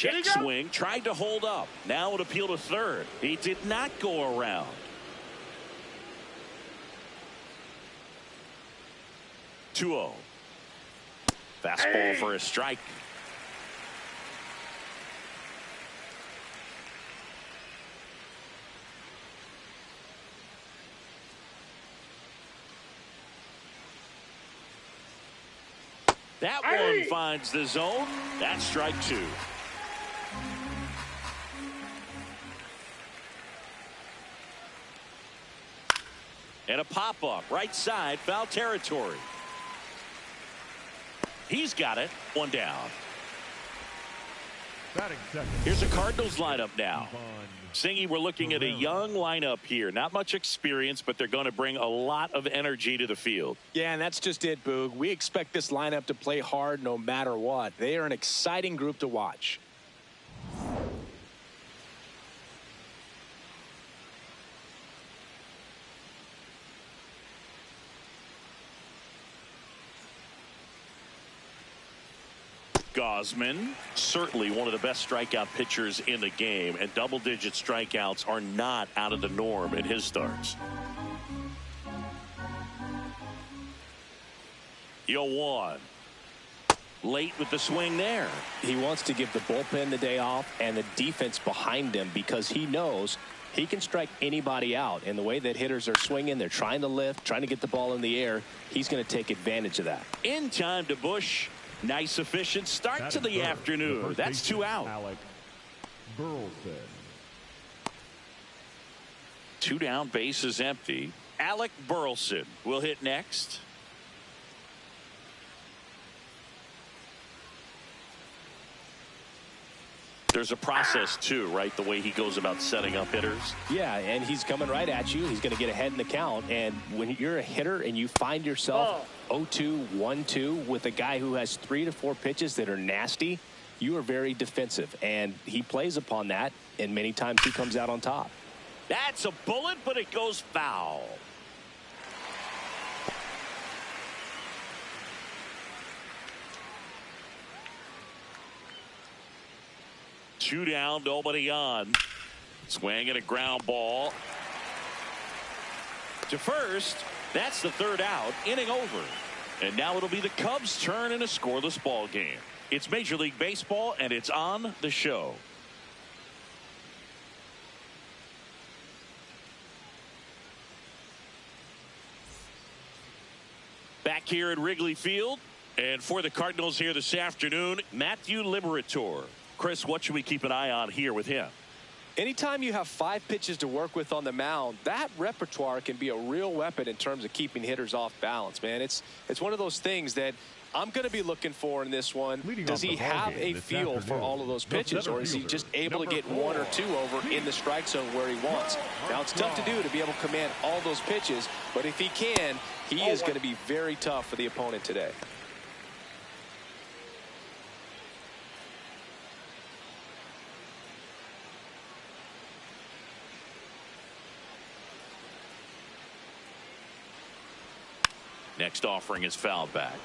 Check swing, tried to hold up. Now it appeal to third. He did not go around. Two-0. Fastball for a strike. That one finds the zone. That's strike two. And a pop-up, right side, foul territory. He's got it. One down. Here's the Cardinals lineup now. Singy, we're looking at a young lineup here. Not much experience, but they're going to bring a lot of energy to the field. Yeah, and that's just it, Boog. We expect this lineup to play hard no matter what. They are an exciting group to watch. Gausman, certainly one of the best strikeout pitchers in the game, and double-digit strikeouts are not out of the norm in his starts. 0-1. Late with the swing there. He wants to give the bullpen the day off and the defense behind him because he knows he can strike anybody out. And the way that hitters are swinging, they're trying to lift, trying to get the ball in the air. He's going to take advantage of that. In time to Bush. Nice efficient start to the afternoon. That's two out. Two down, base is empty. Alec Burleson will hit next. There's a process too, right? The way he goes about setting up hitters. Yeah, and he's coming right at you. He's going to get ahead in the count. And when you're a hitter and you find yourself 0-2, 1-2 with a guy who has 3 to 4 pitches that are nasty, you are very defensive. And he plays upon that, and many times he comes out on top. That's a bullet, but it goes foul. Two down, nobody on. Swing and a ground ball to first. That's the third out. Inning over. And now it'll be the Cubs' turn in a scoreless ball game. It's Major League Baseball, and it's on the show. Back here at Wrigley Field, and for the Cardinals here this afternoon, Matthew Liberatore. Chris, what should we keep an eye on here with him? Anytime you have 5 pitches to work with on the mound, that repertoire can be a real weapon in terms of keeping hitters off balance, man. It's one of those things that I'm going to be looking for in this one. Does he have a feel for all of those pitches, or is he just able to get 1 or 2 over in the strike zone where he wants? Now, it's tough to do to be able to command all those pitches, but if he can, he is going to be very tough for the opponent today. Next offering is fouled back.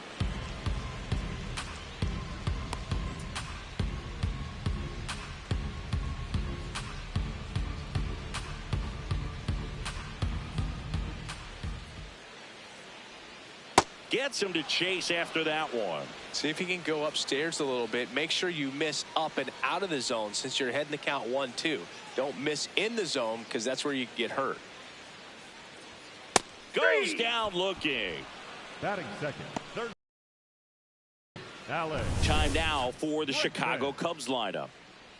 Gets him to chase after that one. See if he can go upstairs a little bit. Make sure you miss up and out of the zone since you're heading the count 1-2. Don't miss in the zone because that's where you get hurt. Goes down looking. Batting second. Third. Time now for the Chicago Cubs lineup.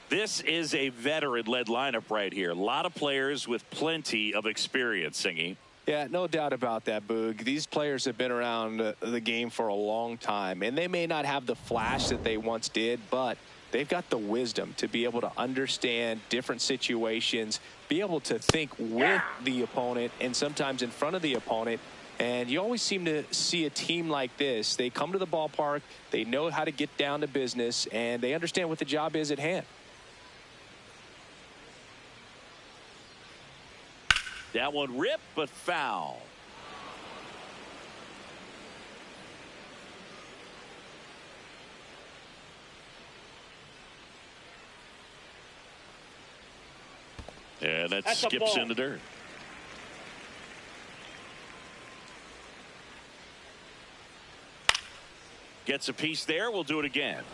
This is a veteran-led lineup right here. A lot of players with plenty of experience, Singy. Yeah, no doubt about that, Boog. These players have been around the game for a long time, and they may not have the flash that they once did, but they've got the wisdom to be able to understand different situations, be able to think with the opponent and sometimes in front of the opponent. And you always seem to see a team like this. They come to the ballpark, they know how to get down to business, and they understand what the job is at hand. That one ripped, but foul. And that That's a skips ball. in the dirt. Gets a piece there. We'll do it again.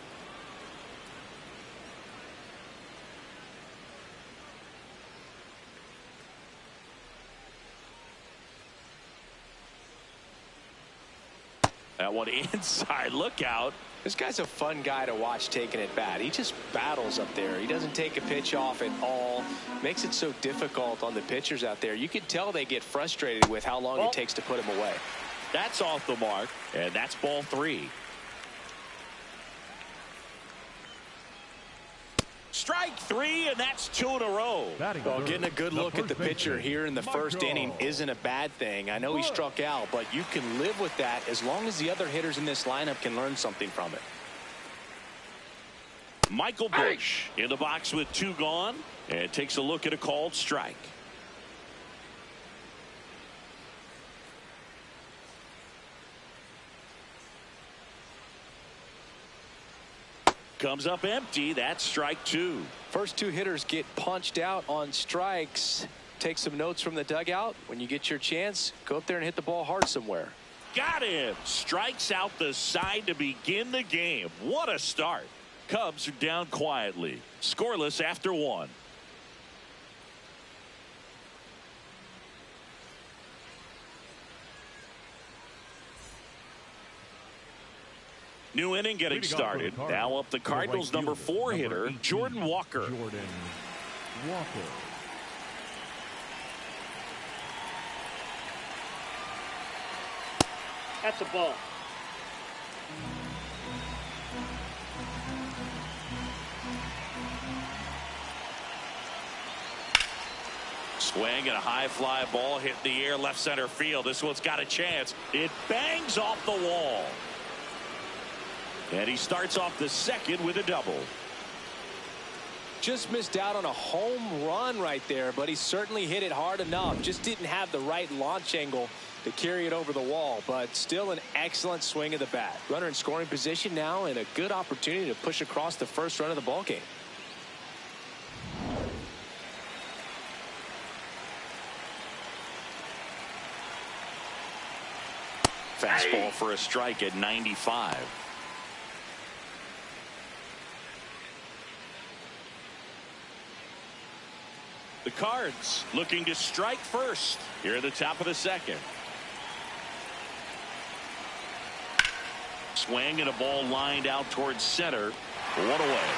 That one inside. Look out. This guy's a fun guy to watch taking at bat. He just battles up there. He doesn't take a pitch off at all. Makes it so difficult on the pitchers out there. You can tell they get frustrated with how long it takes to put him away. That's off the mark, and that's ball 3. Strike 3, and that's 2 in a row. Well, getting a good look at the pitcher here in the first inning isn't a bad thing. I know he struck out, but you can live with that as long as the other hitters in this lineup can learn something from it. Michael Busch in the box with 2 gone, and takes a look at a called strike. Comes up empty. That's strike 2. First 2 hitters get punched out on strikes. Take some notes from the dugout. When you get your chance, go up there and hit the ball hard somewhere. Got him. Strikes out the side to begin the game. What a start. Cubs are down quietly. Scoreless after 1. New inning getting started. Now up the Cardinals number 4 hitter, Jordan Walker. That's a ball. Swing and a high fly ball hit in the air left center field. This one's got a chance. It bangs off the wall. And he starts off the second with a double. Just missed out on a home run right there, but he certainly hit it hard enough. Just didn't have the right launch angle to carry it over the wall, but still an excellent swing of the bat. Runner in scoring position now, and a good opportunity to push across the first run of the ball game. Fastball for a strike at 95. The Cards looking to strike first here at the top of the second. Swing and a ball lined out towards center. 1 away.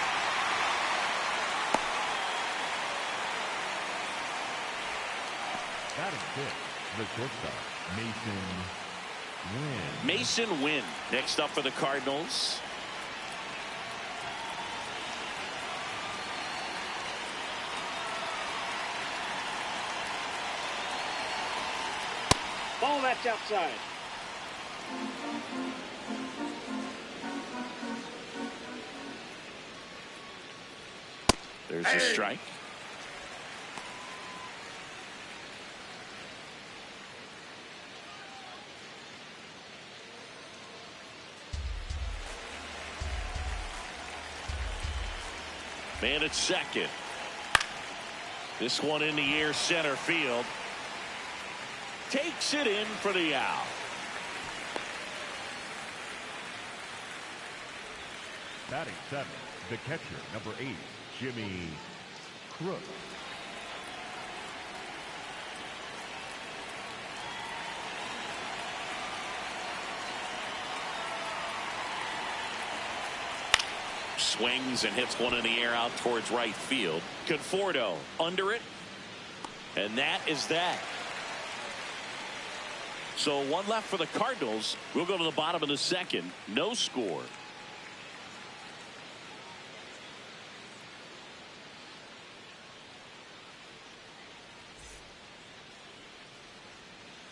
Batting 5th, the shortstop, Mason Wynn. Mason Wynn next up for the Cardinals. Ball, that's outside. There's a strike. Man at second. This one in the air center field. Takes it in for the out. Batting 7th, the catcher, number 8, Jimmy Crook. Swings and hits one in the air out towards right field. Conforto under it. And that is that. So 1 left for the Cardinals. We'll go to the bottom of the second. No score.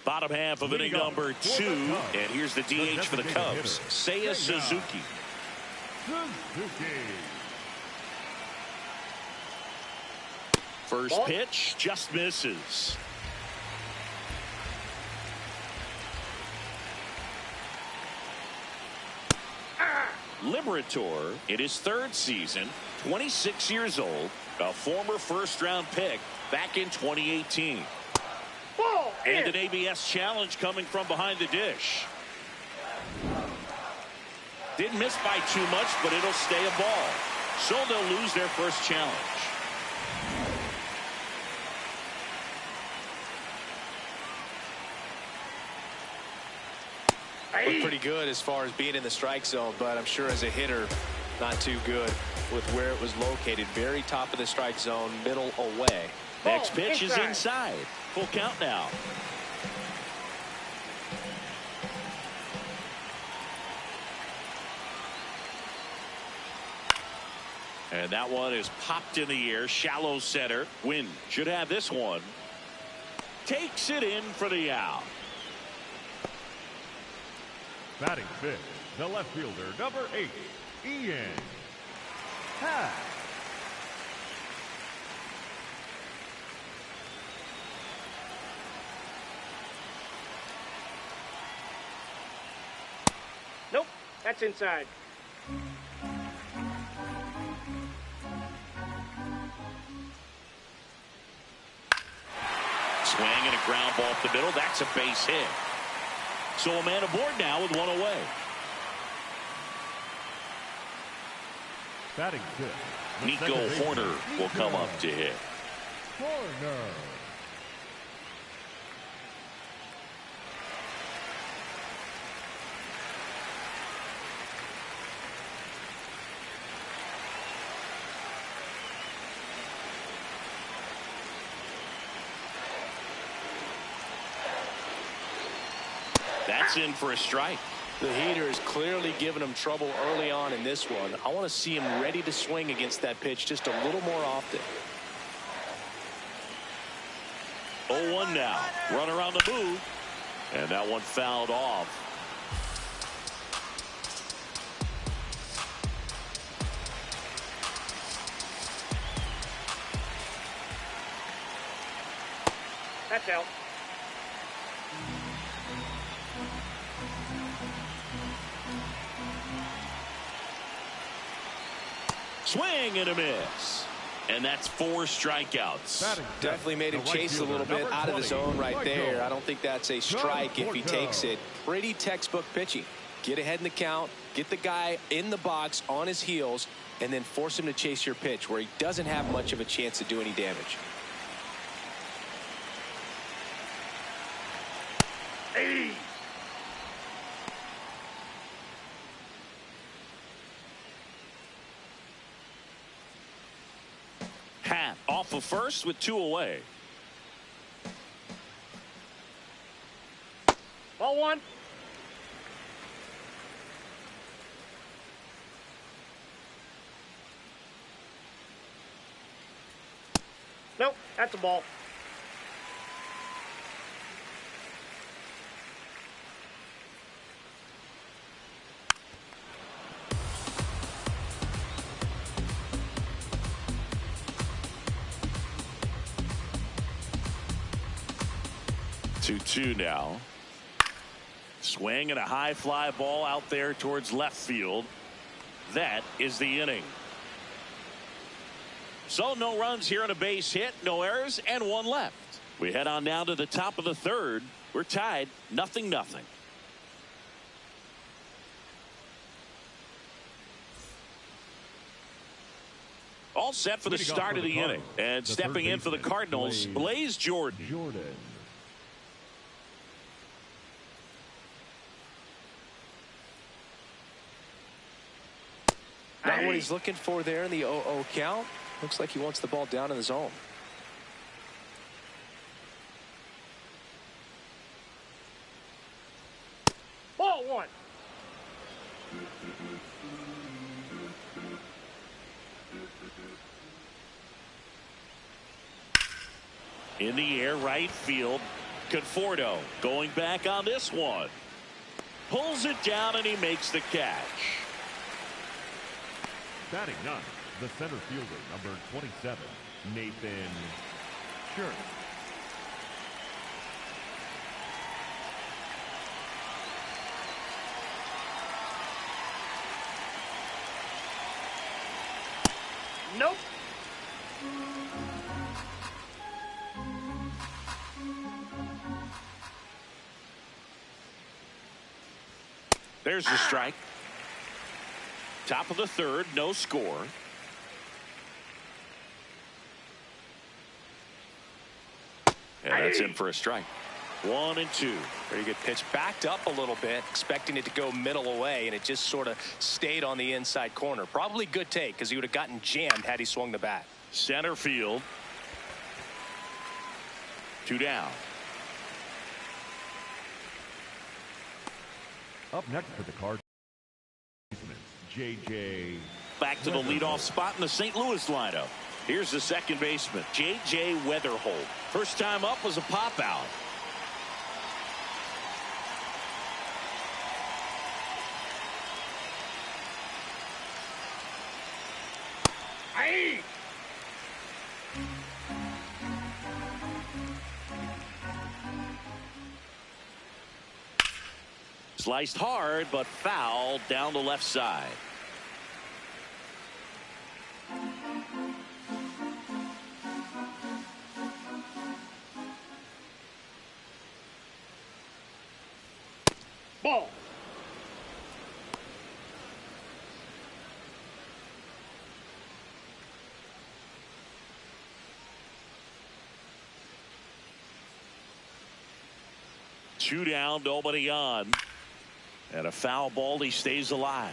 Bottom half of inning number 2. And here's the DH for the Cubs, Seiya Suzuki. First pitch just misses. Liberator in his 3rd season, 26 years old, a former first-round pick. back in 2018. And an ABS challenge coming from behind the dish. Didn't miss by too much, but it'll stay a ball. So they'll lose their first challenge. Looked pretty good as far as being in the strike zone, but I'm sure as a hitter, not too good with where it was located. Very top of the strike zone, middle away. Next pitch is inside. Full count now. And that one is popped in the air. Shallow center. Wynn should have this one. Takes it in for the out. Batting fifth, the left fielder, number 8, Ian Happ. Nope, that's inside. Swing and a ground ball up the middle. That's a base hit. So a man aboard now with one away. Batting fifth, Nico Horner will come up to hit. Horner. That's in for a strike. The heater is clearly giving him trouble early on in this one. I want to see him ready to swing against that pitch just a little more often. 0-1 now. Run around the move. And that one fouled off. That's out. Swing and a miss. And that's 4 strikeouts. Definitely made him chase a little bit out of the zone right there. I don't think that's a strike if he takes it. Pretty textbook pitching. Get ahead in the count, get the guy in the box on his heels, and then force him to chase your pitch where he doesn't have much of a chance to do any damage. Hey. Happ off of first with 2 away. Ball 1. Nope, that's a ball. Two now. Swing and a high fly ball out there towards left field. That is the inning. So no runs here on a base hit, no errors, and 1 left. We head on down to the top of the 3rd. We're tied 0-0. All set for the start of the inning. And stepping in for the Cardinals, Blaze Jordan. Not what he's looking for there in the 0-0 count. Looks like he wants the ball down in the zone. Ball 1. In the air, right field. Conforto going back on this one. Pulls it down and he makes the catch. Batting 9, the center fielder, number 27, Nathan Scherf. Nope. There's the strike. Top of the third, no score. And that's in for a strike. 1-2. Very good pitch. Backed up a little bit, expecting it to go middle away, and it just sort of stayed on the inside corner. Probably good take, because he would have gotten jammed had he swung the bat. Center field. 2 down. Up next for the Cardinals, J.J. Back to the leadoff spot in the St. Louis lineup. Here's the second baseman, J.J. Weatherholt. First time up was a pop out. Hey! Sliced hard, but foul down the left side. Ball. Two down, nobody on. And a foul ball, he stays alive.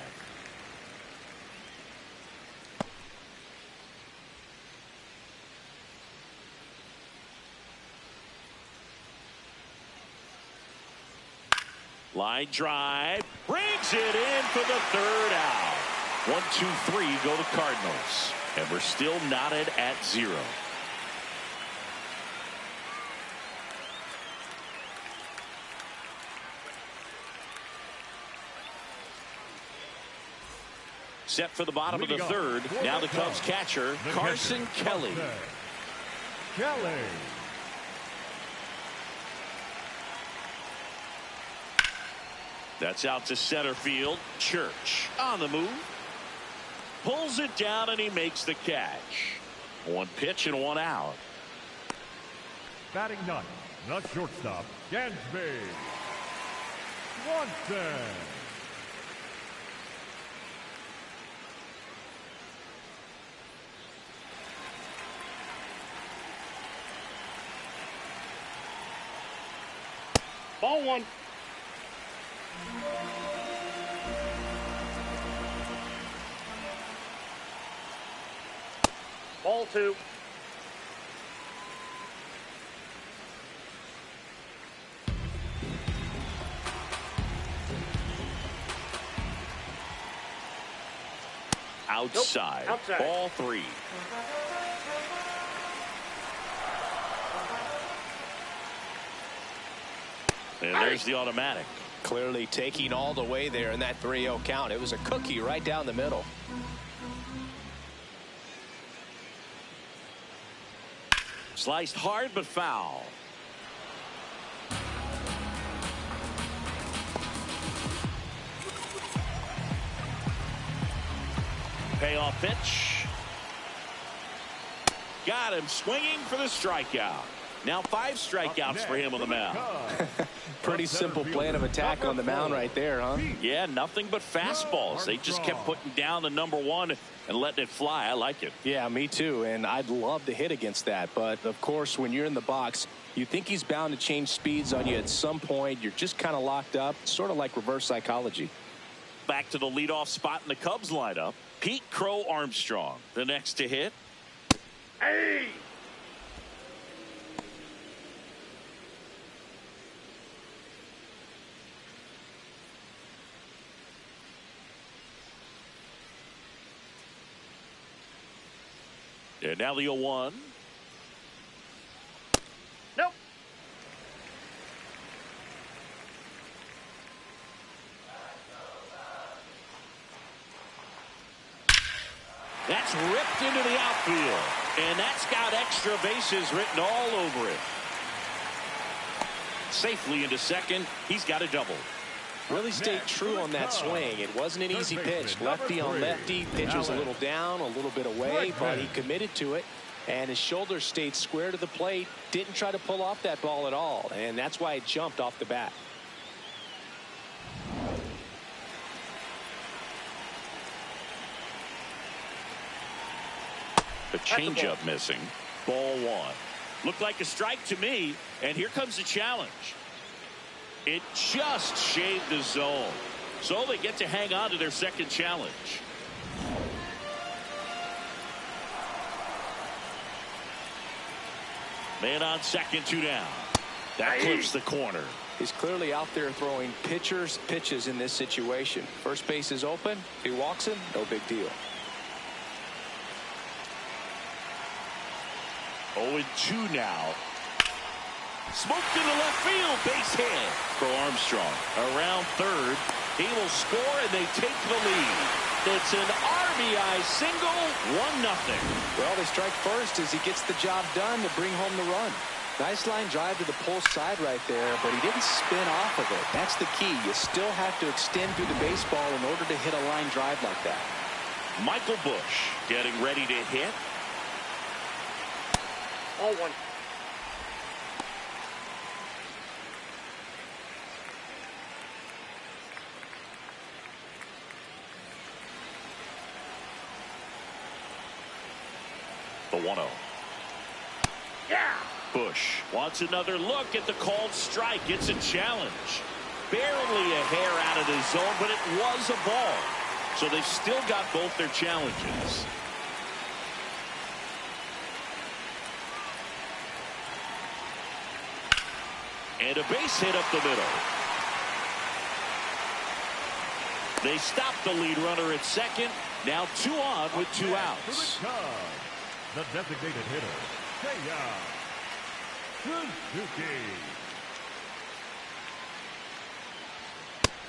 Line drive, brings it in for the third out. 1, 2, 3 go to Cardinals. And we're still knotted at 0. Set for the bottom of the third. Now the Cubs catcher, Carson Kelly. Kelly. That's out to center field. Church on the move. Pulls it down and he makes the catch. 1 pitch and 1 out. Batting ninth, the shortstop, Dansby Swanson. Ball 1. Ball 2. Outside. Nope. Outside. Ball 3. And there's the automatic. Clearly taking all the way there in that 3-0 count. It was a cookie right down the middle. Sliced hard but foul. Payoff pitch. Got him swinging for the strikeout. Now 5 strikeouts for him on the mound. Pretty simple plan of attack on the mound right there, huh? Yeah, nothing but fastballs. They just kept putting down the #1 and letting it fly. I like it. Yeah, me too. And I'd love to hit against that. But, of course, when you're in the box, you think he's bound to change speeds on you at some point. You're just kind of locked up, sort of like reverse psychology. Back to the leadoff spot in the Cubs lineup. Pete Crow Armstrong, the next to hit. Hey! And now the 0-1. Nope. That's ripped into the outfield. And that's got extra bases written all over it. Safely into second. He's got a double. Really stayed true on that swing. It wasn't an easy pitch. Lefty on lefty. Pitch was a little down, a little bit away, but he committed to it. And his shoulder stayed square to the plate. Didn't try to pull off that ball at all. And that's why it jumped off the bat. The changeup missing. Ball one. Looked like a strike to me, and here comes the challenge. It just shaved the zone, so they get to hang on to their second challenge. Man on second, 2 down. That clips the corner. He's clearly out there throwing pitches in this situation. First base is open. If he walks him, no big deal. 0-2 now. Smoked into left field. Base hit for Armstrong. Around third. He will score, and they take the lead. It's an RBI single, 1-0. Well, they strike first as he gets the job done to bring home the run. Nice line drive to the pull side right there, but he didn't spin off of it. That's the key. You still have to extend through the baseball in order to hit a line drive like that. Michael Busch getting ready to hit. Ball one. The 1-0. Yeah. Busch wants another look at the called strike. It's a challenge. Barely a hair out of the zone, but it was a ball. So they've still got both their challenges. And a base hit up the middle. They stop the lead runner at second. Now 2 on with 2 outs. The designated hitter, Seiya Suzuki.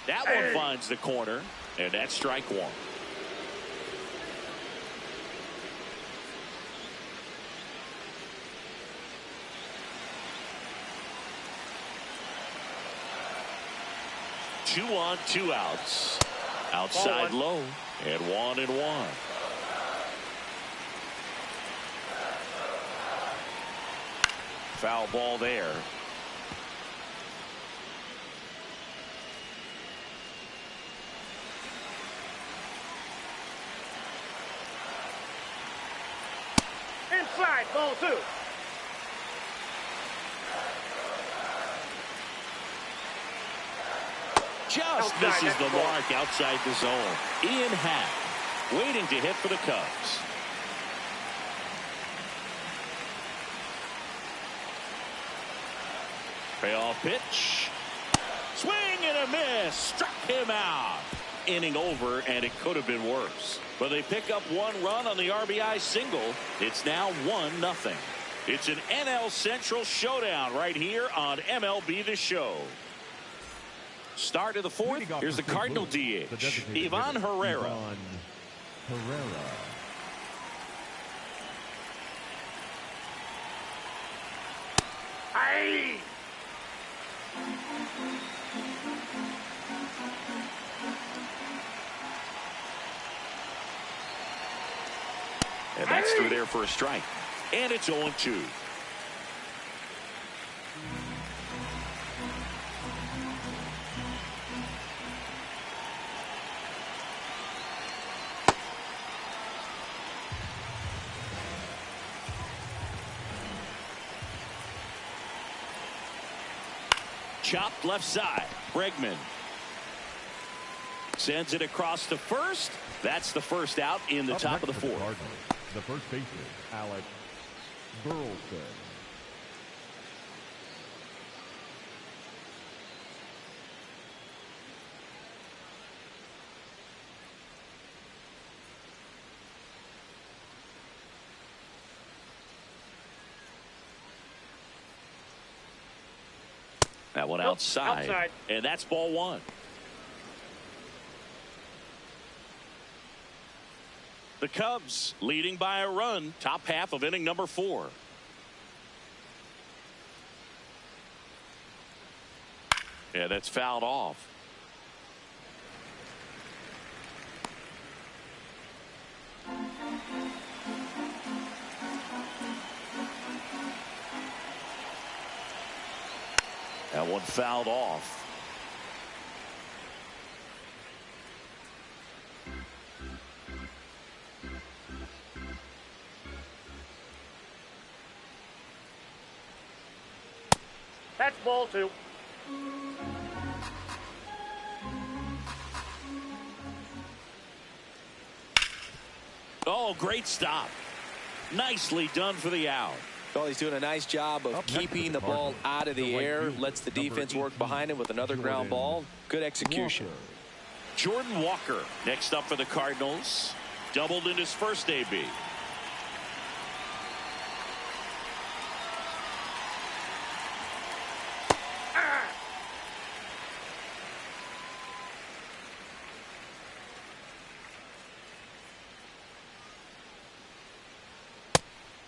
That one finds the corner, and that's strike one. Two on, 2 outs. Outside low, and 1-1. Foul ball there. Inside, ball 2. Just misses the mark outside the zone. Ian Happ waiting to hit for the Cubs. Payoff pitch. Swing and a miss. Struck him out. Inning over, and it could have been worse. But they pick up 1 run on the RBI single. It's now 1-0. It's an NL Central showdown right here on MLB The Show. Start of the 4th. Here's the Cardinal DH, Ivan Herrera. Aye. And that's through there for a strike. And it's 0-2. Chopped left side. Bregman sends it across to first. That's the first out in the top of the 4th. The first baseman, Alex Burleson. That one outside. Outside. And that's ball 1. The Cubs leading by a run, top half of inning number 4. Yeah, that's fouled off. That one fouled off. That's ball 2. Oh, great stop. Nicely done for the out. Well, he's doing a nice job of keeping the ball out of the air. Lets the defense work behind him with another ground ball. Good execution. Jordan Walker next up for the Cardinals. Doubled in his first AB.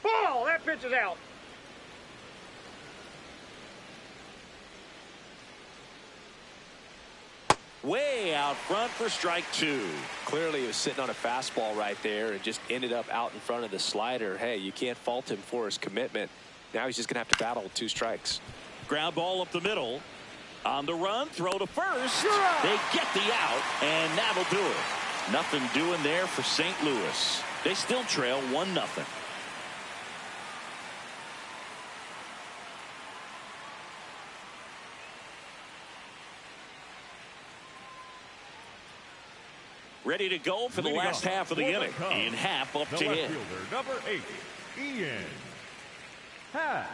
Ball! That pitch is out. Way out front for strike 2. Clearly he was sitting on a fastball right there and just ended up out in front of the slider. Hey, you can't fault him for his commitment. Now he's just going to have to battle with 2 strikes. Ground ball up the middle. On the run, throw to first. They get the out, and that'll do it. Nothing doing there for St. Louis. They still trail 1-0. Ready to go for the last half of the inning. In half up to him. Number 8, Ian Happ.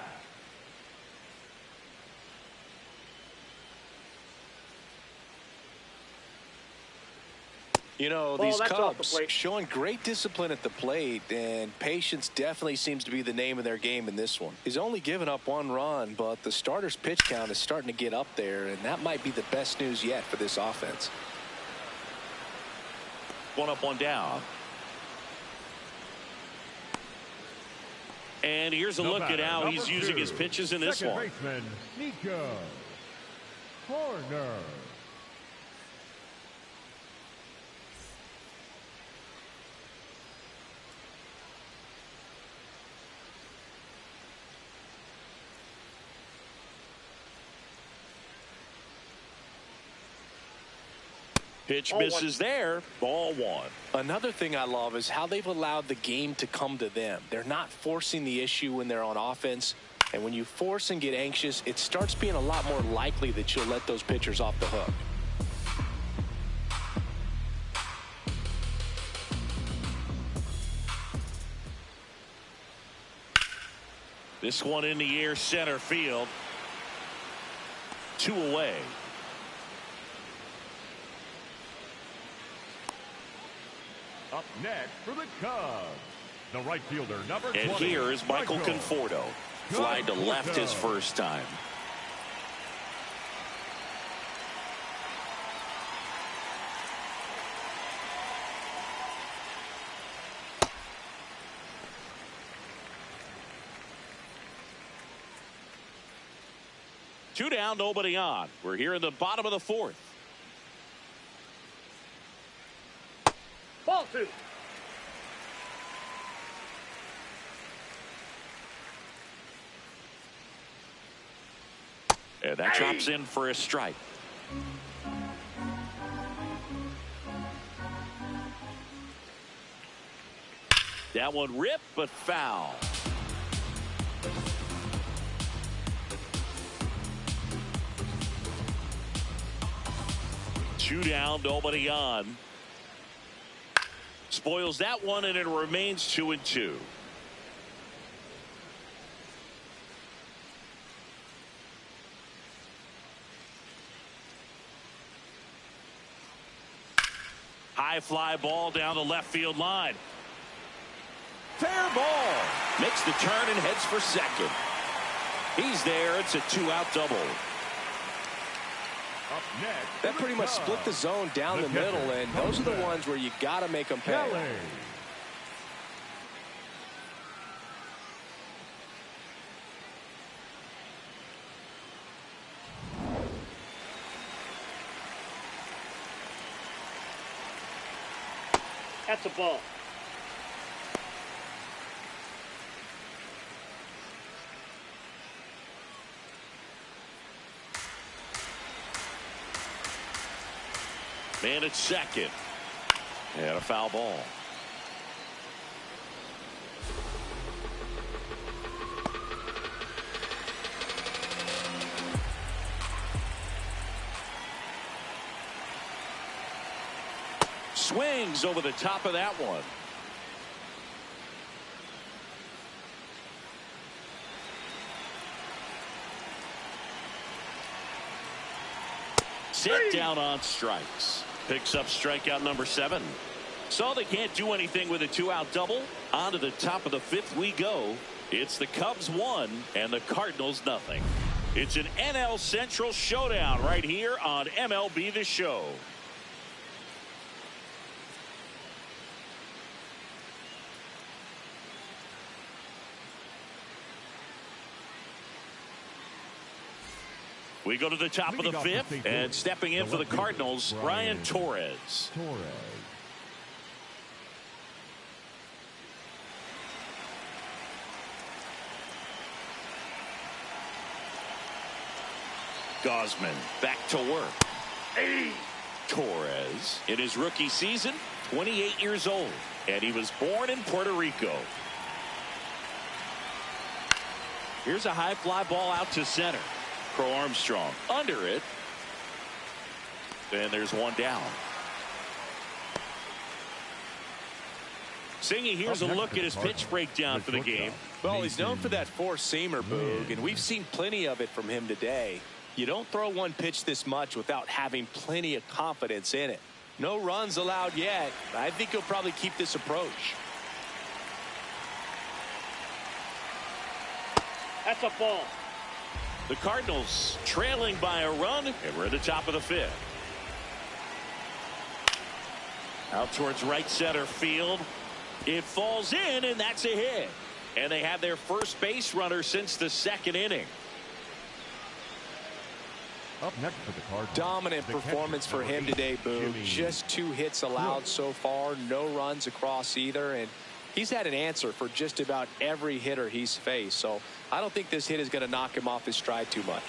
You know, these Cubs showing great discipline at the plate, and patience definitely seems to be the name of their game in this one. He's only given up 1 run, but the starter's pitch count is starting to get up there, and that might be the best news yet for this offense. 1 up, 1 down. And here's a look at how he's using his pitches in this one. Baseman, Nico Horner. Pitch misses there. Ball 1. Another thing I love is how they've allowed the game to come to them. They're not forcing the issue when they're on offense. And when you force and get anxious, it starts being a lot more likely that you'll let those pitchers off the hook. This one in the air, center field. 2 away. Up next for the Cubs, the right fielder, number 20. And here is Michael Conforto. Flying to left his first time. Two down, nobody on. We're here in the bottom of the 4th. Ball 2. And that drops in for a strike. That one ripped, but foul. Two down, nobody on. Spoils that one, and it remains 2-2. High fly ball down the left field line. Fair ball. Makes the turn and heads for second. He's there. It's a 2-out double. Up next, that pretty much split the zone down the middle, and those are the ones where you got to make them pay. That's a ball. Man at second. And a foul ball. Swings over the top of that one. Set down on strikes. Picks up strikeout number 7. So they can't do anything with a 2-out double. On to the top of the 5th we go. It's the Cubs 1 and the Cardinals nothing. It's an NL Central showdown right here on MLB The Show. We go to the top of the 5th, and stepping in for the Cardinals, Ryan Torres. Gosman back to work. Torres in his rookie season, 28 years old, and he was born in Puerto Rico. Here's a high fly ball out to center. Crow Armstrong under it. And there's one down. Singy, here's a look at his pitch breakdown for the game. Well, he's known for that four-seamer, Boog, and we've seen plenty of it from him today. You don't throw one pitch this much without having plenty of confidence in it. No runs allowed yet. I think he'll probably keep this approach. That's a ball. The Cardinals trailing by a run, and we're at the top of the 5th. Out towards right center field. It falls in, and that's a hit. And they have their first base runner since the 2nd inning. Up next for the Cardinals. Dominant performance for him today, Boog. Just 2 hits allowed so far, no runs across either, and he's had an answer for just about every hitter he's faced. So I don't think this hit is going to knock him off his stride too much.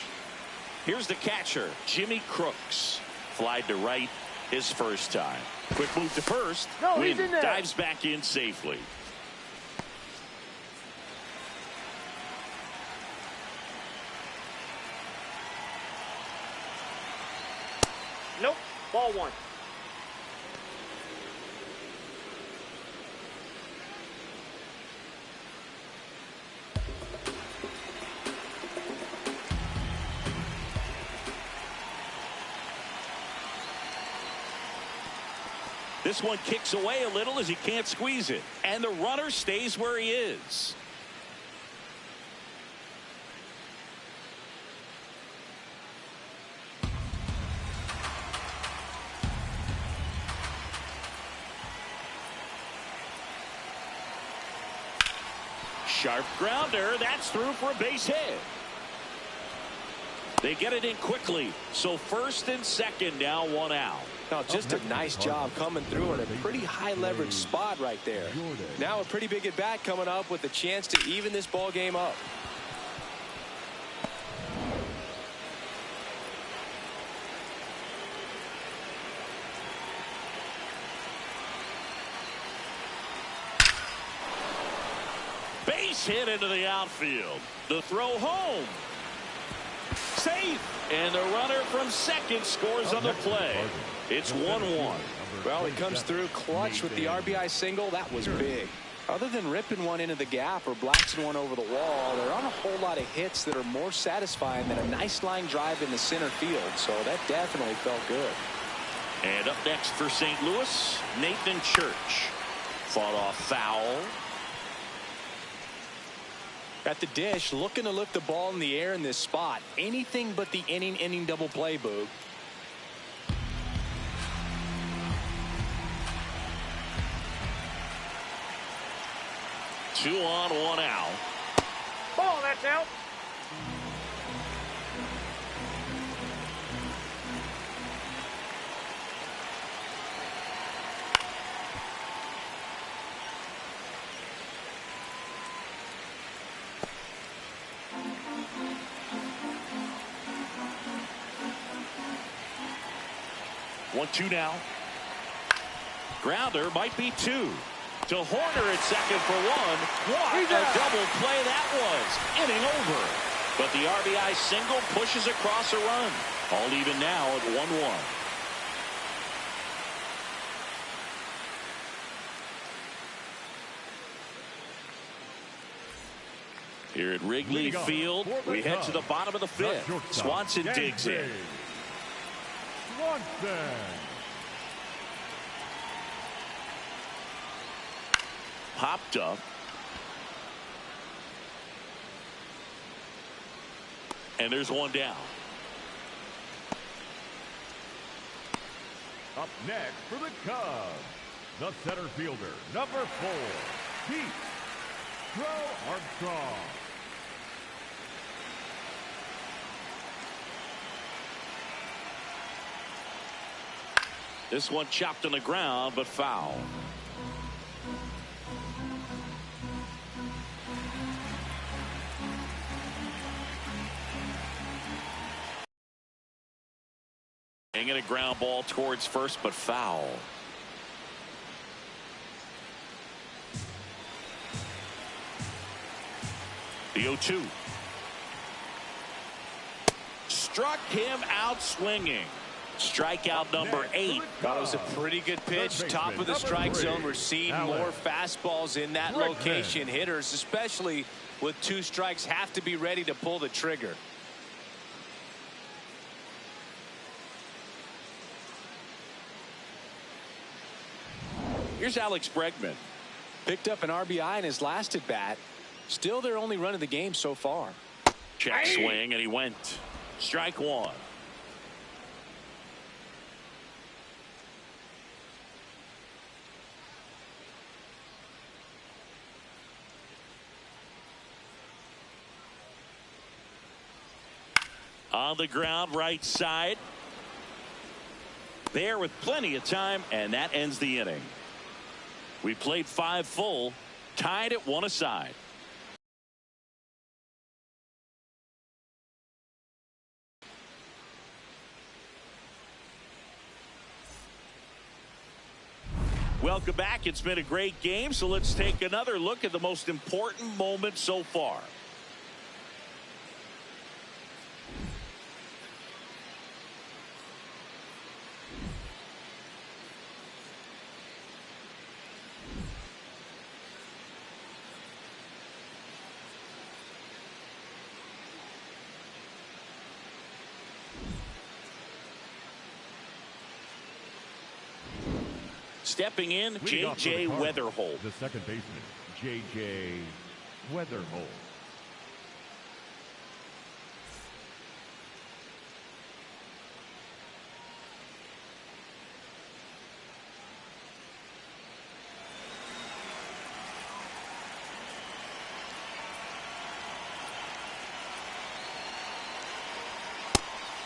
Here's the catcher, Jimmy Crooks. Flied to right his first time. Quick move to first. No, he's in there. Dives back in safely. Nope. Ball 1. This one kicks away a little as he can't squeeze it. And the runner stays where he is. Sharp grounder. That's through for a base hit. They get it in quickly. So first and second, now 1 out. No, just a nice job coming through in a pretty high leverage spot right there. Now a pretty big at bat coming up with a chance to even this ball game up. Base hit into the outfield. The throw home. Safe. And the runner from second scores on the play. It's 1-1. Well, he comes through clutch with the RBI single. That was big. Other than ripping one into the gap or blasting one over the wall, there aren't a whole lot of hits that are more satisfying than a nice line drive in the center field. So that definitely felt good. And up next for St. Louis, Nathan Church. Fought off foul. At the dish, looking to lift the ball in the air in this spot. Anything but the inning double play, Boog. Two on, 1 out. Ball, that's out. One, 2 now. Grounder might be 2. To Horner at second for 1. What a double play that was. Inning over. But the RBI single pushes across a run. All even now at 1-1. Here at Wrigley Field, we head to the bottom of the fifth. Swanson digs in. Swanson. Popped up. And there's one down. Up next for the Cubs, the center fielder, number 4, Pete Armstrong. This one chopped on the ground, but foul. Hanging a ground ball towards first, but foul. The 0-2. Struck him out swinging. Strikeout number 8. That was a pretty good pitch. Top of the strike zone. We're seeing more fastballs in that location. Hitters, especially with 2 strikes, have to be ready to pull the trigger. Here's Alex Bregman. Picked up an RBI in his last at bat. Still their only run of the game so far. Check swing, and he went. Strike 1. On the ground, right side. There with plenty of time, and that ends the inning. We played 5 full, tied at 1 aside. Welcome back. It's been a great game, so let's take another look at the most important moment so far. Stepping in, J.J. Weatherholt. The second baseman, J.J. Weatherholt.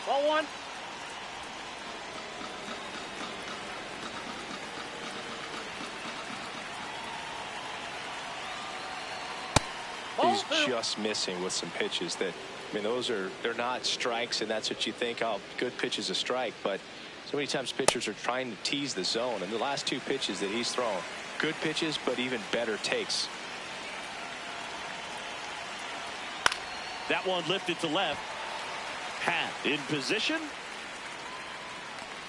Ball 1. He's just missing with some pitches that, I mean, they're not strikes, and that's what you think, oh, good pitch is a strike, but so many times pitchers are trying to tease the zone, and the last 2 pitches that he's thrown, good pitches, but even better takes. That one lifted to left. Pat in position.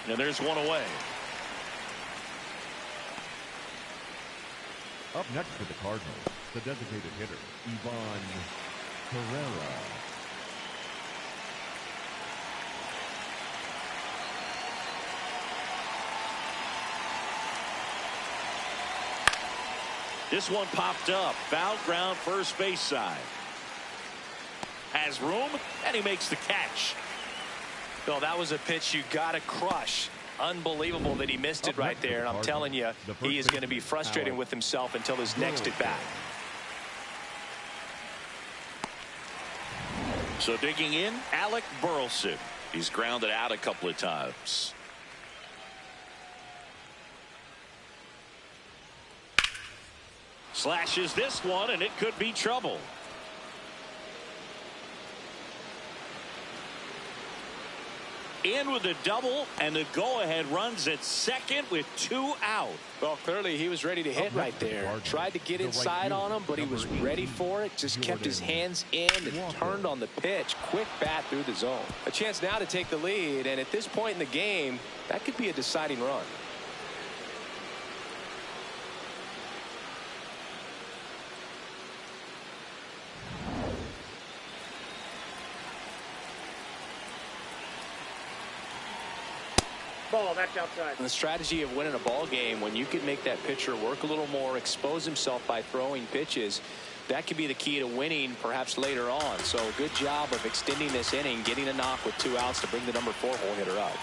And there's one away. Up next for the Cardinals, the designated hitter, Ivan Herrera. This one popped up. Foul ground, first base side. Has room, and he makes the catch. No, that was a pitch you got to crush. Unbelievable that he missed it right there. And I'm telling you, he is going to be frustrated with himself until his next at bat. So digging in, Alec Burleson. He's grounded out a couple of times. Slashes this one, and it could be trouble. In with a double, and the go-ahead runs at second with 2 out. Well, clearly he was ready to hit right there. Tried to get inside on him, but he was ready for it. Just kept his hands in and turned on the pitch. Quick bat through the zone. A chance now to take the lead, and at this point in the game, that could be a deciding run. ball. That's outside. The strategy of winning a ball game, when you can make that pitcher work a little more, expose himself by throwing pitches, that could be the key to winning perhaps later on. So good job of extending this inning, getting a knock with 2 outs to bring the number 4 hole hitter up.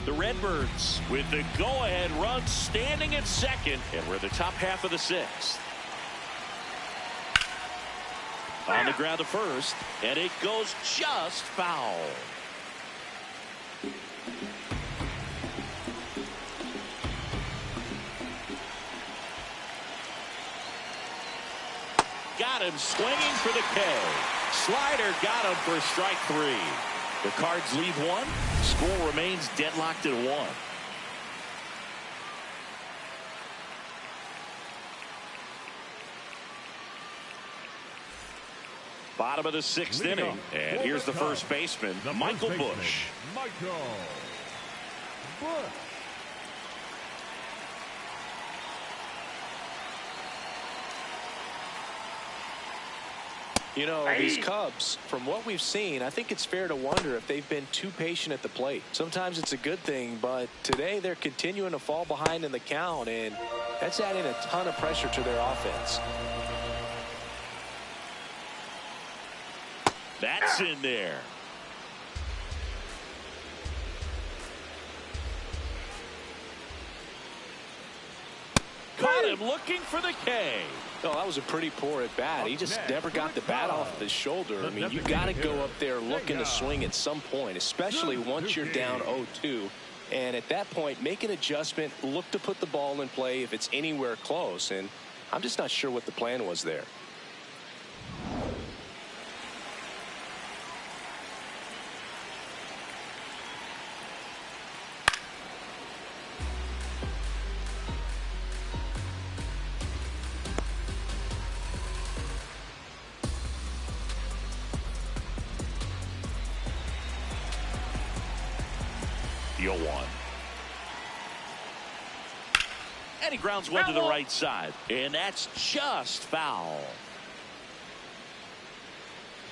The Redbirds with the go-ahead run standing at second, and we're the top half of the 6th. On the ground to first, and it goes just foul. Got him swinging for the K. Slider got him for strike 3. The Cards leave 1. Score remains deadlocked at 1. Bottom of the 6th inning, and here's the first baseman, Michael Busch. Michael Busch. You know, these Cubs, from what we've seen, I think it's fair to wonder if they've been too patient at the plate. Sometimes it's a good thing, but today they're continuing to fall behind in the count, and that's adding a ton of pressure to their offense. That's in there. Caught him looking for the K. No, that was a pretty poor at bat. He just never got the bat off his shoulder. I mean, you got to go up there looking to swing at some point, especially once you're down 0-2. And at that point, make an adjustment, look to put the ball in play if it's anywhere close. And I'm just not sure what the plan was there. You'll want. And he grounds one to the right side, and that's just foul.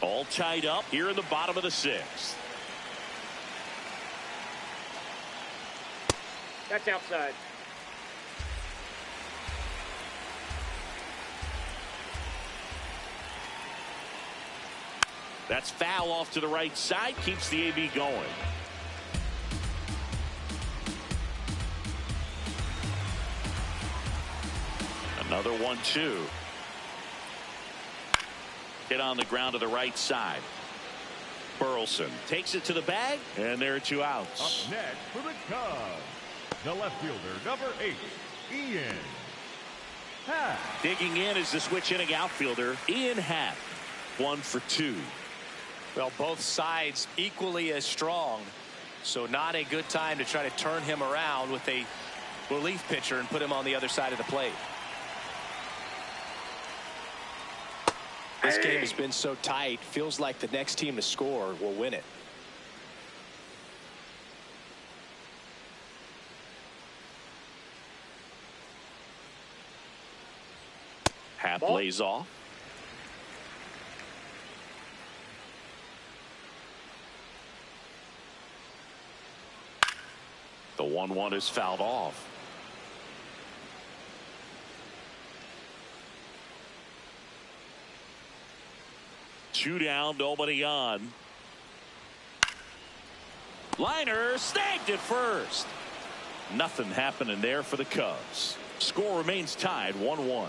All tied up here in the bottom of the 6th. That's outside. That's foul off to the right side, keeps the AB going. Another 1-2. Hit on the ground to the right side. Burleson takes it to the bag, and there are 2 outs. Up next for the Cubs, the left fielder, number 8, Ian Happ. Digging in is the switch inning outfielder, Ian Happ. 1 for 2. Well, both sides equally as strong, so not a good time to try to turn him around with a relief pitcher and put him on the other side of the plate. This game has been so tight, feels like the next team to score will win it. Happ lays off. The 1-1 is fouled off. Two down, nobody on. Liner snagged at first. Nothing happening there for the Cubs. Score remains tied 1-1.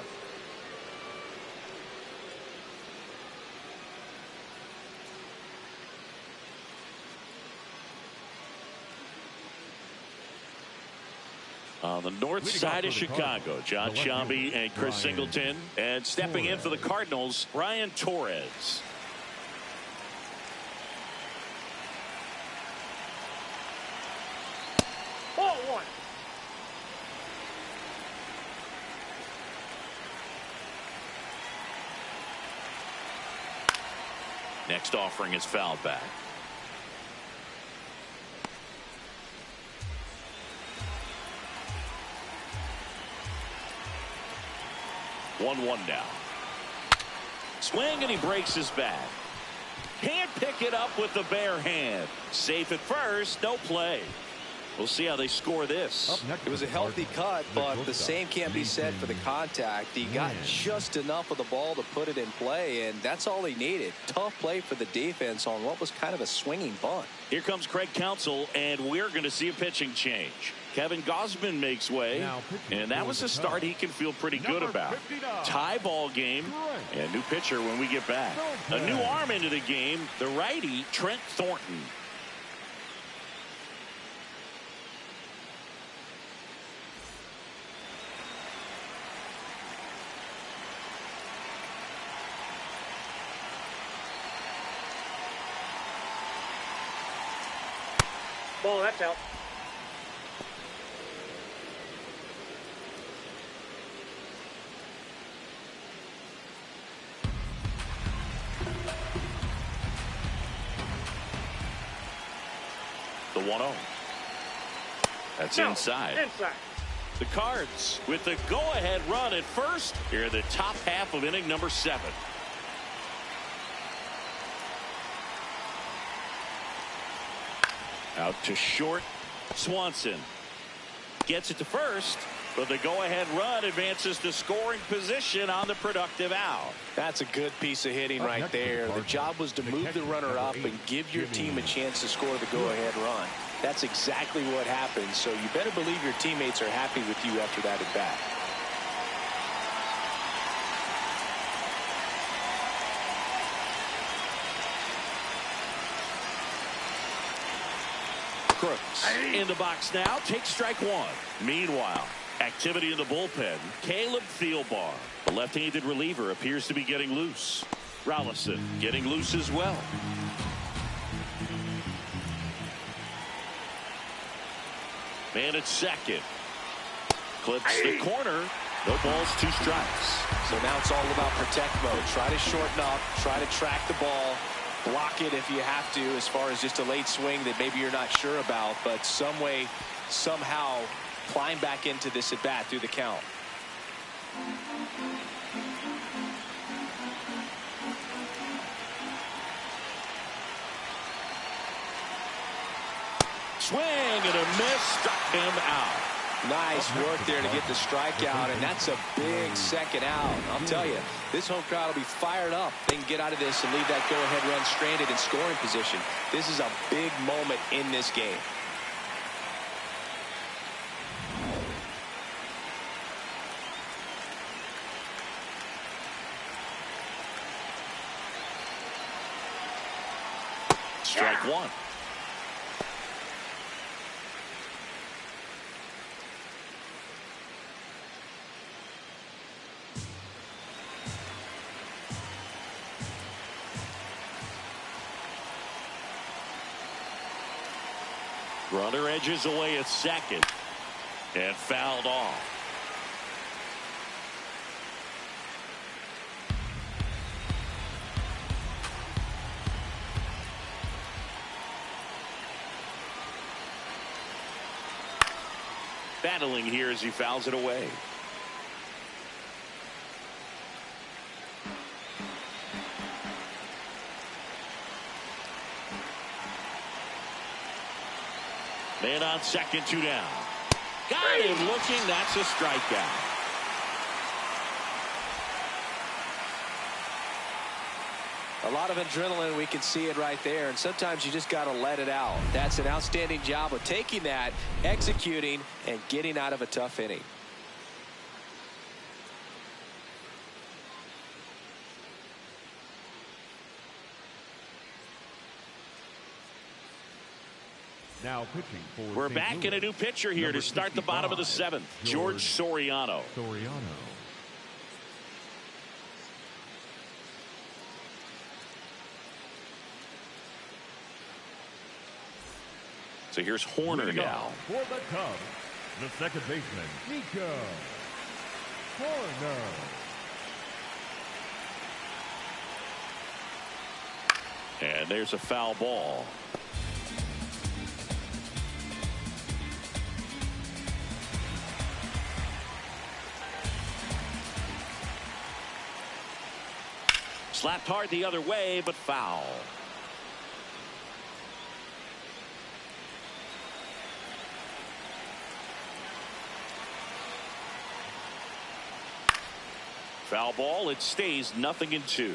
On the north side of Chicago, John Sciambi and Chris Singleton. And stepping in for the Cardinals, Brian Torres. Ball 1. Next offering is fouled back. One now. Swing, and he breaks his bat. Can't pick it up with the bare hand. Safe at first, no play. We'll see how they score this. It was a healthy cut, but the same can't be said for the contact. He got just enough of the ball to put it in play, and that's all he needed. Tough play for the defense on what was kind of a swinging bunt. Here comes Craig Counsell, and we're going to see a pitching change. Kevin Gausman makes way, and that was a start he can feel pretty good about. Tie ball game, and new pitcher when we get back. A new arm into the game, the righty, Trent Thornton. Ball, that's out. The 1-0. That's inside. Inside. The Cards with the go-ahead run at first here in the top half of inning number 7. Out to short. Swanson gets it to first, but the go-ahead run advances to scoring position on the productive out. That's a good piece of hitting right there. The job was to move the runner up and give your team a chance to score the go-ahead run. That's exactly what happened, so you better believe your teammates are happy with you after that at bat. Crooks in the box now, takes strike 1. Meanwhile, activity in the bullpen. Caleb Thielbar, the left-handed reliever, appears to be getting loose. Rollison getting loose as well. Man at second. Clips the corner. No balls, 2 strikes. So now it's all about protect mode. Try to shorten up, try to track the ball, block it if you have to, as far as just a late swing that maybe you're not sure about, but some way, somehow climb back into this at bat through the count. Swing and a miss, struck him out. Nice work there to get the strikeout, and that's a big second out. I'll tell you, this home crowd will be fired up. They can get out of this and leave that go-ahead run stranded in scoring position. This is a big moment in this game. Strike 1. Runner edges away at second and fouled off. Battling here as he fouls it away. Man on second, 2 down. Got him looking. That's a strikeout. A lot of adrenaline, we can see it right there, and sometimes you just got to let it out. That's an outstanding job of taking that, executing, and getting out of a tough inning. Now pitching for We're St. back Louis. in a new pitcher here to start the bottom of the 7th. George Soriano. So here's Horner now. For the Cubs, the second baseman, Nico Horner. And there's a foul ball. Slapped hard the other way, but foul. Foul ball. It stays 0-2.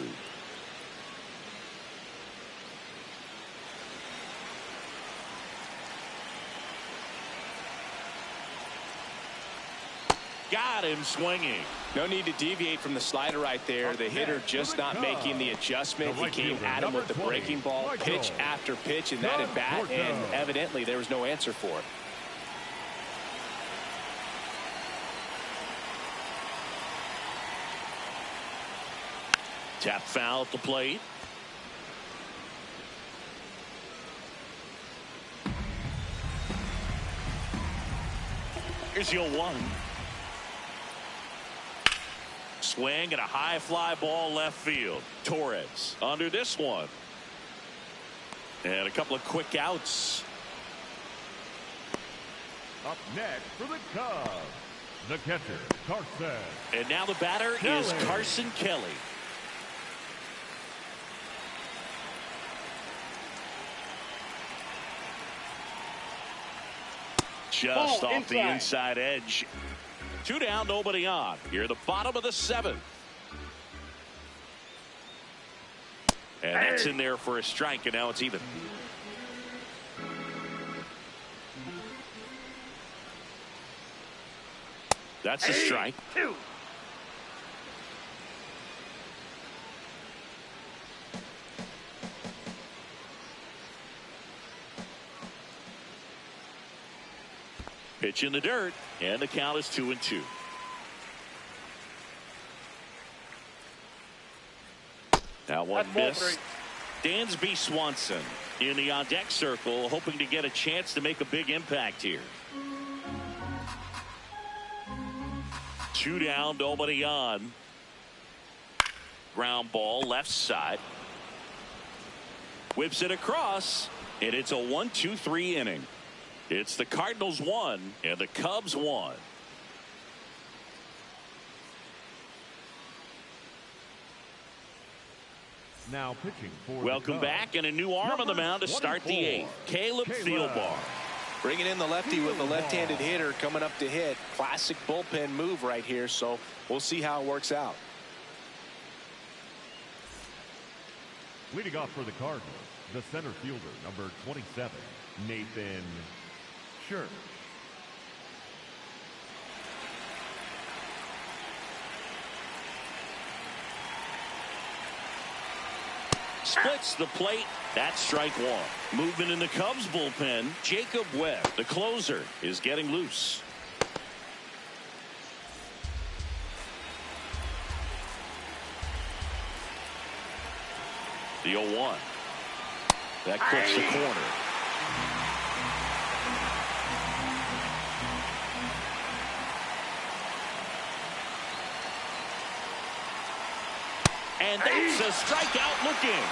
Got him swinging. No need to deviate from the slider right there. The hitter just not making the adjustment. He came at him with the breaking ball, pitch after pitch, and that at bat, and evidently there was no answer for it. Tap foul at the plate. Here's the 0-1. Swing and a high fly ball left field. Torres under this one. And a couple of quick outs. Up next for the Cubs, the catcher, Carson. And now the batter is Carson Kelly. Just off the inside edge. 2 down, nobody on. Here, the bottom of the 7th. And that's in there for a strike, and now it's even. That's a strike. 2. Pitch in the dirt, and the count is 2-2. That one missed. Dansby Swanson in the on-deck circle, hoping to get a chance to make a big impact here. 2 down, nobody on. Ground ball, left side. Whips it across, and it's a 1-2-3 inning. It's the Cardinals 1 and the Cubs 1. Now pitching for Welcome back, and a new arm on the mound to start the 8th. Caleb Thielbar. Bringing in the lefty with the left-handed hitter coming up to hit. Classic bullpen move right here, so we'll see how it works out. Leading off for the Cardinals, the center fielder, number 27, Nathan Church. Splits the plate. That's strike 1. Movement in the Cubs bullpen. Jacob Webb, the closer, is getting loose. The 0-1. That clips the corner. And that's a strikeout looking.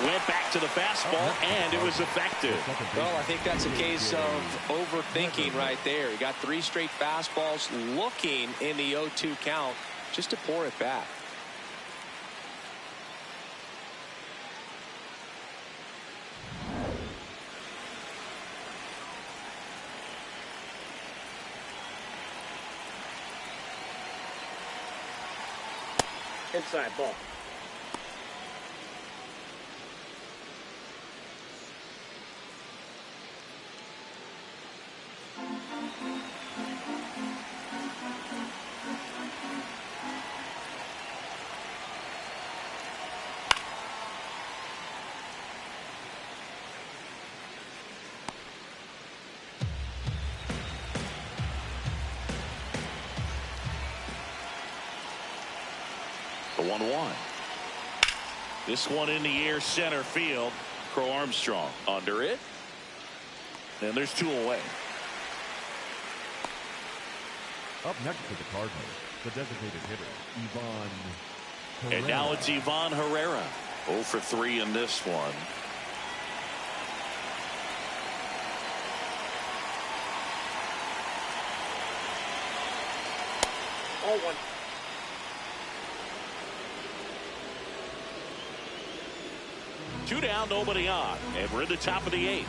Went back to the fastball, and it was effective. Well, I think that's a case of overthinking right there. He got 3 straight fastballs looking in the 0-2 count just to pour it back. Inside ball. The 1-1. This one in the air, center field. Crow Armstrong under it. And there's 2 away. Up next to the Cardinals, the designated hitter, Ivan Herrera. And now it's Ivan Herrera. 0 for 3 in this one. Two down, nobody on, and we're in the top of the 8th.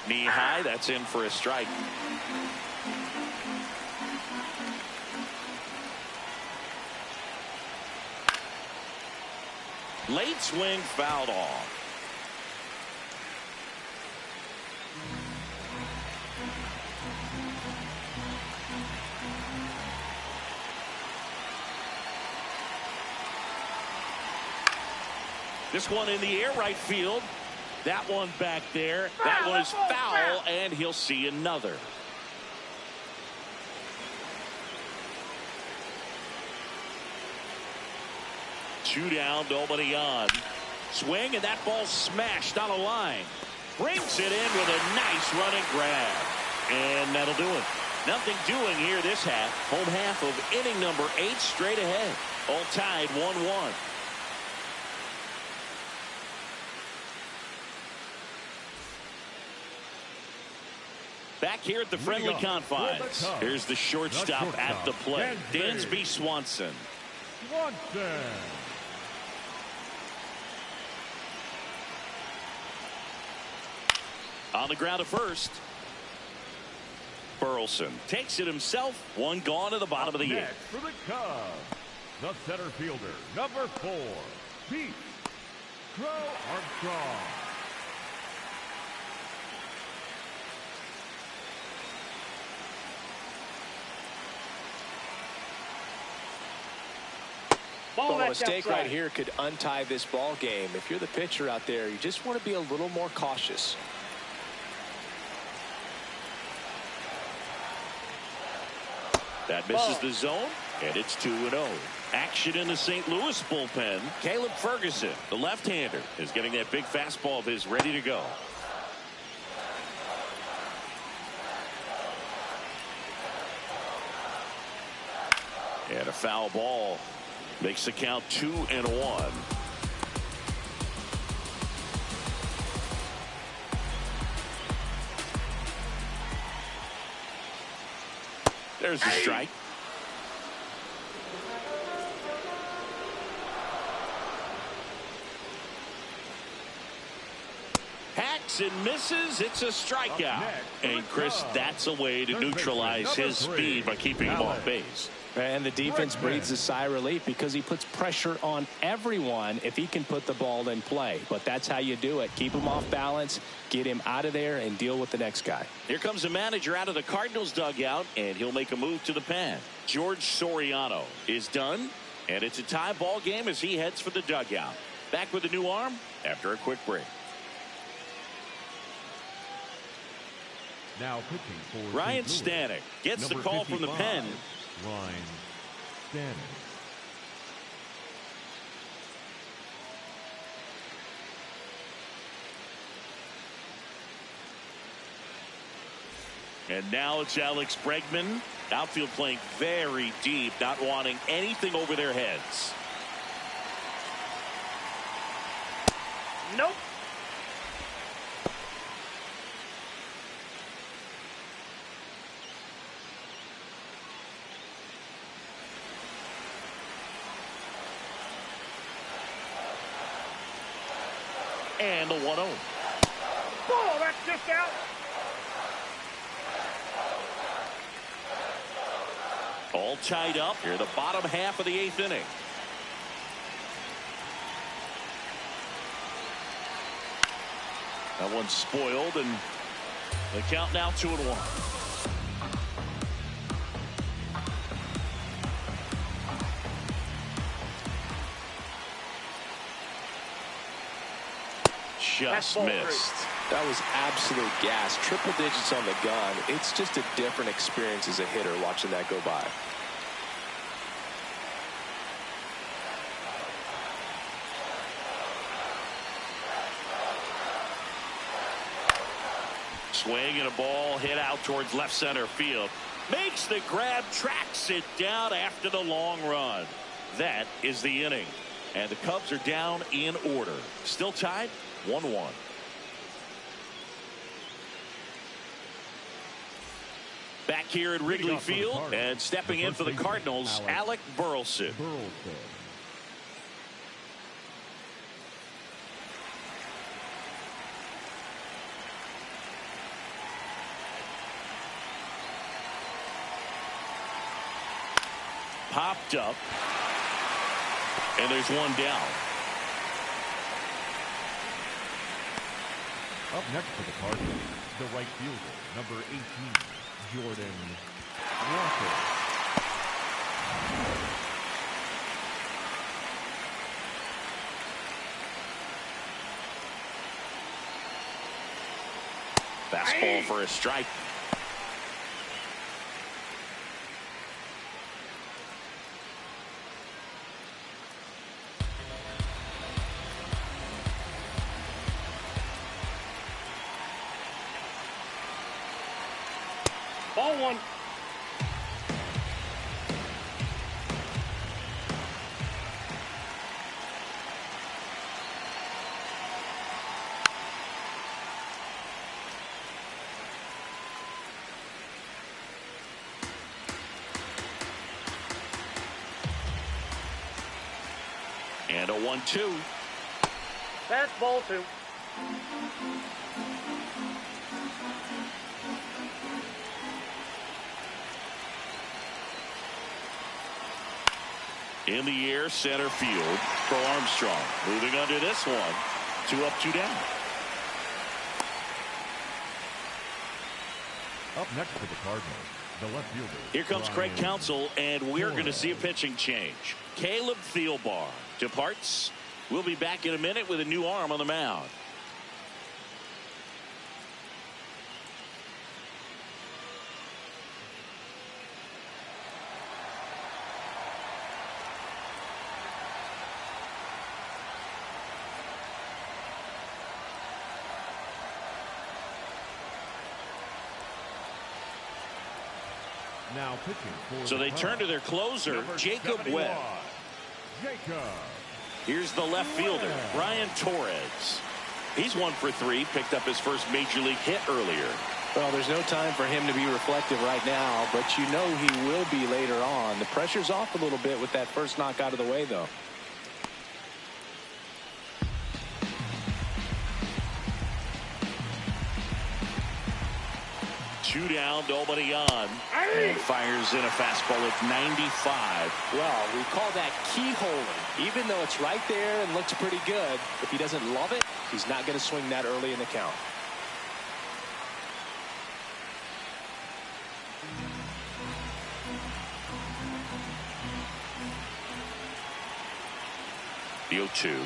Knee high, that's in for a strike. Late swing, fouled off. This one in the air, right field. That one back there. That one is foul, and he'll see another. Two down, nobody on. Swing, and that ball smashed on a line. Brings it in with a nice running grab. And that'll do it. Nothing doing here this half. Home half of inning number 8 straight ahead. All tied 1-1. Back here at the friendly confines. Here's the shortstop at the plate. Dansby Swanson. On the ground at first. Burleson takes it himself. One gone to the bottom of the 8th. For the Cubs, the center fielder, number 4, Pete Armstrong. Well, a mistake right here could untie this ball game. If you're the pitcher out there, you just want to be a little more cautious. That misses the zone, and it's 2-0. Action in the St. Louis bullpen. Caleb Ferguson, the left-hander, is getting that big fastball of his ready to go. And a foul ball makes the count 2-1. There's the strike. Hacks and misses. It's a strikeout. And Chris, that's a way to neutralize his speed by keeping him off base. And the defense breathes a sigh of relief because he puts pressure on everyone if he can put the ball in play. But that's how you do it. Keep him off balance, get him out of there, and deal with the next guy. Here comes the manager out of the Cardinals dugout, and he'll make a move to the pen. George Soriano is done, and it's a tie ball game as he heads for the dugout. Back with a new arm after a quick break. Now pitching for Ryan Stanek gets the call from the pen. Ryan Stanek. And now it's Alex Bregman. Outfield playing very deep, not wanting anything over their heads. Nope. And the 1-0. Oh, that's just out. All tied up here, the bottom half of the 8th inning. That one's spoiled, and the count now 2-1. Just missed. That was absolute gas. Triple digits on the gun. It's just a different experience as a hitter watching that go by. Swing and a ball hit out towards left center field. Makes the grab, tracks it down after the long run. That is the inning. And the Cubs are down in order. Still tied 1-1. Back here at Wrigley Field and stepping in for the Cardinals, Alec Burleson. popped up. And there's one down. Up next for the Cardinals, the right fielder, number 18, Jordan Walker. Fastball for a strike. Ball one. And a 1-2. That's ball two. In the air, center field for Armstrong. Moving under this one. 2 up, 2 down. Up next for the Cardinals, the left fielder. Here comes Craig Brian Counsell, and we're going to see a Torres. pitching change. Caleb Thielbar departs. We'll be back in a minute with a new arm on the mound. Now pitching for So the they turn to their closer, Number Jacob 71, Webb. Jacob. Here's the left fielder, Brian Torres. He's 1 for 3, picked up his first major league hit earlier. Well, there's no time for him to be reflective right now, but you know he will be later on. The pressure's off a little bit with that first knock out of the way, though. Two down, nobody on. And fires in a fastball at 95. Well, we call that keyholing. Even though it's right there and looks pretty good, if he doesn't love it, he's not going to swing that early in the count. The 0-2.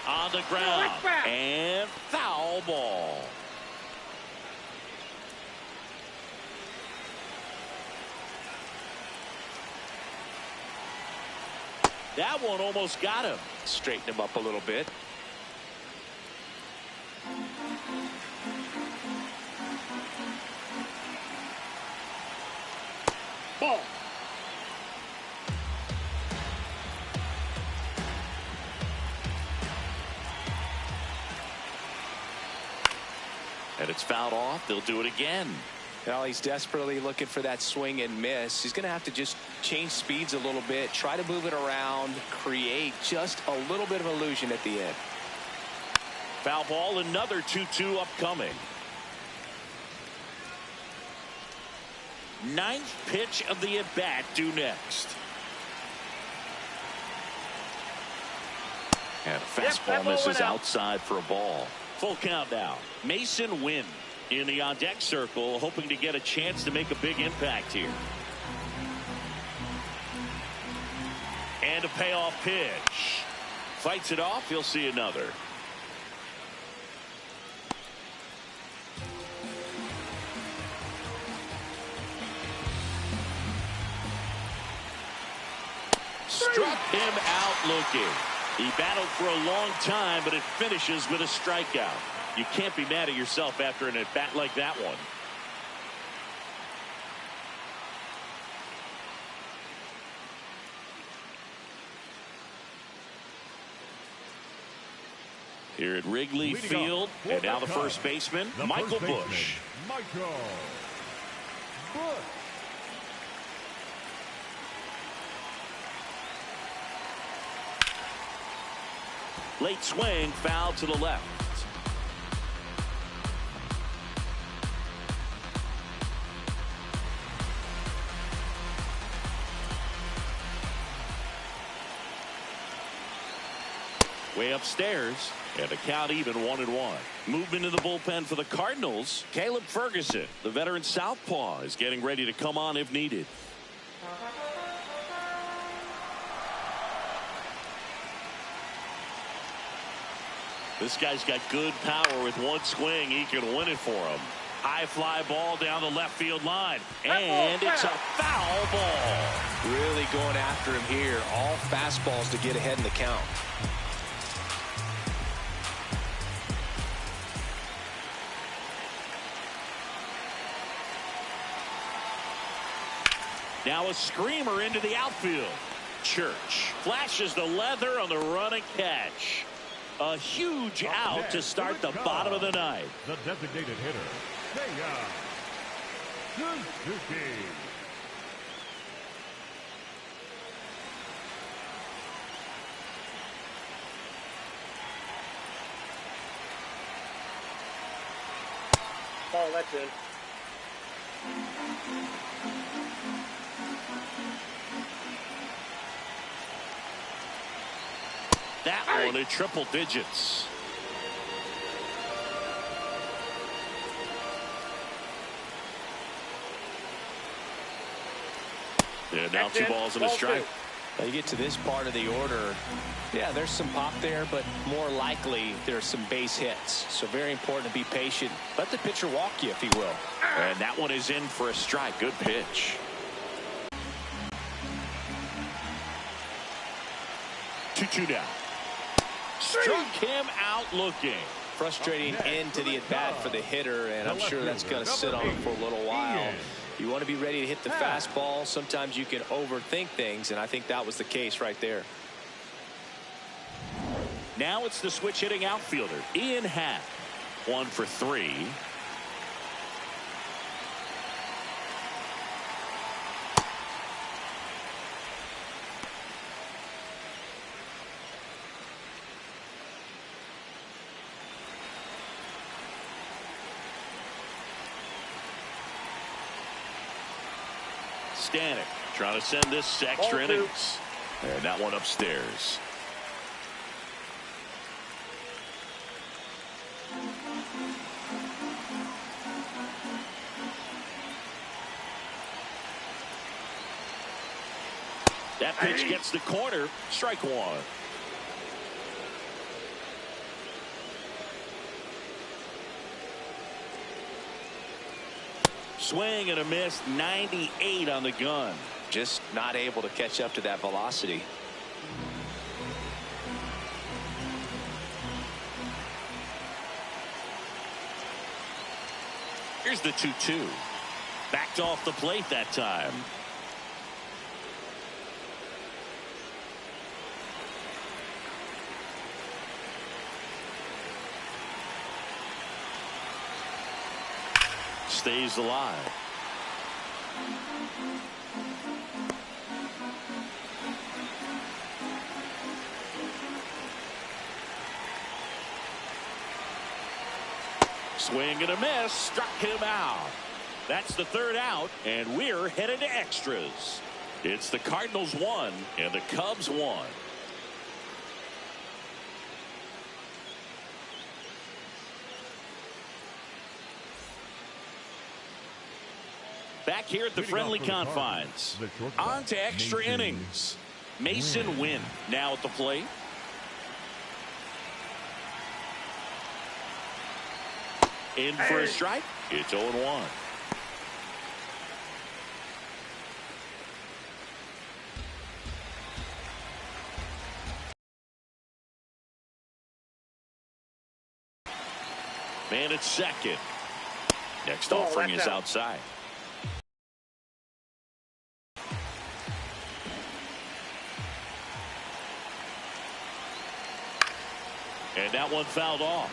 On the ground. And foul ball. That one almost got him. Straighten him up a little bit. Ball. And it's fouled off. They'll do it again. Well, he's desperately looking for that swing and miss. He's going to have to just change speeds a little bit, try to move it around, create just a little bit of illusion at the end. Foul ball, another 2-2 upcoming. Ninth pitch of the at-bat due next. And a fastball that ball misses went out. outside for a ball. Full count now. Mason Wynn in the on-deck circle, hoping to get a chance to make a big impact here. And a payoff pitch. Fights it off. He'll see another. Struck him out looking. He battled for a long time, but it finishes with a strikeout. You can't be mad at yourself after an at-bat like that one. Here at Wrigley Leading Field, off for and now the the Cubs, first baseman, the Michael first baseman, Busch. Michael Busch. Late swing, foul to the left. Way upstairs, and the count even 1-1. Movement in the bullpen for the Cardinals. Caleb Ferguson, the veteran southpaw, is getting ready to come on if needed. This guy's got good power. With one swing, he can win it for him. High fly ball down the left field line, and it's a foul ball. Really going after him here. All fastballs to get ahead in the count. Now a screamer into the outfield. Church flashes the leather on the run and catch. A huge out to start the bottom of the ninth. The designated hitter, Suzuki. Oh, that's in. That one in triple digits. And now 2 balls and a strike. Now you get to this part of the order. Yeah, there's some pop there, but more likely there's some base hits. So very important to be patient. Let the pitcher walk you if he will. And that one is in for a strike. Good pitch. 2-2 now. Struck him out looking. Frustrating end to the at-bat for the hitter, and I'm sure that's going to sit on him for a little while. You want to be ready to hit the fastball. Sometimes you can overthink things, and I think that was the case right there. Now it's the switch hitting outfielder, Ian Happ. 1 for 3. Stanek trying to send this extra innings. And that one upstairs. That pitch gets the corner. Strike 1. Swing and a miss. 98 on the gun. Just not able to catch up to that velocity. Here's the 2-2. Backed off the plate that time. Stays alive. Swing and a miss. Struck him out. That's the 3rd out, and we're headed to extras. It's the Cardinals 1 and the Cubs 1. Back here at the friendly confines. On to extra innings. Mason Wynn now at the plate. In for a strike. It's 0-1. Man at second. Next offering is outside. And that one fouled off.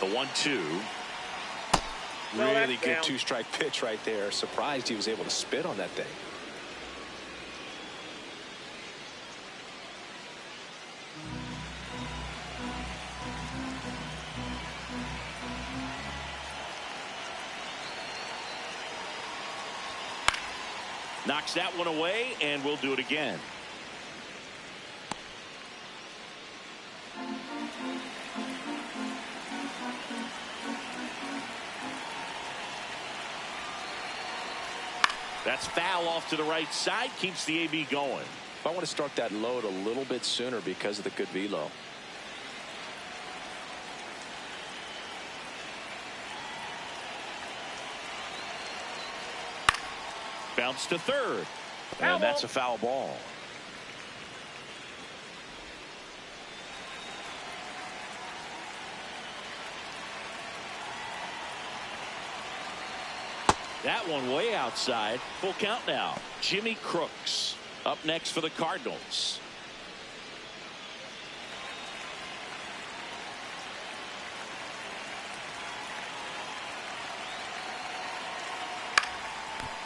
The 1-2. Really good 2-strike pitch right there. Surprised he was able to spit on that thing. Knocks that one away, and we'll do it again. That's foul off to the right side. Keeps the AB going. I want to start that load a little bit sooner because of the good velo. Bounce to third. And that's a foul ball. That one way outside. Full count now. Jimmy Crooks up next for the Cardinals.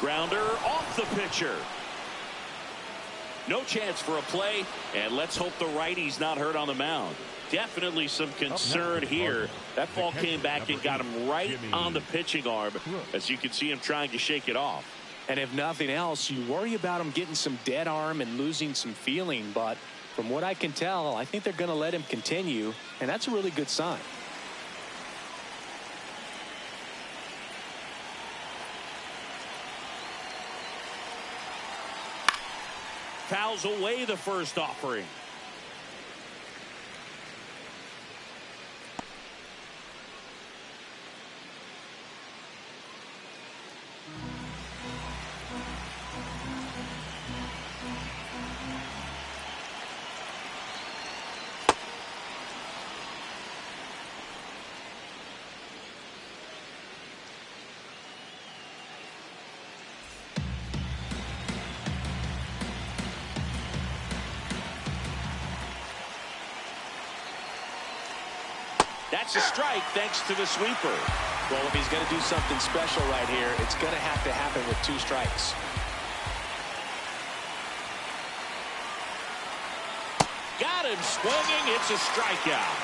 Grounder off the pitcher. No chance for a play, and let's hope the righty's not hurt on the mound. Definitely some concern here. That ball came back and got him right on the pitching arm, as you can see him trying to shake it off. And if nothing else, you worry about him getting some dead arm and losing some feeling. But from what I can tell, I think they're going to let him continue, and that's a really good sign. Fouls away the first offering. That's a strike thanks to the sweeper. Well, if he's going to do something special right here, it's going to have to happen with 2 strikes. Got him swinging. It's a strikeout.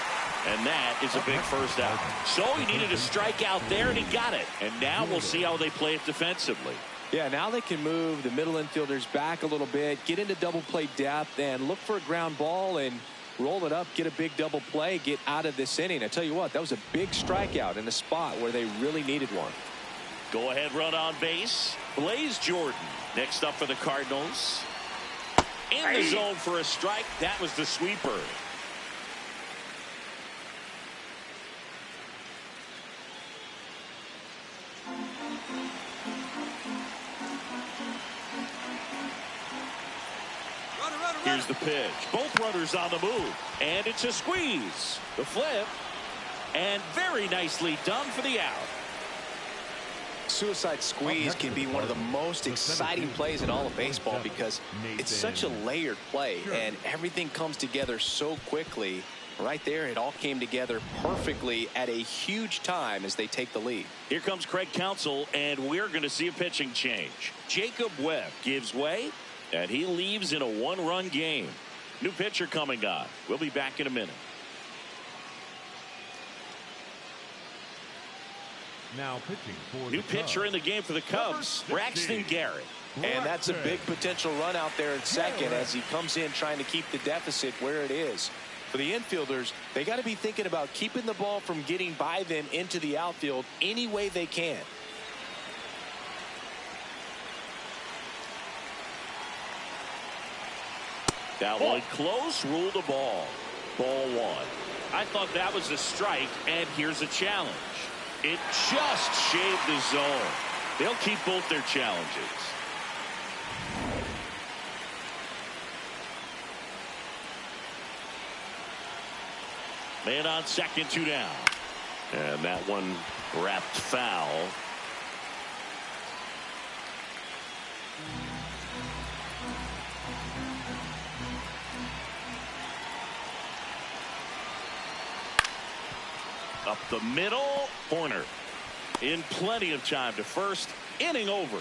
And that is a big first out. So he needed a strikeout there, and he got it. And now we'll see how they play it defensively. Yeah, now they can move the middle infielders back a little bit, get into double play depth, and look for a ground ball and roll it up, get a big double play, get out of this inning. I tell you what, that was a big strikeout in a spot where they really needed one. Go ahead run on base. Blaze Jordan next up for the Cardinals. In the zone for a strike. That was the sweeper. Here's the pitch. Both runners on the move. And it's a squeeze. The flip. And very nicely done for the out. Suicide squeeze can be one of the most exciting plays in all of baseball because it's such a layered play and everything comes together so quickly. Right there, it all came together perfectly at a huge time as they take the lead. Here comes Craig Counsell, and we're going to see a pitching change. Jacob Webb gives way, and he leaves in a 1-run game. New pitcher coming on. We'll be back in a minute. Now pitching for New pitcher in the game for the Cubs, Braxton Garrett. And that's a big potential run out there in second as he comes in trying to keep the deficit where it is. For the infielders, they got to be thinking about keeping the ball from getting by them into the outfield any way they can. That one close, ruled a ball. Ball 1. I thought that was a strike, and here's a challenge. It just shaved the zone. They'll keep both their challenges. Man on second, 2 down. And that one wrapped foul. Up the middle, corner. In plenty of time to first. Inning over.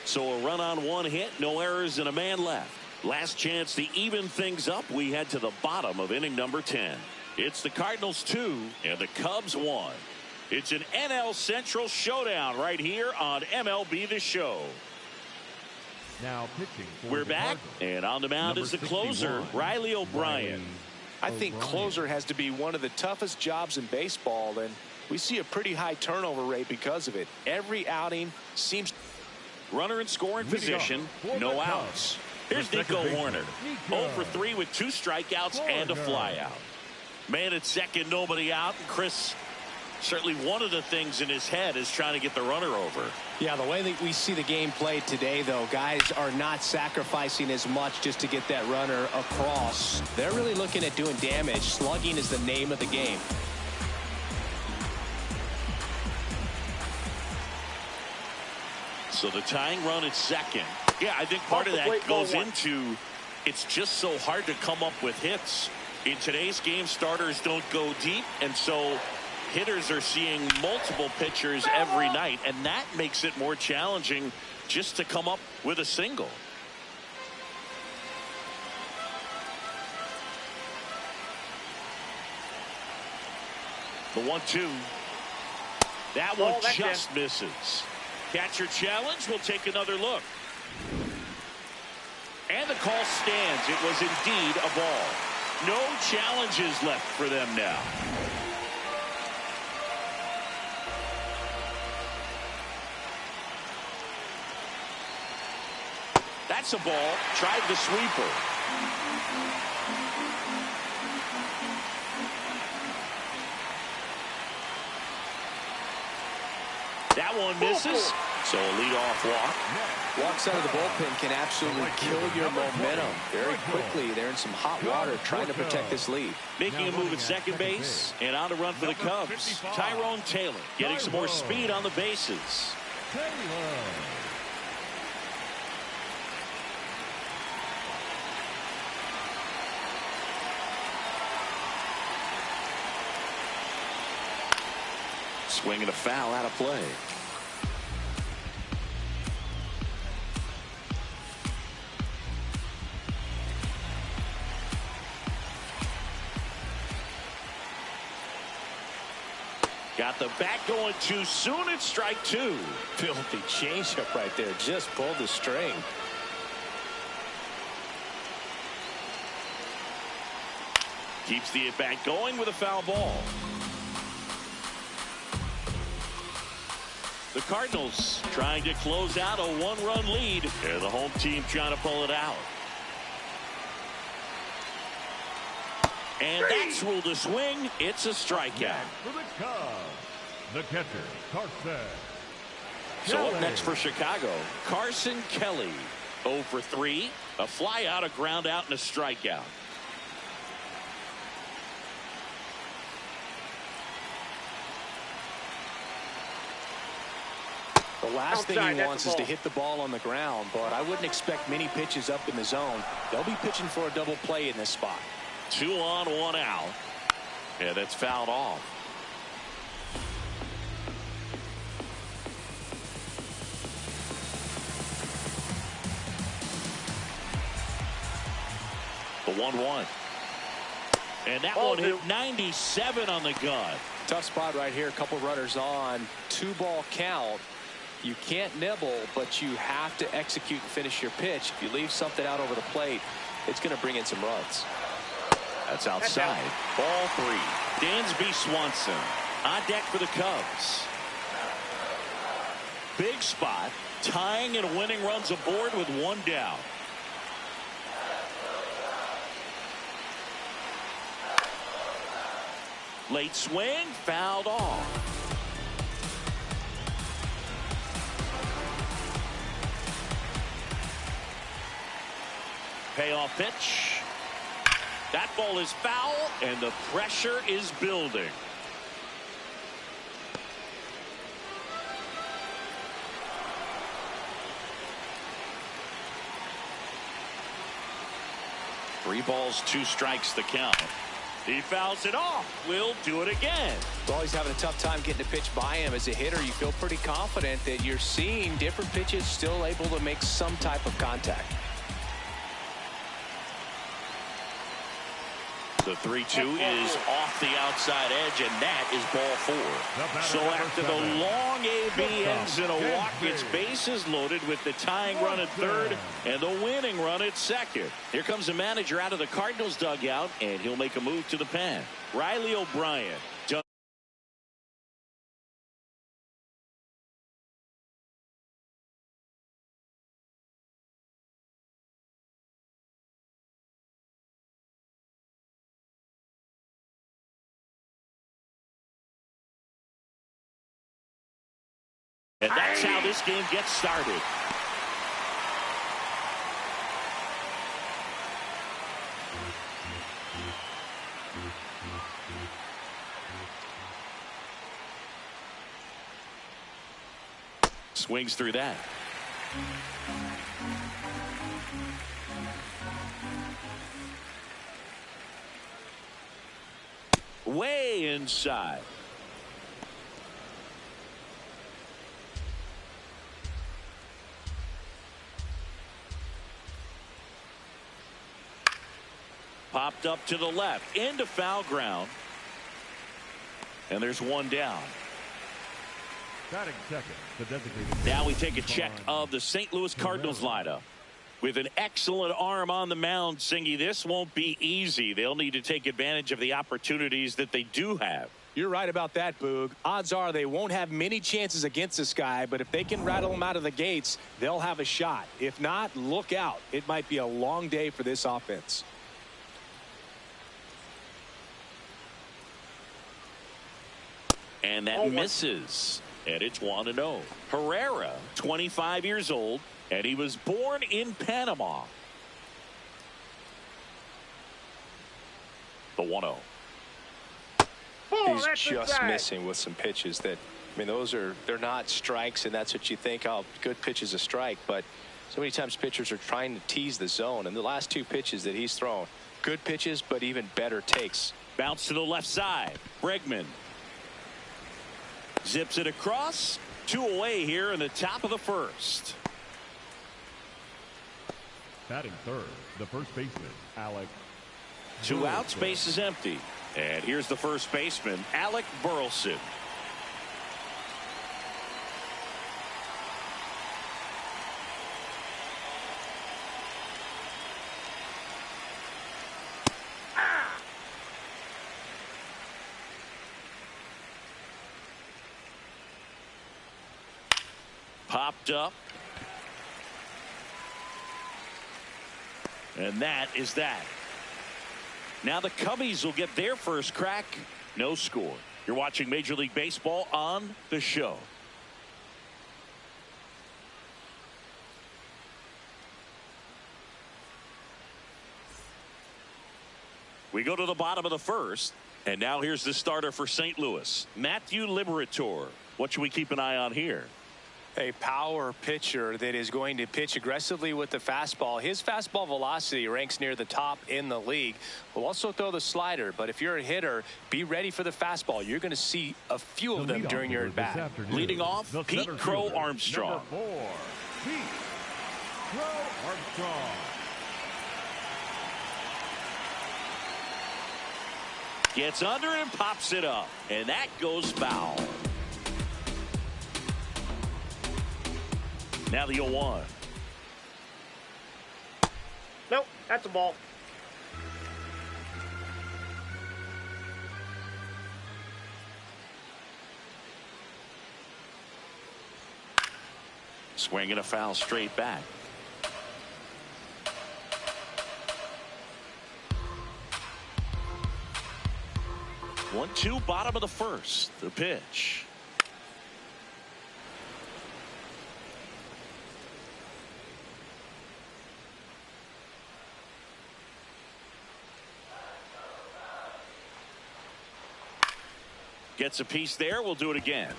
So a run on 1 hit, no errors, and a man left. Last chance to even things up. We head to the bottom of inning number 10. It's the Cardinals 2 and the Cubs 1. It's an NL Central showdown right here on MLB The Show. Now pitching for We're the back, Cardinals, and on the mound number is the closer, 61, Riley O'Brien. I think closer has to be one of the toughest jobs in baseball, and we see a pretty high turnover rate because of it. Every outing seems... Runner in scoring Leading position, off for no the outs. Cubs, Here's the Nico second baseman, Warner. Nico 0 for 3 with 2 strikeouts and a Warner. flyout. Man at second, nobody out. And Chris, certainly one of the things in his head is trying to get the runner over. Yeah, the way that we see the game played today, though, guys are not sacrificing as much just to get that runner across. They're really looking at doing damage. Slugging is the name of the game. So the tying run at second. Yeah, I think part of that goes into it's just so hard to come up with hits. In today's game, starters don't go deep, and so hitters are seeing multiple pitchers every night, and that makes it more challenging just to come up with a single. The 1-2. That one just misses. Catcher challenge. We'll take another look. And the call stands. It was indeed a ball. No challenges left for them now. That's a ball. Tried the sweeper. That one misses. So a leadoff walk. Walks out of the bullpen can absolutely kill your momentum very quickly. They're in some hot water trying to protect this lead. Making a move at second base and on to run for the Cubs. Tyrone Taylor getting some more speed on the bases. Swinging a foul out of play. Got the bat going too soon. It's strike 2. Filthy changeup right there. Just pulled the string. Keeps the at-bat going with a foul ball. The Cardinals trying to close out a 1-run lead. And the home team trying to pull it out. And that's ruled a swing. It's a strikeout. For the Cubs, the catcher, Carson. So up next for Chicago, Carson Kelly. 0 for 3. A fly out, a ground out, and a strikeout. The last thing he wants is to hit the ball on the ground, but I wouldn't expect many pitches up in the zone. They'll be pitching for a double play in this spot. 2 on, 1 out. Yeah, that's fouled off. The 1-1. And that one hit 97 on the gun. Tough spot right here. A couple runners on. 2-ball count. You can't nibble, but you have to execute and finish your pitch. If you leave something out over the plate, it's going to bring in some runs. That's outside. Ball 3. Dansby Swanson on deck for the Cubs. Big spot. Tying and winning runs aboard with 1 down. Late swing. Fouled off. Payoff pitch. That ball is foul, and the pressure is building. Three balls, 2 strikes, the count. He fouls it off. We'll do it again. Well, he's having a tough time getting a pitch by him. As a hitter, you feel pretty confident that you're seeing different pitches still able to make some type of contact. The 3-2 is off the outside edge, and that is ball 4. So after the long AB ends in a walk, it's bases loaded with the tying run at third and the winning run at second. Here comes the manager out of the Cardinals dugout, and he'll make a move to the pen. Riley O'Brien. And that's how this game gets started. Swings through that. Way inside. Popped up to the left into foul ground, and there's one down. Batting second, the designated. Now we take a check of the St. Louis Cardinals lineup. With an excellent arm on the mound, Singy, this won't be easy. They'll need to take advantage of the opportunities that they do have. You're right about that, Boog. Odds are they won't have many chances against this guy, but if they can rattle him out of the gates, they'll have a shot. If not, look out. It might be a long day for this offense. And that misses. And it's 1-0. Herrera, 25 years old, and he was born in Panama. The 1-0. He's just missing with some pitches that, I mean, they're not strikes, and that's what you think, oh, good pitch is a strike. But so many times pitchers are trying to tease the zone, and the last 2 pitches that he's thrown, good pitches, but even better takes. Bounce to the left side. Bregman zips it across. 2 away here in the top of the first. Batting third, the first baseman, Alec. 2 outs, base is empty. And here's the first baseman, Alec Burleson. Popped up. And that is that. Now the Cubbies will get their first crack. No score. You're watching Major League Baseball on the show. We go to the bottom of the first. And now here's the starter for St. Louis, Matthew Liberatore. What should we keep an eye on here? A power pitcher that is going to pitch aggressively with the fastball. His fastball velocity ranks near the top in the league. Will also throw the slider, but if you're a hitter, be ready for the fastball. You're going to see a few of them during your at-bat. Leading off, Pete Crow Armstrong. Number 4, Pete Crow Armstrong. Gets under it and pops it up, and that goes foul. Now the 0-1. Nope, that's a ball. Swing and a foul straight back. One, two, bottom of the first. The pitch. Gets a piece there. We'll do it again.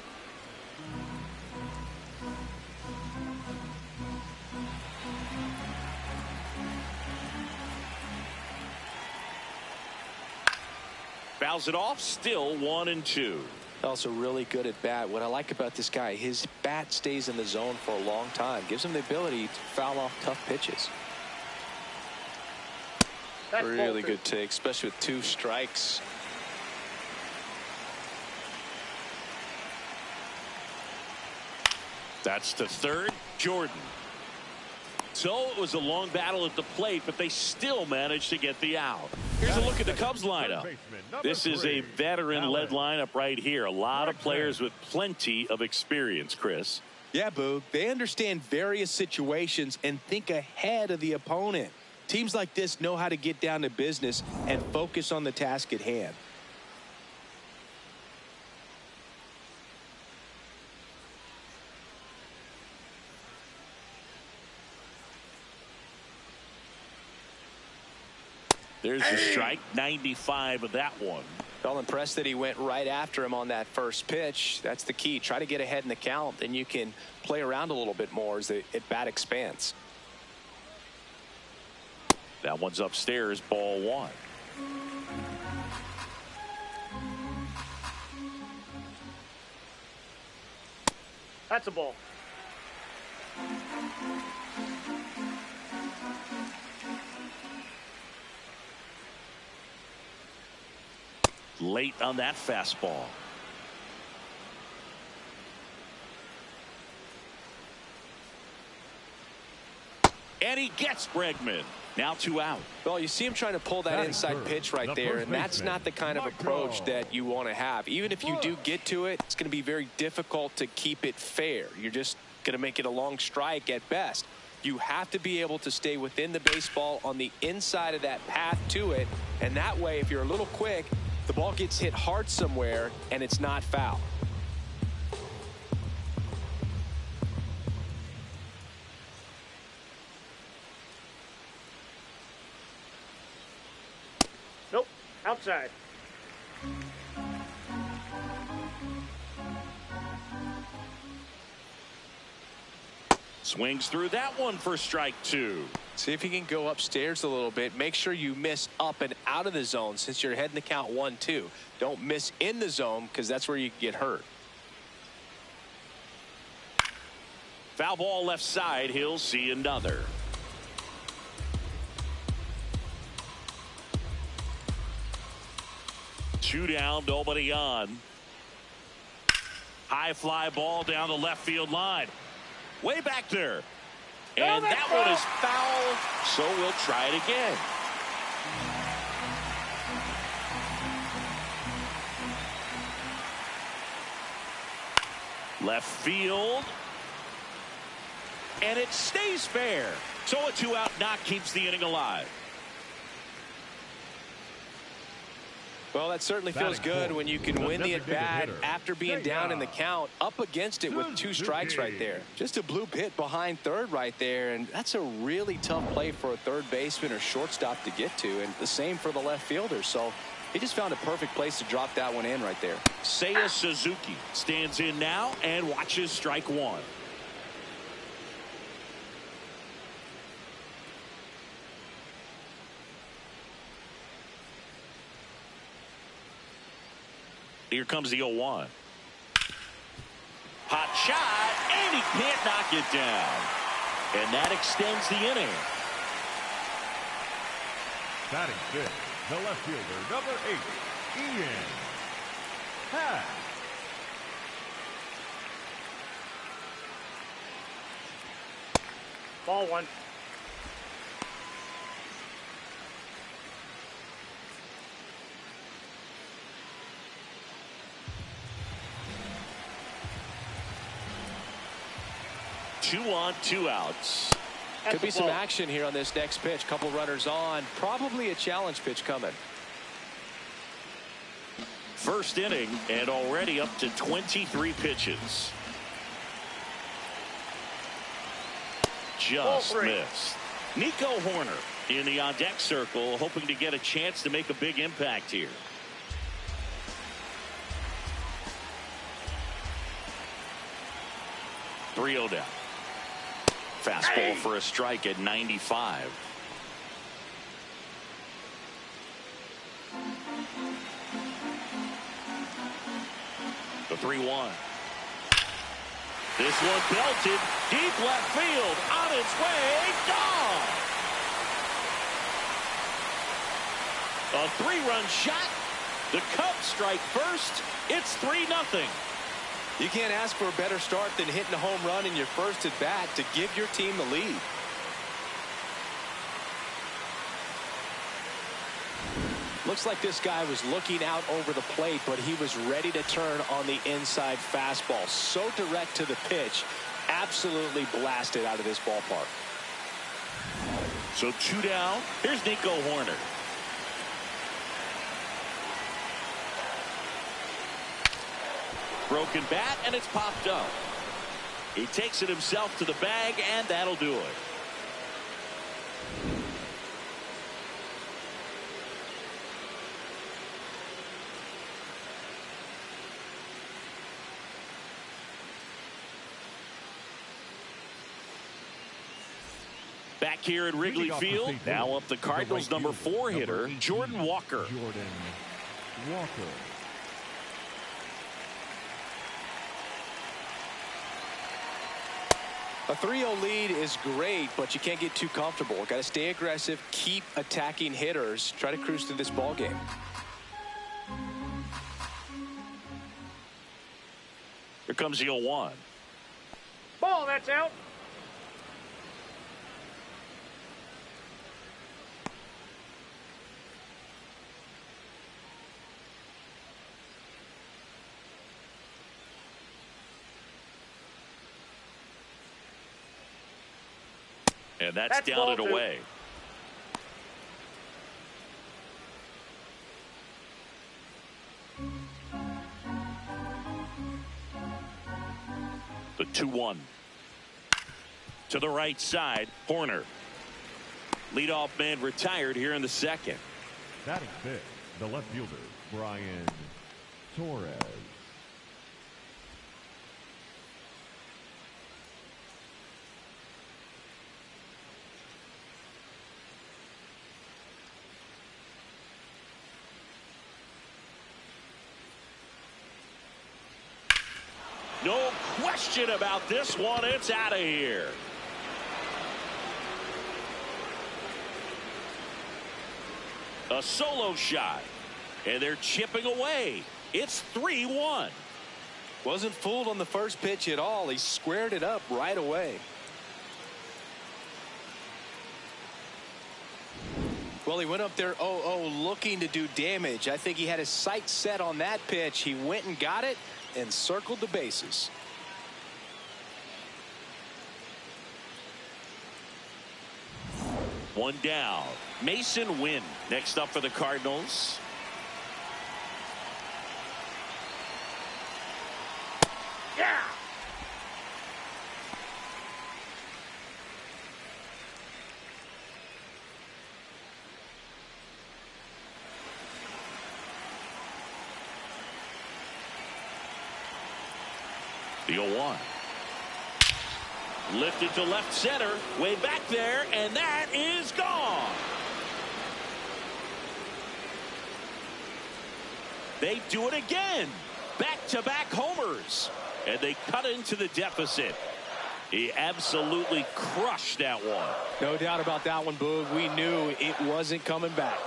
Fouls it off. Still 1-2. Also really good at bat. What I like about this guy, his bat stays in the zone for a long time. Gives him the ability to foul off tough pitches. That's Really bolted. good take, especially with 2 strikes. That's to third. Jordan. So it was a long battle at the plate, but they still managed to get the out. Here's a look at the Cubs lineup. This is a veteran-led lineup right here. A lot of players with plenty of experience, Chris. Yeah, Boog. They understand various situations and think ahead of the opponent. Teams like this know how to get down to business and focus on the task at hand. There's a strike, 95 of that one. Felt impressed that he went right after him on that first pitch. That's the key. Try to get ahead in the count, then you can play around a little bit more as the at-bat expands. That one's upstairs, ball 1. That's a ball. Late on that fastball. And he gets Bregman. Now 2 out. Well, you see him trying to pull that inside pitch right there, and that's not the kind of approach that you want to have. Even if you do get to it, it's going to be very difficult to keep it fair. You're just going to make it a long strike at best. You have to be able to stay within the baseball on the inside of that path to it, and that way, if you're a little quick, the ball gets hit hard somewhere, and it's not foul. Nope. Outside. Swings through that one for strike 2. See if you can go upstairs a little bit. Make sure you miss up and out of the zone since you're heading the count 1-2. Don't miss in the zone because that's where you can get hurt. Foul ball left side. He'll see another. Two down, nobody on. High fly ball down the left field line. Way back there. And that one is foul, so we'll try it again. Left field. And it stays fair. So a 2-out knock keeps the inning alive. Well, that certainly feels good when you can win the at-bat after being down in the count, up against it with 2 strikes right there. Just a bloop hit behind third right there, and that's a really tough play for a third baseman or shortstop to get to, and the same for the left fielder. So he just found a perfect place to drop that one in right there. Seiya Suzuki stands in now and watches strike 1. Here comes the 0-1. Hot shot, and he can't knock it down. And that extends the inning. Batting fifth, the left fielder, number 8, Ian Happ. Ball 1. Two on, 2 outs. Could be some action here on this next pitch. Couple runners on. Probably a challenge pitch coming. First inning and already up to 23 pitches. Just missed. Nico Horner in the on-deck circle, hoping to get a chance to make a big impact here. .3-0 down. Fastball for a strike at 95. The 3-1. This one belted deep left field, on its way, gone. A 3-run shot. The Cubs strike first. It's 3-0. You can't ask for a better start than hitting a home run in your first at bat to give your team the lead. Looks like this guy was looking out over the plate, but he was ready to turn on the inside fastball. So direct to the pitch. Absolutely blasted out of this ballpark. So 2 down. Here's Nico Horner. Broken bat, and it's popped up. He takes it himself to the bag, and that'll do it. Back here at Wrigley Field, now up the Cardinals' number 4 hitter, Jordan Walker. A 3-0 lead is great, but you can't get too comfortable. Got to stay aggressive, keep attacking hitters, try to cruise through this ball game. Here comes the 0-1. Ball, that's out. And that's down and away. The 2-1. To the right side, Horner. Leadoff man retired here in the second. Batting fifth, the left fielder, Brian Torres. No question about this one. It's out of here. A solo shot. And they're chipping away. It's 3-1. Wasn't fooled on the first pitch at all. He squared it up right away. Well, he went up there 0-0 looking to do damage. I think he had his sights set on that pitch. He went and got it and circled the bases. One down. Mason Wynn next up for the Cardinals. Yeah. The 0-1. Lifted to left center. Way back there. And that is gone. They do it again. Back-to-back homers. And they cut into the deficit. He absolutely crushed that one. No doubt about that one, Boog. We knew it wasn't coming back.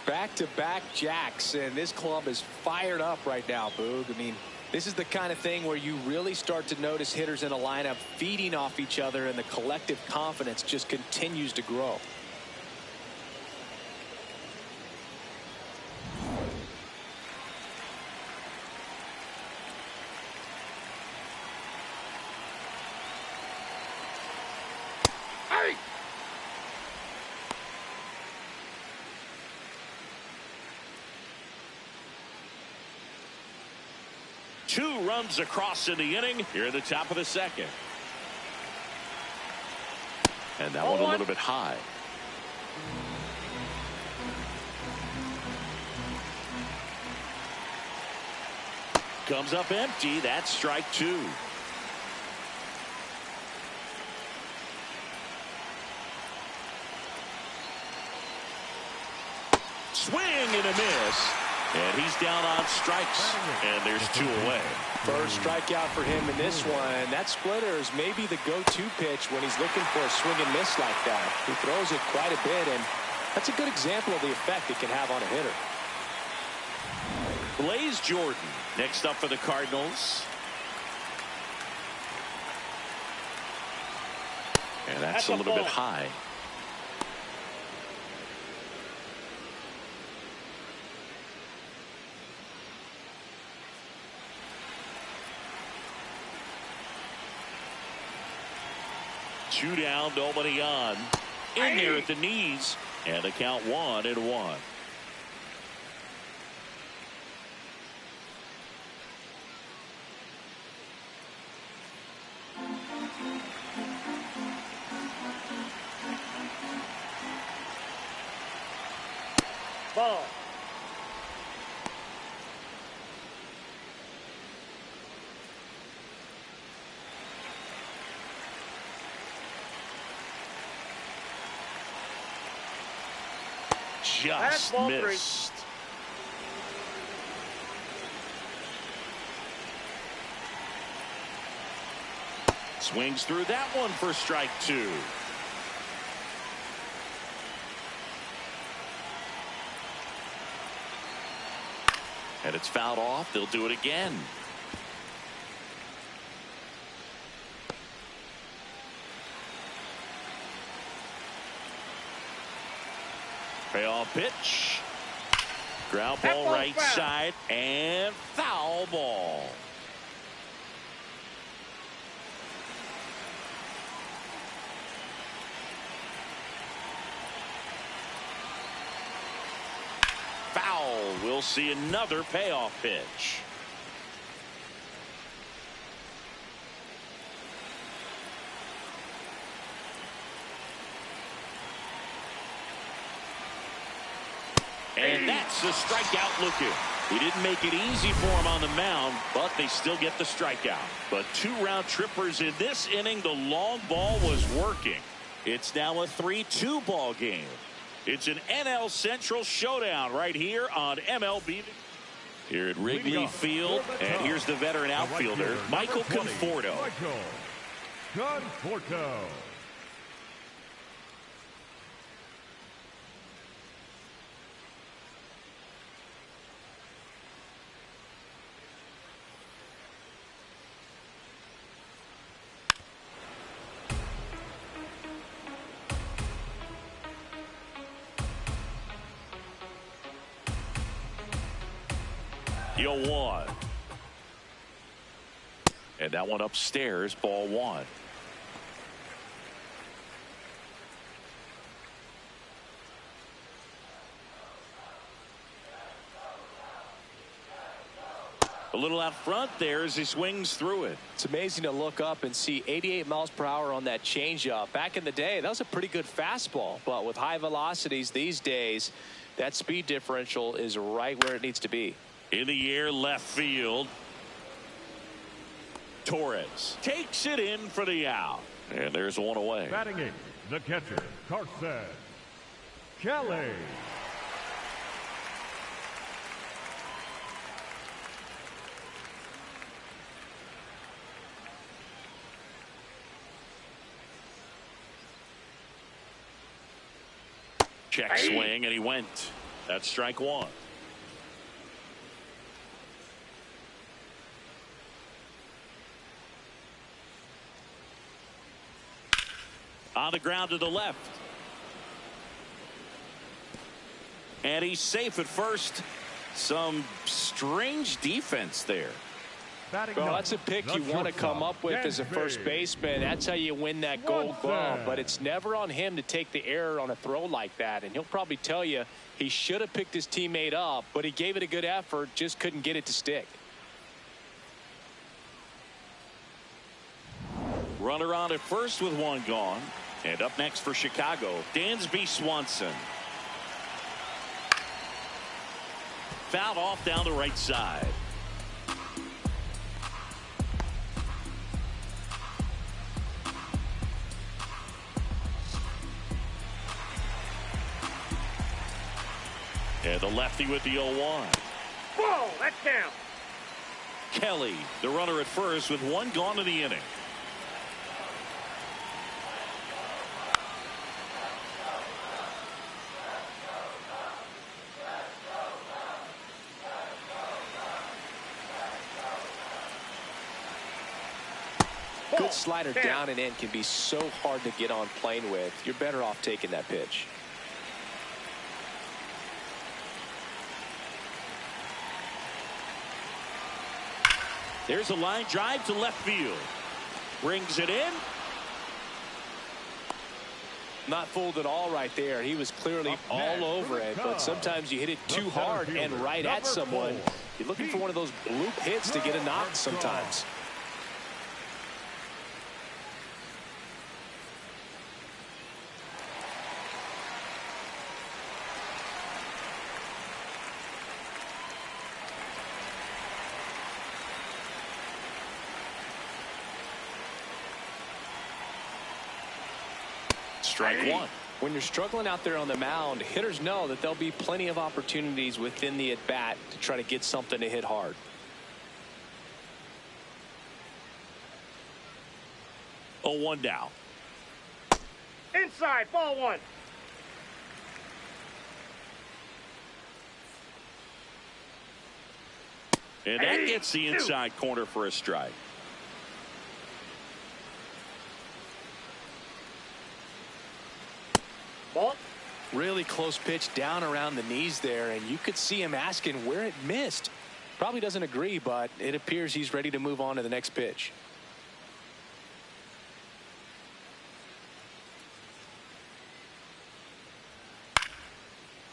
Back-to-back jacks, and this club is fired up right now, Boog. I mean, this is the kind of thing where you really start to notice hitters in a lineup feeding off each other, and the collective confidence just continues to grow. Two runs across in the inning here at the top of the second. And that one a little bit high. Comes up empty. That's strike two. Swing and a miss. And he's down on strikes. And there's two away. First strikeout for him in this one. That splitter is maybe the go-to pitch when he's looking for a swing and miss like that. He throws it quite a bit, and That's a good example of the effect it can have on a hitter. Blaze Jordan next up for the Cardinals. And that's a little bit high. Two down, nobody on. In there at the knees. And the count 1-1. Ball. Just missed. Swings through that one for strike 2. And it's fouled off. They'll do it again. Payoff pitch. Ground ball right side and foul ball. Foul. We'll see another payoff pitch. And that's a strikeout looking. He didn't make it easy for him on the mound, but they still get the strikeout. But 2 round trippers in this inning. The long ball was working. It's now a 3-2 ball game. It's an NL Central showdown right here on MLB. Here at Wrigley Field, and here's the veteran outfielder, Michael Conforto. Conforto. The 0-1. And that one upstairs, ball 1. A little out front there as he swings through it. It's amazing to look up and see 88 miles per hour on that changeup. Back in the day, that was a pretty good fastball. But with high velocities these days, that speed differential is right where it needs to be. In the air, left field. Torres takes it in for the out. And there's one away. Batting in, the catcher, Carson Kelly. Check swing, and he went. That's strike 1. On the ground to the left. And he's safe at first. Some strange defense there. Well, that's a pick you want to come up with as a first baseman. That's how you win that gold glove. But it's never on him to take the error on a throw like that. And he'll probably tell you he should have picked his teammate up, but he gave it a good effort, just couldn't get it to stick. Runner on at first with one gone. And up next for Chicago, Dansby Swanson. Fouled off down the right side. And the lefty with the 0-1. Whoa, that's down. Kelly, the runner at first with one gone in the inning. That slider down and in can be so hard to get on plane with. You're better off taking that pitch. There's a line drive to left field. Brings it in. Not fooled at all right there. He was clearly all over it, but sometimes you hit it too hard and right at someone. You're looking for one of those bloop hits to get a knock sometimes. Strike one. When you're struggling out there on the mound, hitters know that there'll be plenty of opportunities within the at-bat to try to get something to hit hard. Oh, 1 down. Inside, ball one. And that gets the inside corner for a strike. Ball. Really close pitch down around the knees there, and you could see him asking where it missed. Probably doesn't agree, but it appears he's ready to move on to the next pitch.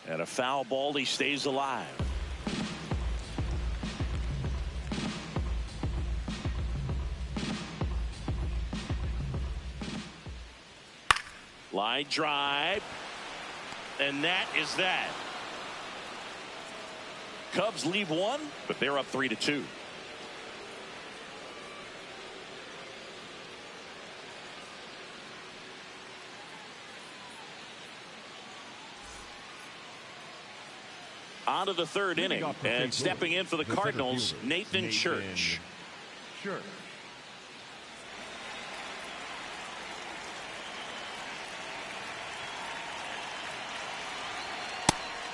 And a foul ball. He stays alive. Line drive. And that is that. Cubs leave one, but they're up 3-2. On to the third inning, and stepping in for the Cardinals, Nathan Church.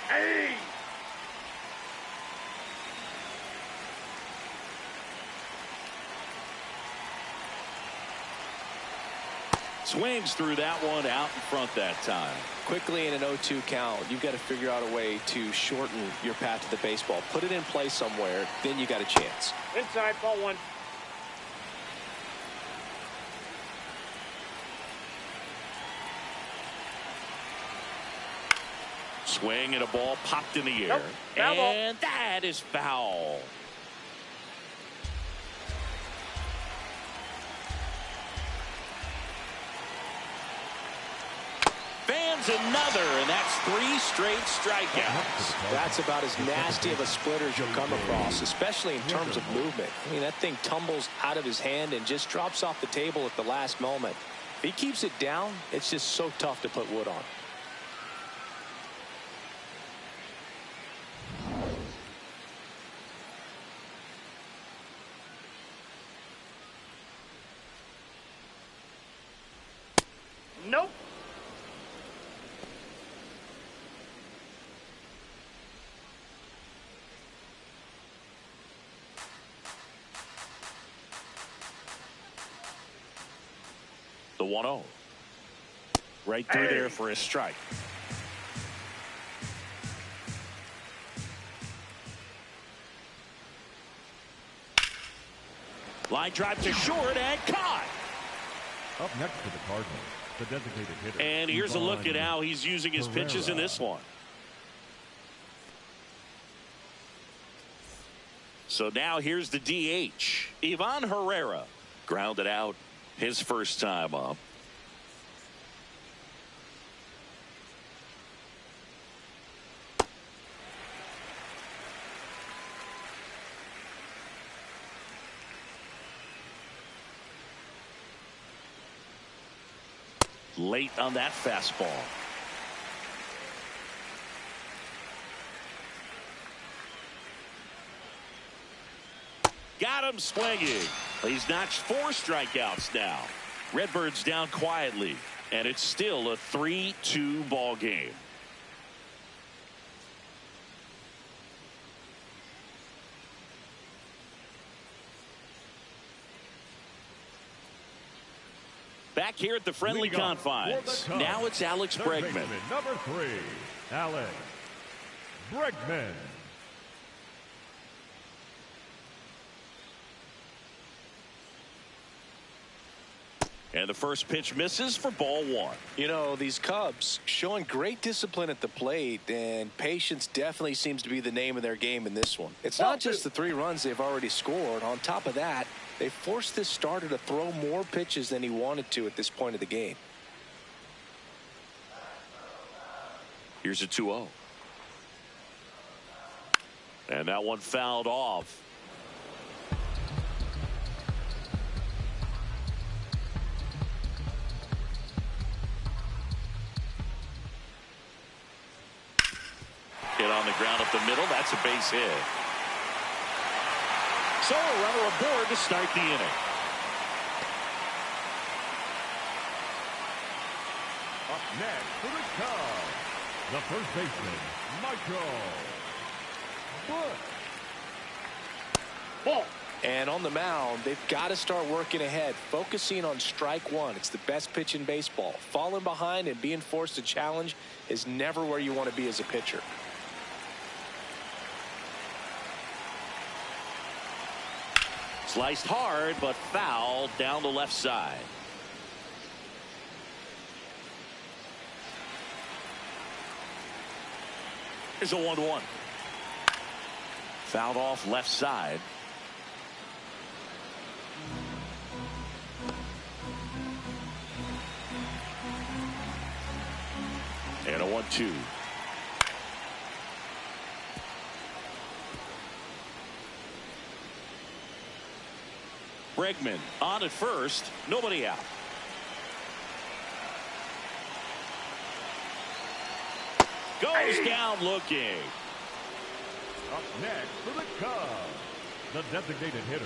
Hey! Swings through that one out in front that time. Quickly in an 0-2 count, you've got to figure out a way to shorten your path to the baseball. Put it in play somewhere, then you got a chance. Inside, ball one. Swing and a ball popped in the air. Nope. Foul ball. And that is foul. Fans another, and that's 3 straight strikeouts. That's about as nasty of a splitter as you'll come across, especially in terms of movement. I mean, that thing tumbles out of his hand and just drops off the table at the last moment. If he keeps it down, it's just so tough to put wood on. Nope. The 1-0. Right through there for a strike. Line drive to short and caught. Up next for the Cardinals, the designated hitter. And here's a look at how he's using his pitches in this one. So now here's the DH. Ivan Herrera grounded out his first time up. Late on that fastball. Got him swinging. He's notched 4 strikeouts now. Redbirds down quietly, and it's still a 3-2 ball game. back here at the friendly confines. Now it's Alex Bregman. Number 3, Alex Bregman. And the first pitch misses for ball 1. You know, these Cubs showing great discipline at the plate, and patience definitely seems to be the name of their game in this one. It's not just the 3 runs they've already scored. On top of that, they forced this starter to throw more pitches than he wanted to at this point of the game. Here's a 2-0. And that one fouled off. Hit on the ground up the middle. That's a base hit. So a runner aboard to start the inning. Up next for the Cubs, the first baseman, Michael Bush. Ball. And on the mound, they've got to start working ahead, focusing on strike 1. It's the best pitch in baseball. Falling behind and being forced to challenge is never where you want to be as a pitcher. Sliced hard, but foul down the left side. Here's a 1-1. Fouled off left side. And a 1-2. Bregman on at first, nobody out. Goes down looking. Up next for the Cubs, the designated hitter,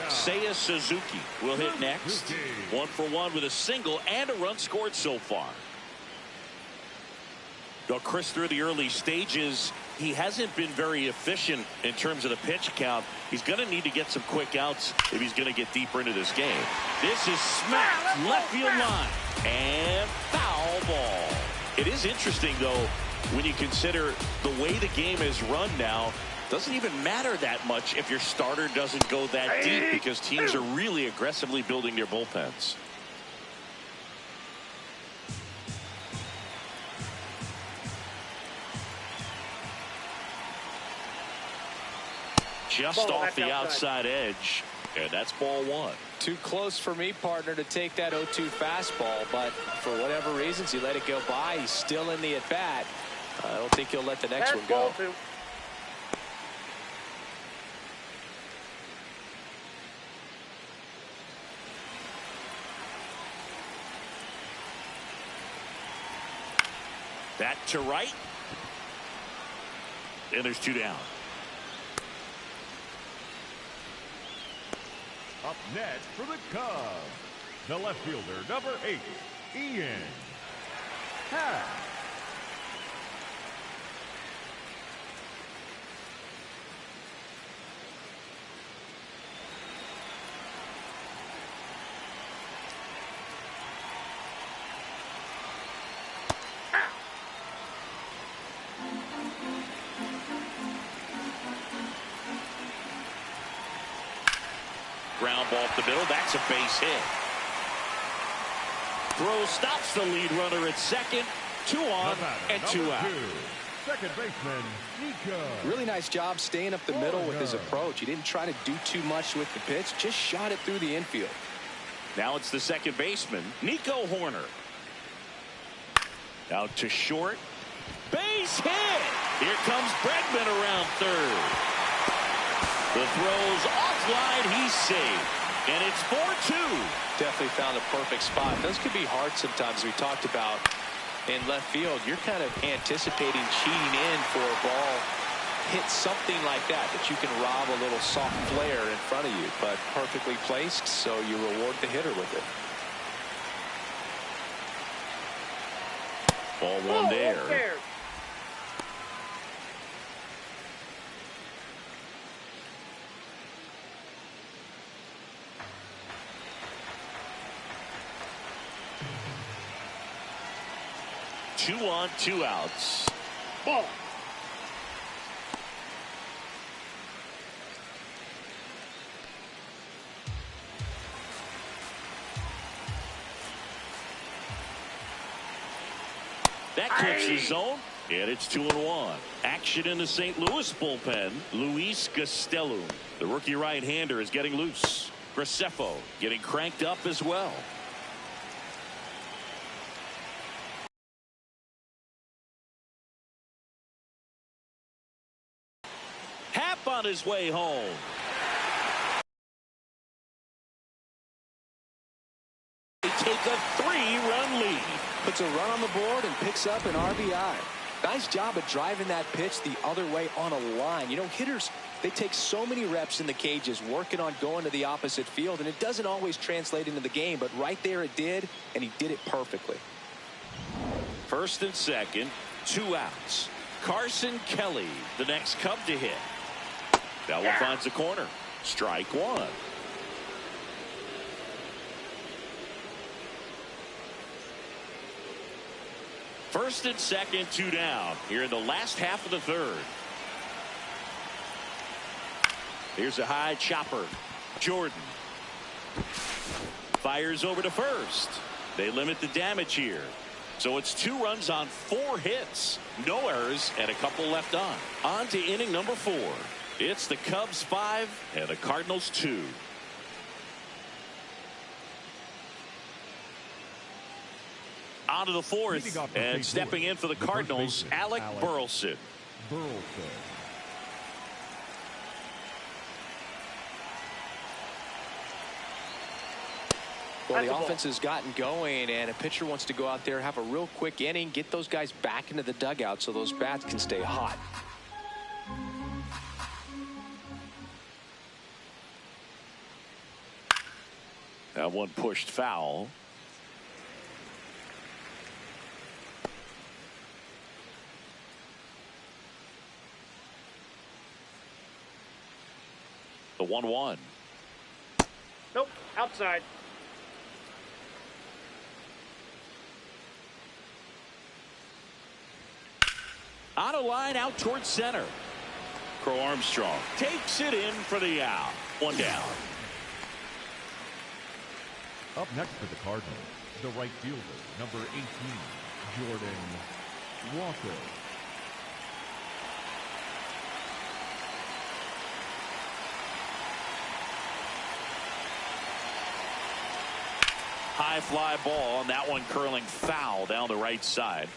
Seiya Suzuki will hit next. 1 for 1 with a single and a run scored so far. Well, Chris, through the early stages, he hasn't been very efficient in terms of the pitch count. He's going to need to get some quick outs if he's going to get deeper into this game. This is smacked left field line and foul ball. It is interesting, though, when you consider the way the game is run now. Doesn't even matter that much if your starter doesn't go that deep, because teams are really aggressively building their bullpens. Just off the outside edge, and that's ball 1. Too close for me, partner, to take that 0-2 fastball, but for whatever reasons, he let it go by. He's still in the at-bat. I don't think he'll let the next one go. That to right. And there's 2 down. Up next for the Cubs, the left fielder, number 8, Ian Happ. Ground ball up the middle. That's a base hit. Throw stops the lead runner at second. 2 on and 2 out. Second baseman, Nico. Really nice job staying up the middle with his approach. He didn't try to do too much with the pitch, just shot it through the infield. Now it's the second baseman, Nico Horner. Out to short. Base hit. Here comes Bregman around third. The throw's offline. He's safe. And it's 4-2. Definitely found a perfect spot. Those could be hard sometimes. We talked about in left field. You're kind of anticipating cheating in for a ball. Hit something like that you can rob a little soft flare in front of you, but perfectly placed, so you reward the hitter with it. Ball 1 there. 2 on, 2 outs. Ball. That clips the zone, and it's 2-1. Action in the St. Louis bullpen. Luis Castello, the rookie right-hander, is getting loose. Graceffo getting cranked up as well. Happ on his way home. They take a 3-run lead. Puts a run on the board and picks up an RBI. Nice job of driving that pitch the other way on a line. You know, hitters, they take so many reps in the cages working on going to the opposite field, and it doesn't always translate into the game, but right there it did, and he did it perfectly. First and second, 2 outs. Carson Kelly, the next Cub to hit. That one finds the corner. Strike 1. First and second, 2 down here in the last half of the third. Here's a high chopper. Jordan fires over to first. They limit the damage here. So it's 2 runs on 4 hits. No errors and a couple left on. On to inning number 4. It's the Cubs 5 and the Cardinals 2. On to the 4th, and stepping in for the Cardinals, Alec Burleson. Well, the offense has gotten going, and a pitcher wants to go out there, have a real quick inning, get those guys back into the dugout so those bats can stay hot. That one pushed foul. The 1-1. Nope. Outside. On a line out towards center. Crow Armstrong takes it in for the out. 1 down. Up next for the Cardinals, the right fielder, number 18, Jordan Walker. High fly ball, and that one curling foul down the right side.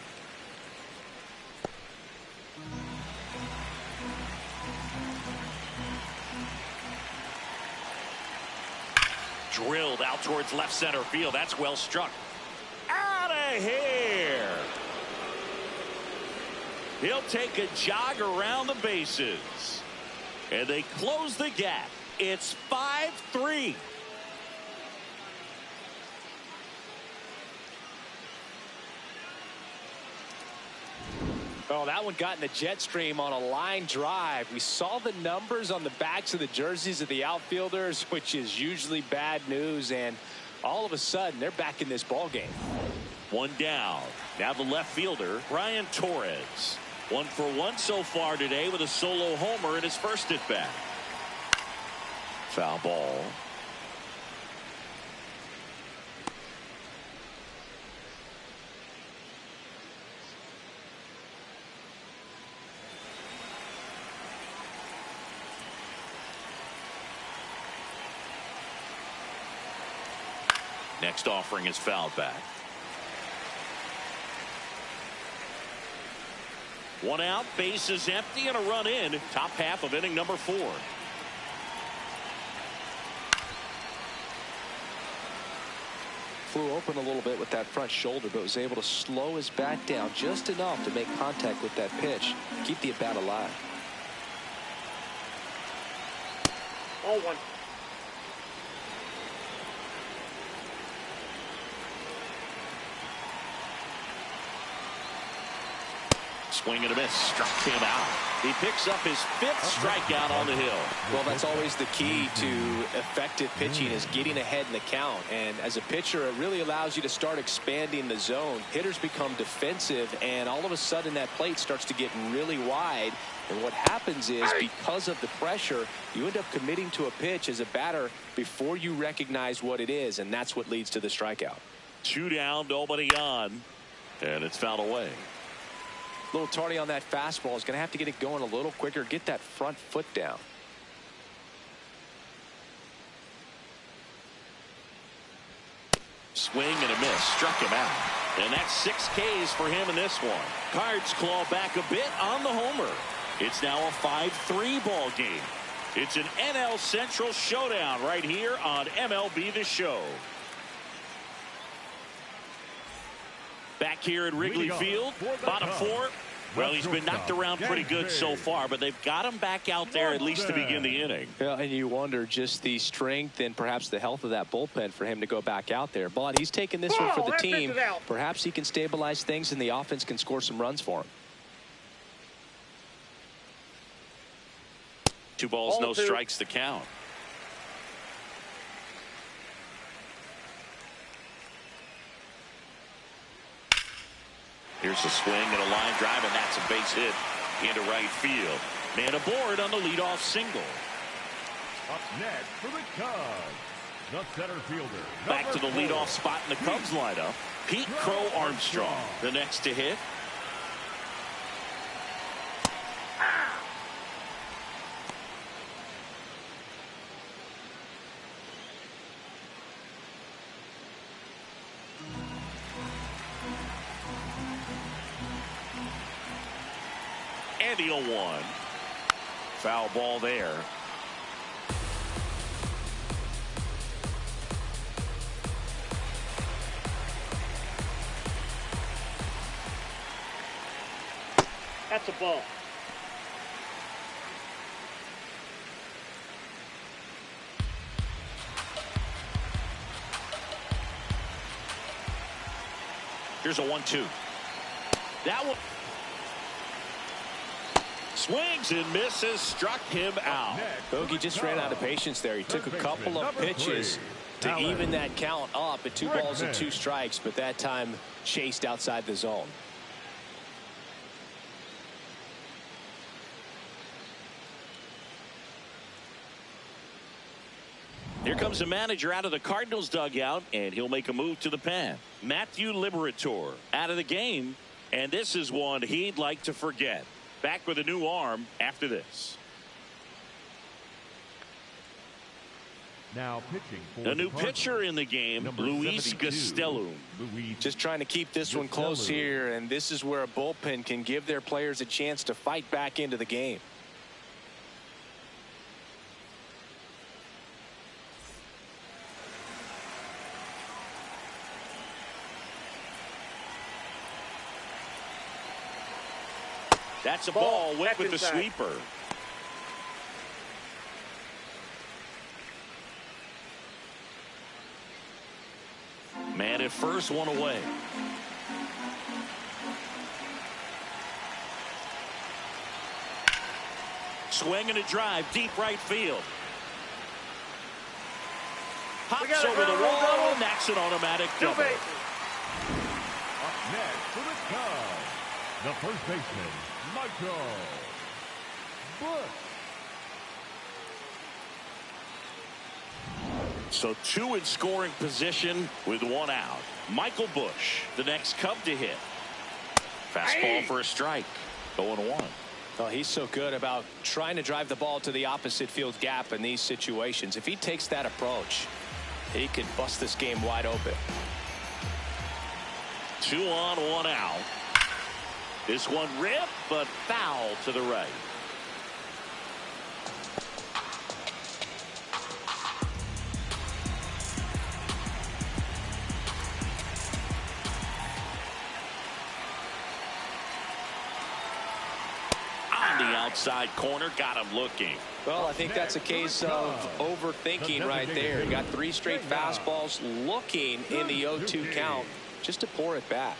Drilled out towards left center field. That's well struck. Out of here. He'll take a jog around the bases. And they close the gap. It's 5-3. Oh, that one got in the jet stream on a line drive. We saw the numbers on the backs of the jerseys of the outfielders, which is usually bad news, and all of a sudden they're back in this ball game. 1 down. Now the left fielder, Brian Torres. 1 for 1 so far today with a solo homer in his first at bat. Foul ball. Next offering is fouled back. 1 out, base is empty, and a run in. Top half of inning number 4. Flew open a little bit with that front shoulder, but was able to slow his bat down just enough to make contact with that pitch. Keep the at-bat alive. Ball 1. Swing and a miss. Struck him out. He picks up his 5th strikeout on the hill. Well, that's always the key to effective pitching, is getting ahead in the count. And as a pitcher, it really allows you to start expanding the zone. Hitters become defensive, and all of a sudden that plate starts to get really wide. And what happens is, because of the pressure, you end up committing to a pitch as a batter before you recognize what it is, and that's what leads to the strikeout. 2 down, nobody on, and it's fouled away. A little tardy on that fastball. Is going to have to get it going a little quicker, get that front foot down. Swing and a miss. Struck him out. And that's 6 Ks for him in this one. Cards claw back a bit on the homer. It's now a 5-3 ball game. It's an NL Central showdown right here on MLB The Show. Back here at Wrigley Field, bottom 4. Well, he's been knocked around pretty good so far, but they've got him back out there at least to begin the inning. Yeah, and you wonder just the strength and perhaps the health of that bullpen for him to go back out there. But he's taking this one for the team. Perhaps he can stabilize things and the offense can score some runs for him. 2 balls, no strikes to count. Here's a swing and a line drive, and that's a base hit into right field. Man aboard on the leadoff single. Up next for the Cubs, the center fielder. Back to the leadoff spot in the Cubs lineup. Pete Crow Armstrong, the next to hit. And the 0-1. Foul ball there. That's a ball. Here's a 1-2. That one. Swings and misses, struck him out. Bogey just ran out of patience there. He took a couple of pitches to even that count up at 2 balls and 2 strikes, but that time chased outside the zone. Here comes the manager out of the Cardinals dugout, and he'll make a move to the pen. Matthew Liberatore out of the game, and this is one he'd like to forget. Back with a new arm after this. Now pitching for a new pitcher in the game, Luis Gastelum. Just trying to keep this one close here, and this is where a bullpen can give their players a chance to fight back into the game. That's a ball, went with the sweeper. Man at first, one away. Swing and a drive, deep right field. Hops over the wall, and that's an automatic double. Up next for the Cubs, the first baseman, Michael Busch. So 2 in scoring position with 1 out. Michael Busch, the next Cub to hit. Fastball for a strike. 0-1. Oh, he's so good about trying to drive the ball to the opposite field gap in these situations. If he takes that approach, he could bust this game wide open. 2 on, 1 out. This one ripped, but foul to the right. On the outside corner, got him looking. Well, I think that's a case of overthinking right there. He got 3 straight fastballs looking in the 0-2 count just to pour it back.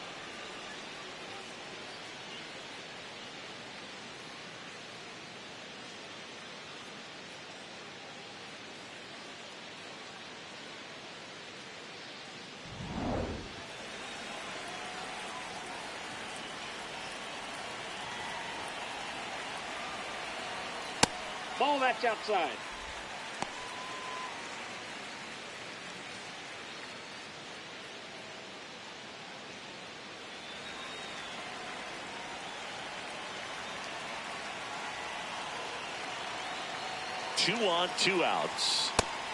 Ball that's outside. Two on, two outs.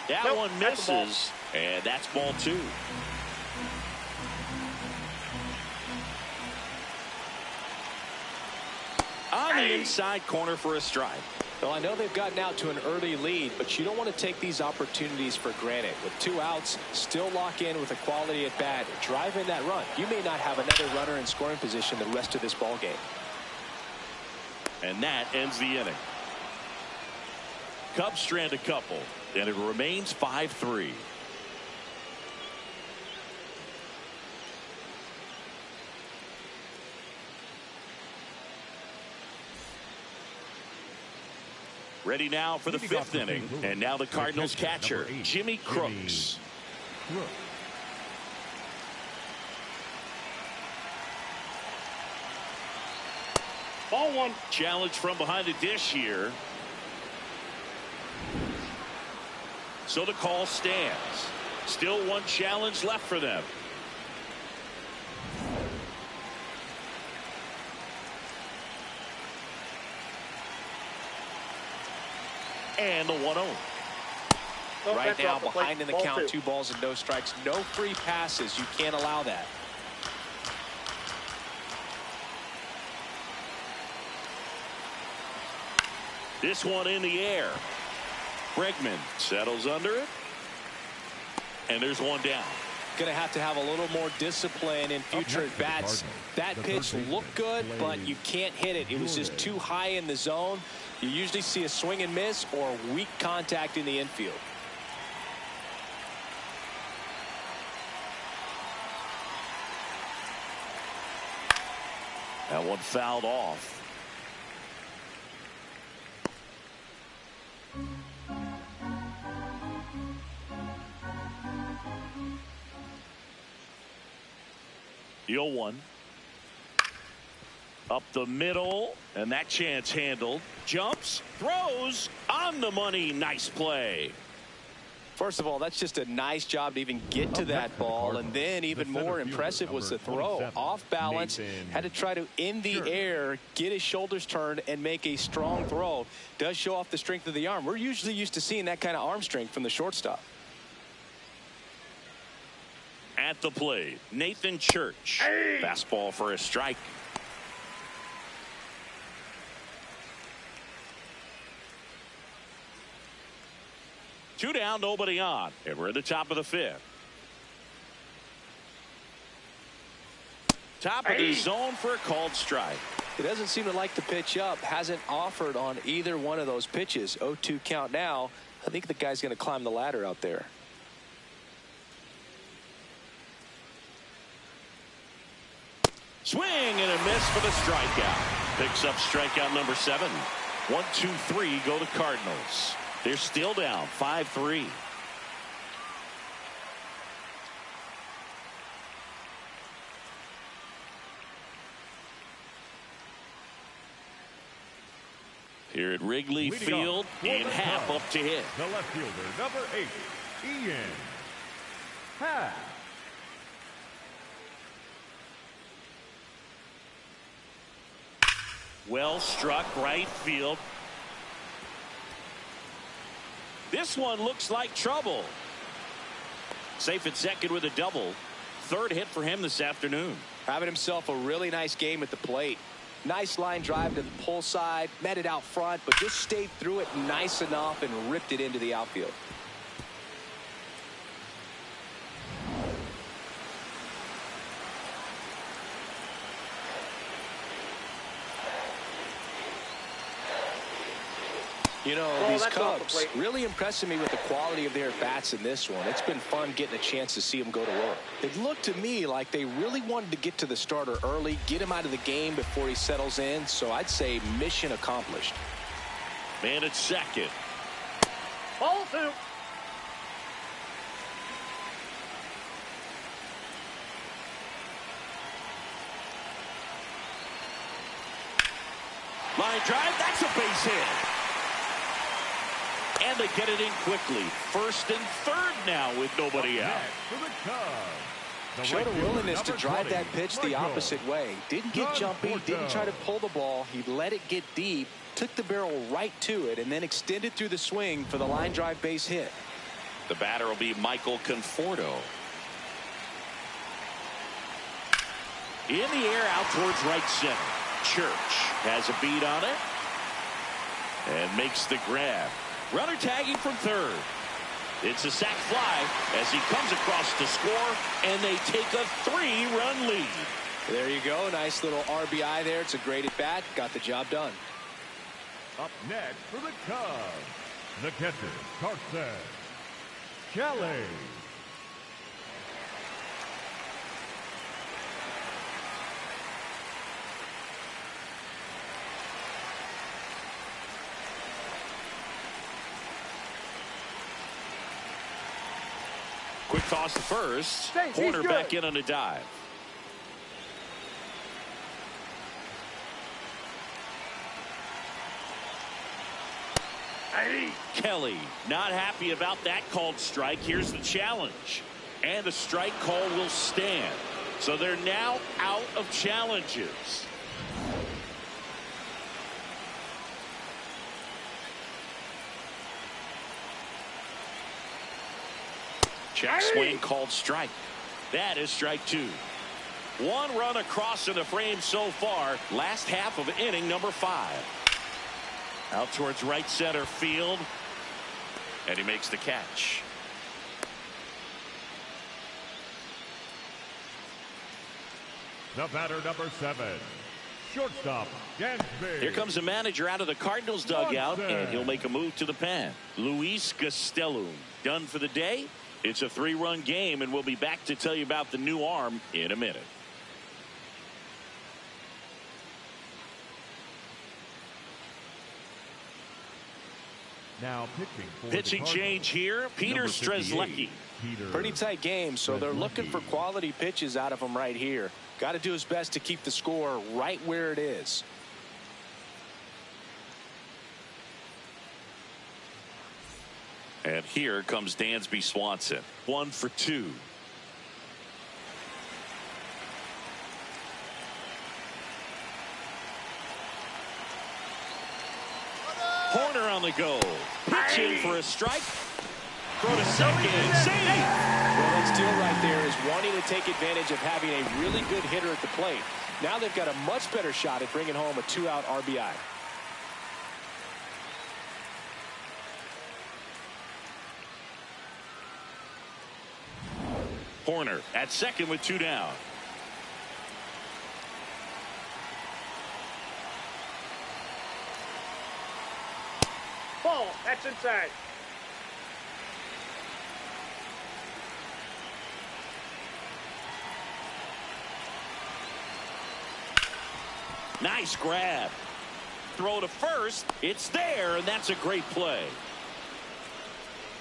That Nope, one that's a ball. misses, and that's ball two. On the inside corner for a strike. Well, I know they've gotten out to an early lead, but you don't want to take these opportunities for granted. With two outs, still lock in with a quality at bat, drive in that run. You may not have another runner in scoring position the rest of this ball game. And that ends the inning. Cubs strand a couple, and it remains 5-3. Ready now for the fifth inning, and now the Cardinals catcher, Jimmy Crooks. Ball one. Challenge from behind the dish here. So the call stands. Still one challenge left for them. And the 1-0. Oh, Right that's now, off the plate. behind in the Ball count, two. 2 balls and no strikes. No free passes. You can't allow that. This one in the air. Bregman settles under it. And there's one down. Going to have a little more discipline in future at bats. That pitch looked good, but you can't hit it. It was just too high in the zone. You usually see a swing and miss or weak contact in the infield. That one fouled off. The 0-1. Up the middle, and that chance handled. Jumps, throws, on the money. Nice play. First of all, that's just a nice job to even get to that ball, and then even more impressive was the throw. Off balance, had to try to in the air, get his shoulders turned, and make a strong throw. Does show off the strength of the arm. We're usually used to seeing that kind of arm strength from the shortstop. At the plate, Nathan Church. Fastball for a strike. Two down, nobody on, and we're at the top of the fifth. Top of the zone for a called strike. He doesn't seem to like the pitch up. Hasn't offered on either one of those pitches. 0-2 count now. I think the guy's going to climb the ladder out there. Swing and a miss for the strikeout. Picks up strikeout number 7. 1, 2, 3 go to Cardinals. They're still down 5-3. Here at Wrigley Field, in half up to hit. The left fielder, number 8, Ian Happ. Well struck right field. This one looks like trouble. Safe at second with a double. Third hit for him this afternoon. Having himself a really nice game at the plate. Nice line drive to the pull side, met it out front, but just stayed through it nice enough and ripped it into the outfield. You know, these Cubs really impressing me with the quality of their bats in this one. It's been fun getting a chance to see them go to work. It looked to me like they really wanted to get to the starter early, get him out of the game before he settles in. So I'd say mission accomplished. Man at second. Ball 2. Line drive, that's a base hit. And they get it in quickly. First and third now with nobody out. For the Cubs, Showed a willingness to number drive 20, that pitch the Michael. opposite way. Didn't get jumpy, didn't try to pull the ball. He let it get deep, took the barrel right to it, and then extended through the swing for the line drive base hit. The batter will be Michael Conforto. In the air out towards right center. Church has a beat on it and makes the grab. Runner tagging from third. It's a sac fly as he comes across to score, and they take a 3-run lead. There you go. Nice little RBI there. It's a great at bat. Got the job done. Up next for the Cubs, the catcher, Carson Kelly. Quick toss to first. Thanks, he's Horner good. back in on a dive. Kelly not happy about that called strike. Here's the challenge. And the strike call will stand. So they're now out of challenges. Check swing called strike. That is strike 2. 1 run across in the frame so far. Last half of inning number 5. Out towards right center field. And he makes the catch. The batter, number 7, shortstop, Dansby. Here comes the manager out of the Cardinals dugout, and he'll make a move to the pen. Luis Gastelum done for the day. It's a 3-run game, and we'll be back to tell you about the new arm in a minute. Now pitching for the Pitching Cardinals, change here. Peter number 58, Strzelecki. Peter Pretty tight game, so they're looking for Strzelecki. quality pitches out of him right here. Got to do his best to keep the score right where it is. And here comes Dansby Swanson. 1 for 2. Horner on the go. Pitching for a strike. Throw to second. Save. Well, that steal right there is wanting to take advantage of having a really good hitter at the plate. Now they've got a much better shot at bringing home a 2-out RBI. Horner at second with 2 down. Ball. That's inside. Nice grab. Throw to first. It's there, and that's a great play.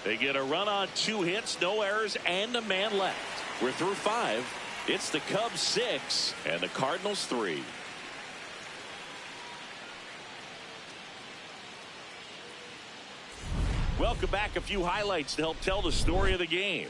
They get a run on 2 hits, no errors, and a man left. We're through 5. It's the Cubs 6 and the Cardinals 3. Welcome back. A few highlights to help tell the story of the game.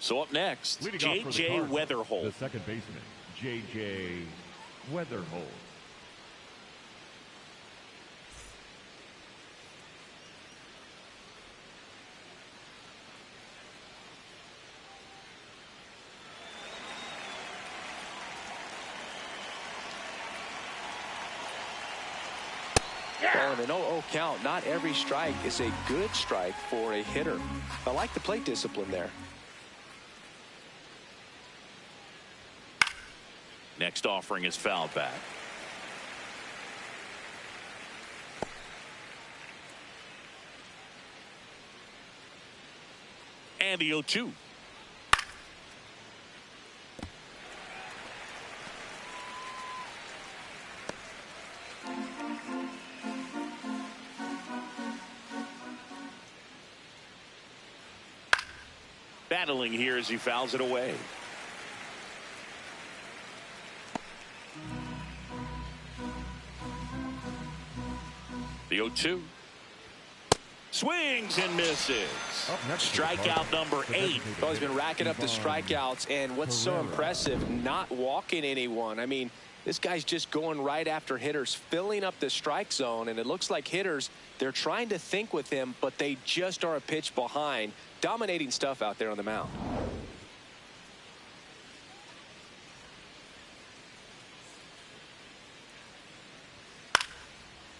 So up next, Leading off for the J.J. Cardinals, Weatherholt. the second baseman, J.J. Weatherholt. Well, in an 0-0 count, not every strike is a good strike for a hitter. I like the plate discipline there. Next offering is fouled back. And the 0-2. Battling here as he fouls it away. The 0-2. Swings and misses. Strikeout number 8. Well, he's been racking up the strikeouts, and what's so impressive, not walking anyone. I mean, this guy's just going right after hitters, filling up the strike zone, and it looks like hitters, they're trying to think with him, but they just are a pitch behind. Dominating stuff out there on the mound.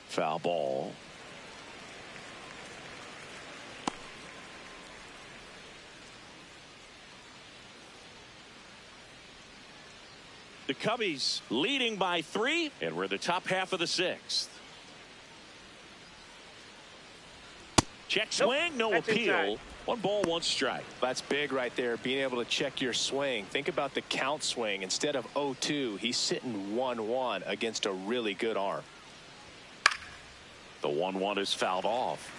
Foul ball. The Cubbies leading by 3, and we're the top half of the 6th. Check swing, no appeal. Inside. 1 ball, 1 strike. That's big right there, being able to check your swing. Think about the count swing. Instead of 0-2, he's sitting 1-1 against a really good arm. The 1-1 is fouled off.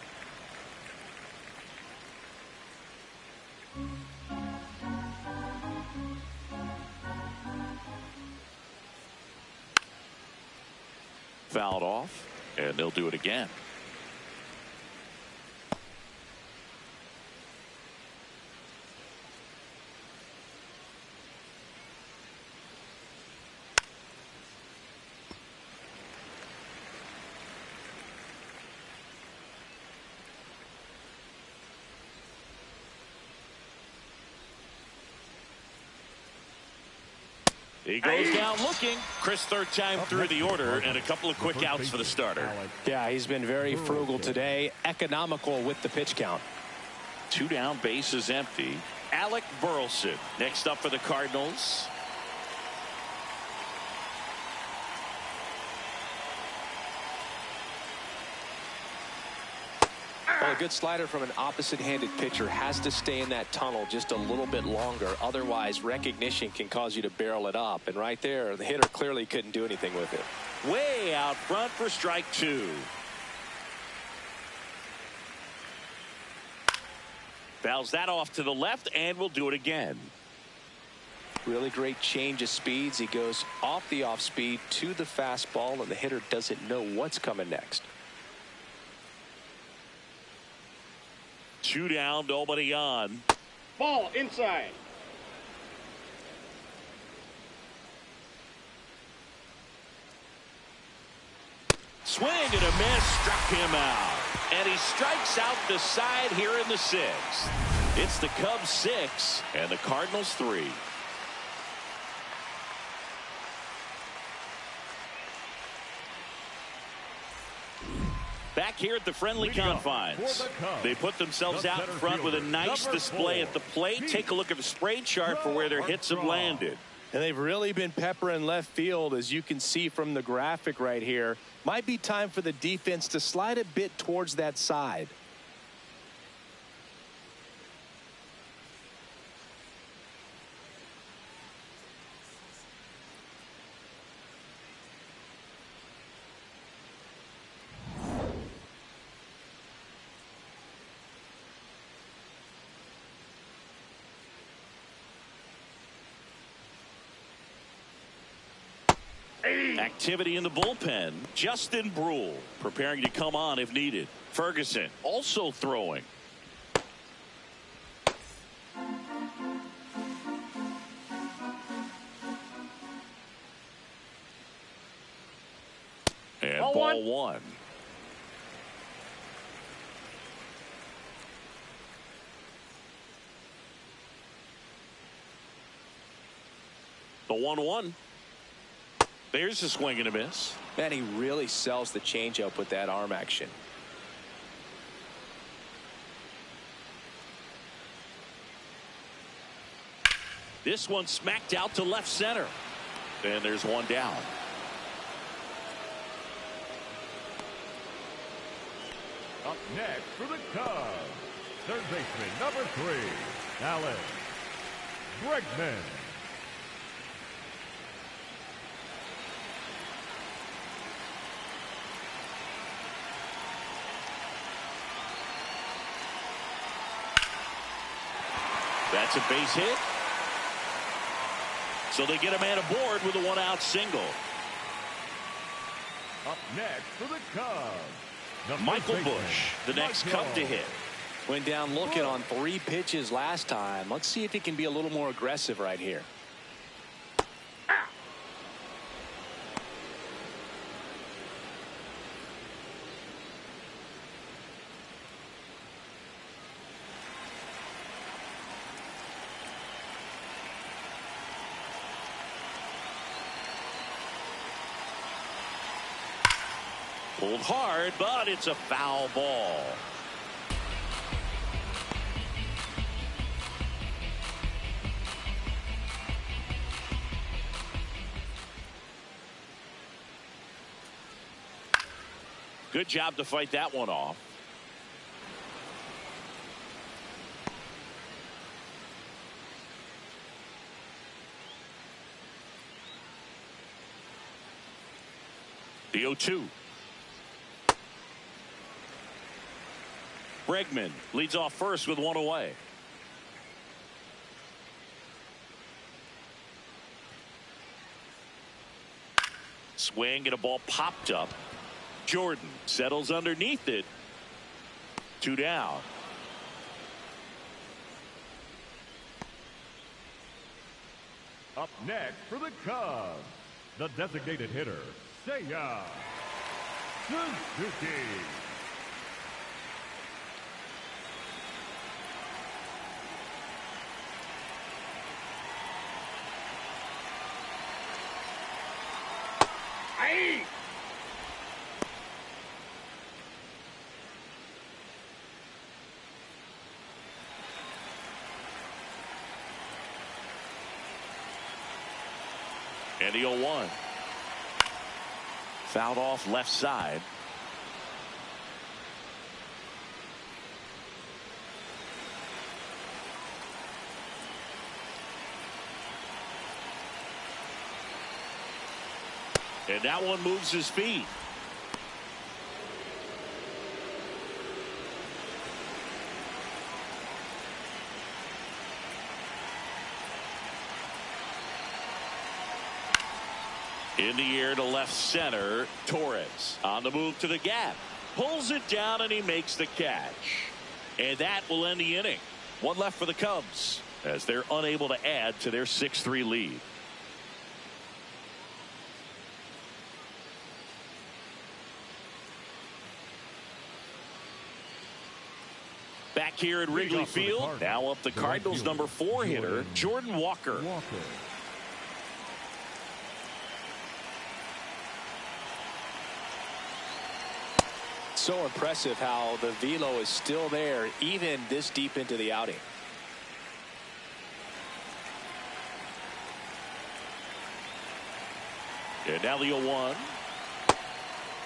Fouled off, and they'll do it again. He goes down looking. Chris, third time through the order, and a couple of quick outs for the starter. Yeah, he's been very frugal today, economical with the pitch count. 2 down, base is empty. Alec Burleson next up for the Cardinals. Well, a good slider from an opposite-handed pitcher has to stay in that tunnel just a little bit longer. Otherwise, recognition can cause you to barrel it up. And right there, the hitter clearly couldn't do anything with it. Way out front for strike 2. Fouls that off to the left, and we'll do it again. Really great change of speeds. He goes off the off speed to the fastball, and the hitter doesn't know what's coming next. 2 down, nobody on. Ball inside. Swing and a miss, struck him out. And he strikes out the side here in the 6th. It's the Cubs 6 and the Cardinals 3. Back here at the friendly confines, they put themselves out in front with a nice display at the plate. Take a look at the spray chart for where their hits have landed. And they've really been peppering left field, as you can see from the graphic right here. Might be time for the defense to slide a bit towards that side. Activity in the bullpen. Justin Brule preparing to come on if needed. Ferguson also throwing. And ball one. The 1-1. There's a swing and a miss. Man, he really sells the changeup with that arm action. This one smacked out to left center. And there's one down. Up next for the Cubs, third baseman, number 3, Alex Bregman. That's a base hit. So they get a man aboard with a one-out single. Up next for the Cubs, Michael Busch, the next Cub to hit. Went down looking on 3 pitches last time. Let's see if he can be a little more aggressive right here. Pulled hard, but it's a foul ball. Good job to fight that one off. The 0-2. Bregman leads off first with one away. Swing and a ball popped up. Jordan settles underneath it. 2 down. Up next for the Cubs, the designated hitter, Seiya Suzuki. Aye. And the 0-1. Fouled off left side. And that one moves his feet. In the air to left center. Torres on the move to the gap. Pulls it down and he makes the catch. And that will end the inning. One left for the Cubs as they're unable to add to their 6-3 lead. Back here at Wrigley Field. Now up the Cardinals number 4 hitter, Jordan Walker. So impressive how the velo is still there even this deep into the outing. And now the 0-1.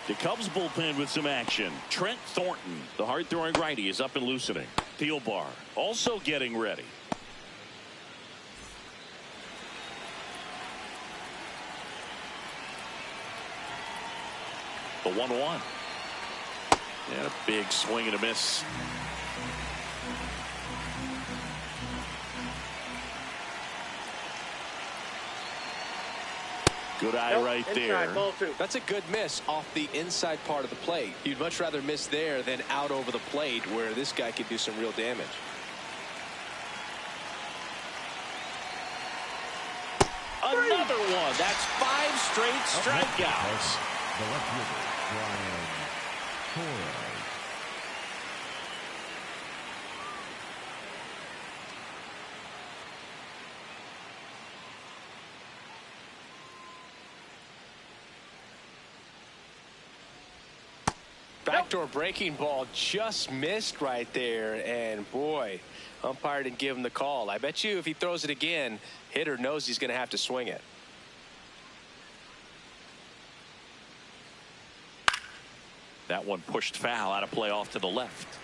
The Cubs bullpen with some action. Trent Thornton, the hard-throwing righty, is up and loosening. Thielbar also getting ready. The 1-1. And a big swing and a miss. Good eye right there. Ball 2. That's a good miss off the inside part of the plate. You'd much rather miss there than out over the plate where this guy could do some real damage. Another one. That's 5 straight strikeouts. The left fielder, Brian Torres. Backdoor breaking ball just missed right there, and boy, umpire didn't give him the call. I bet you if he throws it again, hitter knows he's going to have to swing it. That one pushed foul out of play off to the left.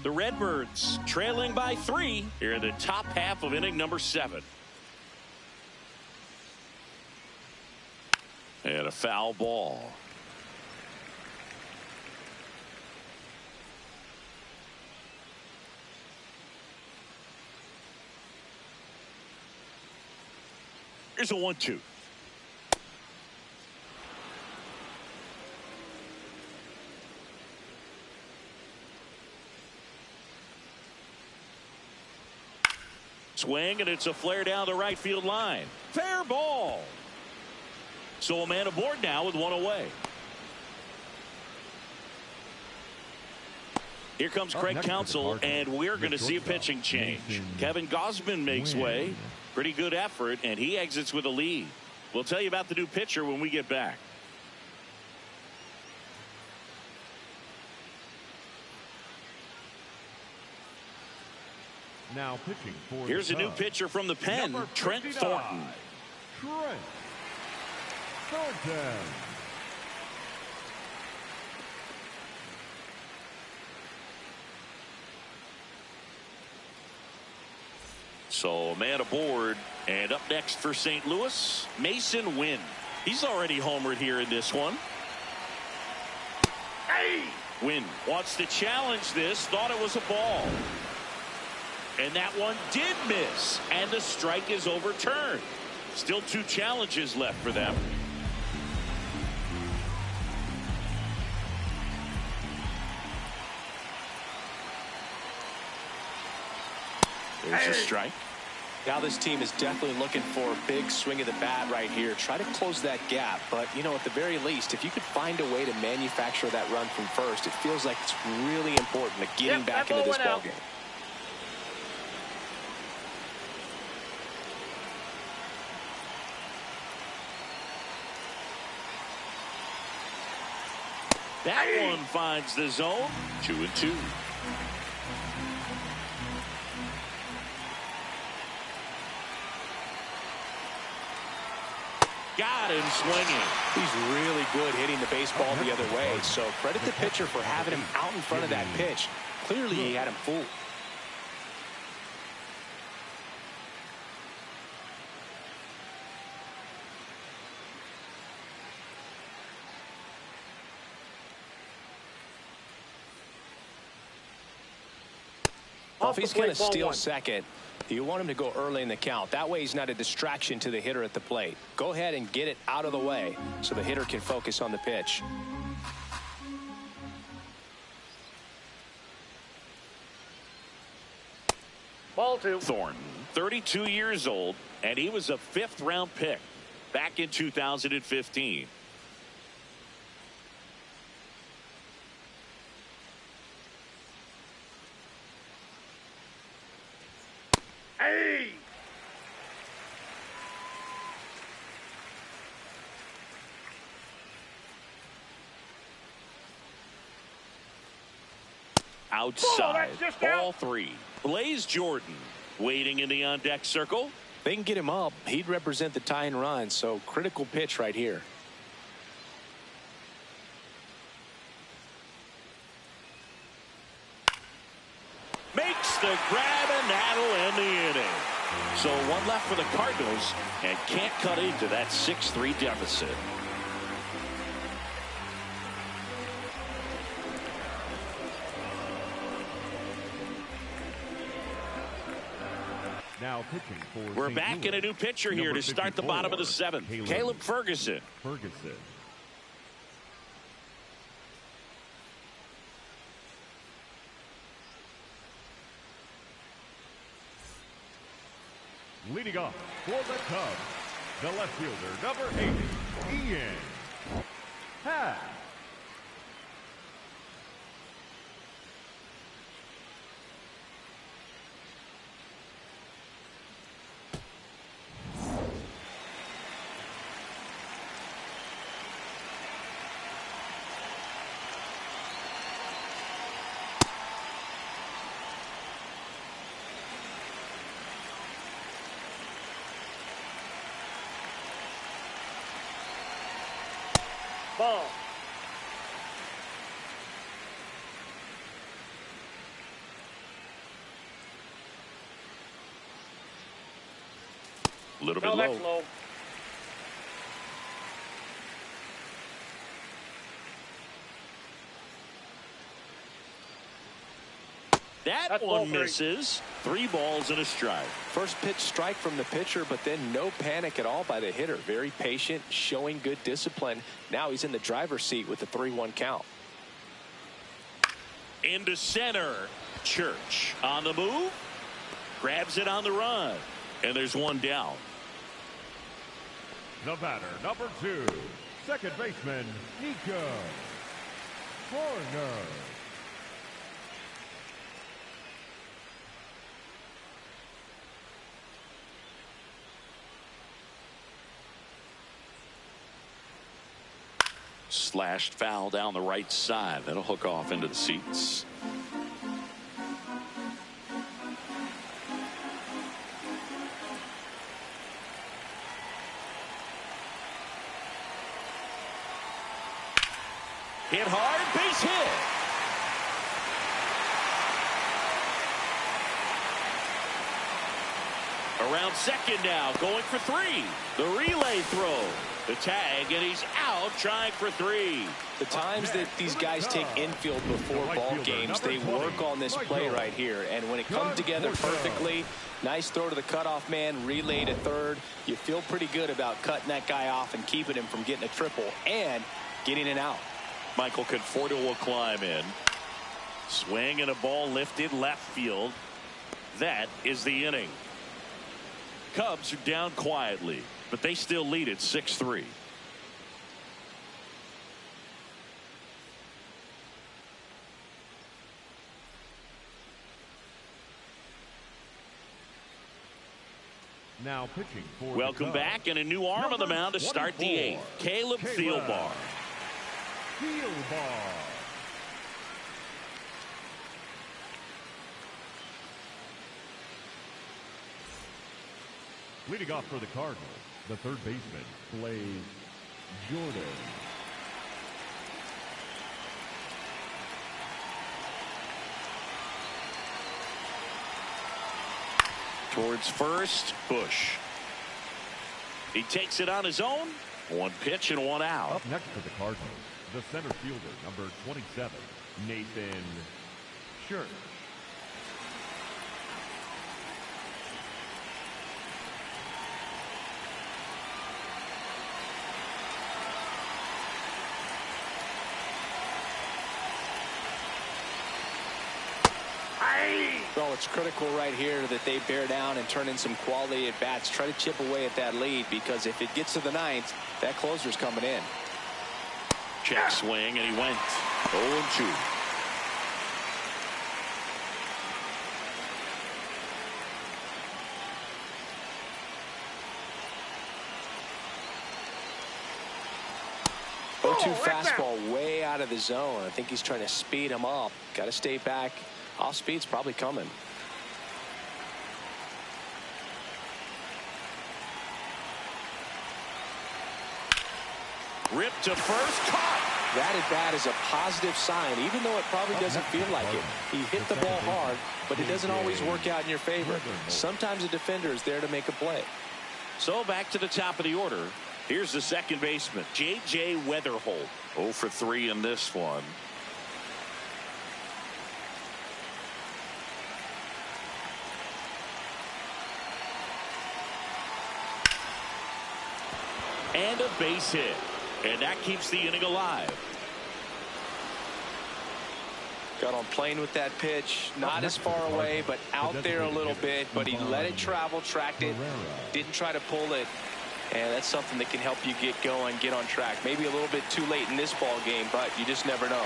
The Redbirds trailing by 3 here in the top half of inning number 7. And a foul ball. Here's a 1-2. Swing, and it's a flare down the right field line. Fair ball. So a man aboard now with 1 away. Here comes Craig Counsell, and we're going to see a pitching change. Kevin Gausman makes way. Pretty good effort, and he exits with a lead. We'll tell you about the new pitcher when we get back. Now pitching for Here's a new pitcher from the pen, Trent Thornton. Trent Thornton. So a man aboard, and up next for St. Louis, Mason Wynn. He's already homered here in this one. Hey! Wynn wants to challenge this, thought it was a ball. And that one did miss, and the strike is overturned. Still 2 challenges left for them. There's a strike. Now this team is definitely looking for a big swing of the bat right here. Try to close that gap. But, you know, at the very least, if you could find a way to manufacture that run from first, it feels like it's really important to getting back into this ballgame. That one finds the zone. 2-2. Got him swinging. He's really good hitting the baseball the other way. So credit the pitcher for having him out in front of that pitch. Clearly he had him fooled. Well, if he's going to steal second, you want him to go early in the count. That way he's not a distraction to the hitter at the plate. Go ahead and get it out of the way so the hitter can focus on the pitch. Ball 2. Thornton, 32 years old, and he was a 5th-round pick back in 2015. Hey! Outside, ball 3. Blaze Jordan waiting in the on-deck circle. They can get him up. He'd represent the tying run, so critical pitch right here. Makes the grab, and that'll end the inning. So 1 left for the Cardinals, and can't cut into that 6-3 deficit. Now pitching for We're St. back Louis. in a new pitcher here to start the bottom of the 7th. Caleb Ferguson. Leading off for the Cubs, the left fielder, number 8, Ian Happ. Ball. little bit No, low. that's low. That one misses. 3 balls and a strike. First pitch strike from the pitcher, but then no panic at all by the hitter. Very patient, showing good discipline. Now he's in the driver's seat with the 3-1 count. Into center. Church on the move. Grabs it on the run. And there's one down. The batter, number 2, second baseman, Nico Horner. Slashed foul down the right side. That'll hook off into the seats. Hit hard, base hit. Around second now, going for 3. The relay throw. The tag, and he's out trying for 3. The times that these guys take infield before ball games, they work on this play right here. And when it comes together perfectly, nice throw to the cutoff man, relay to third. You feel pretty good about cutting that guy off and keeping him from getting a triple and getting an out. Michael Conforto will climb in. Swing and a ball lifted left field. That is the inning. Cubs are down quietly, but they still lead at 6-3. Now pitching for Welcome back, and a new arm on the mound to start the 8th. Caleb Thielbar. Leading off for the Cardinals, the third baseman, Blaze Jordan. Towards first, Bush. He takes it on his own. 1 pitch and 1 out. Up next for the Cardinals, the center fielder, number 27, Nathan Church. So it's critical right here that they bear down and turn in some quality at bats. Try to chip away at that lead, because if it gets to the 9th, that closer's coming in. Check swing, and he went 0-2. Fastball way out of the zone. I think he's trying to speed him up. Got to stay back. Off speed's probably coming. Ripped to first, caught. That at bat is a positive sign, even though it probably doesn't feel like it. He hit the ball hard, but it doesn't always work out in your favor. Sometimes a defender is there to make a play. So back to the top of the order. Here's the second baseman, J.J. Weatherholt. 0 for 3 in this one. And a base hit. And that keeps the inning alive. Got on plane with that pitch. Not as far away, but out there a little bit. But he let it travel, tracked it, didn't try to pull it. And that's something that can help you get going, get on track. Maybe a little bit too late in this ball game, but you just never know.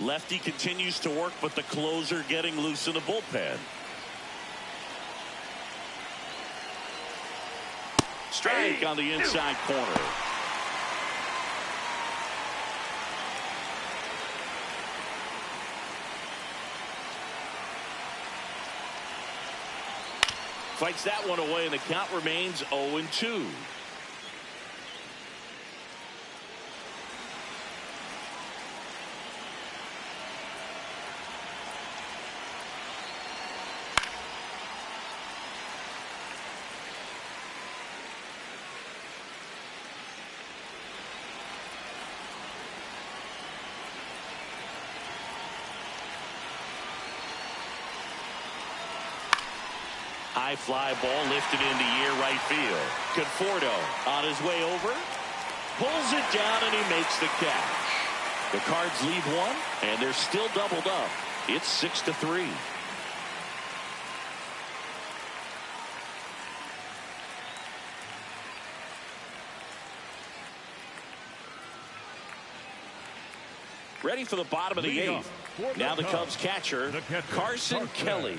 Lefty continues to work, but the closer getting loose in the bullpen. Strike on the inside corner. Fights that one away, and the count remains 0-2. High fly ball lifted into air right field. Conforto on his way over. Pulls it down and he makes the catch. The Cards lead one and they're still doubled up. It's 6-3. Ready for the bottom of the eighth. Now the Cubs catcher, Carson Kelly.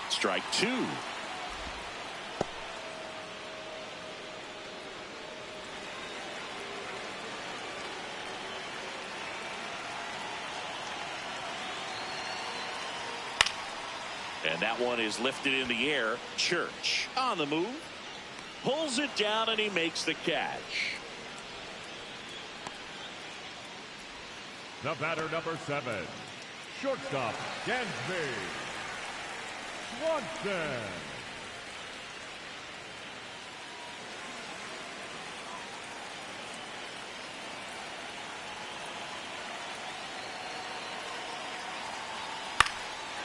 Strike two. And that one is lifted in the air. Church on the move. Pulls it down and he makes the catch. The batter, number 7. Shortstop, Dansby Swanson.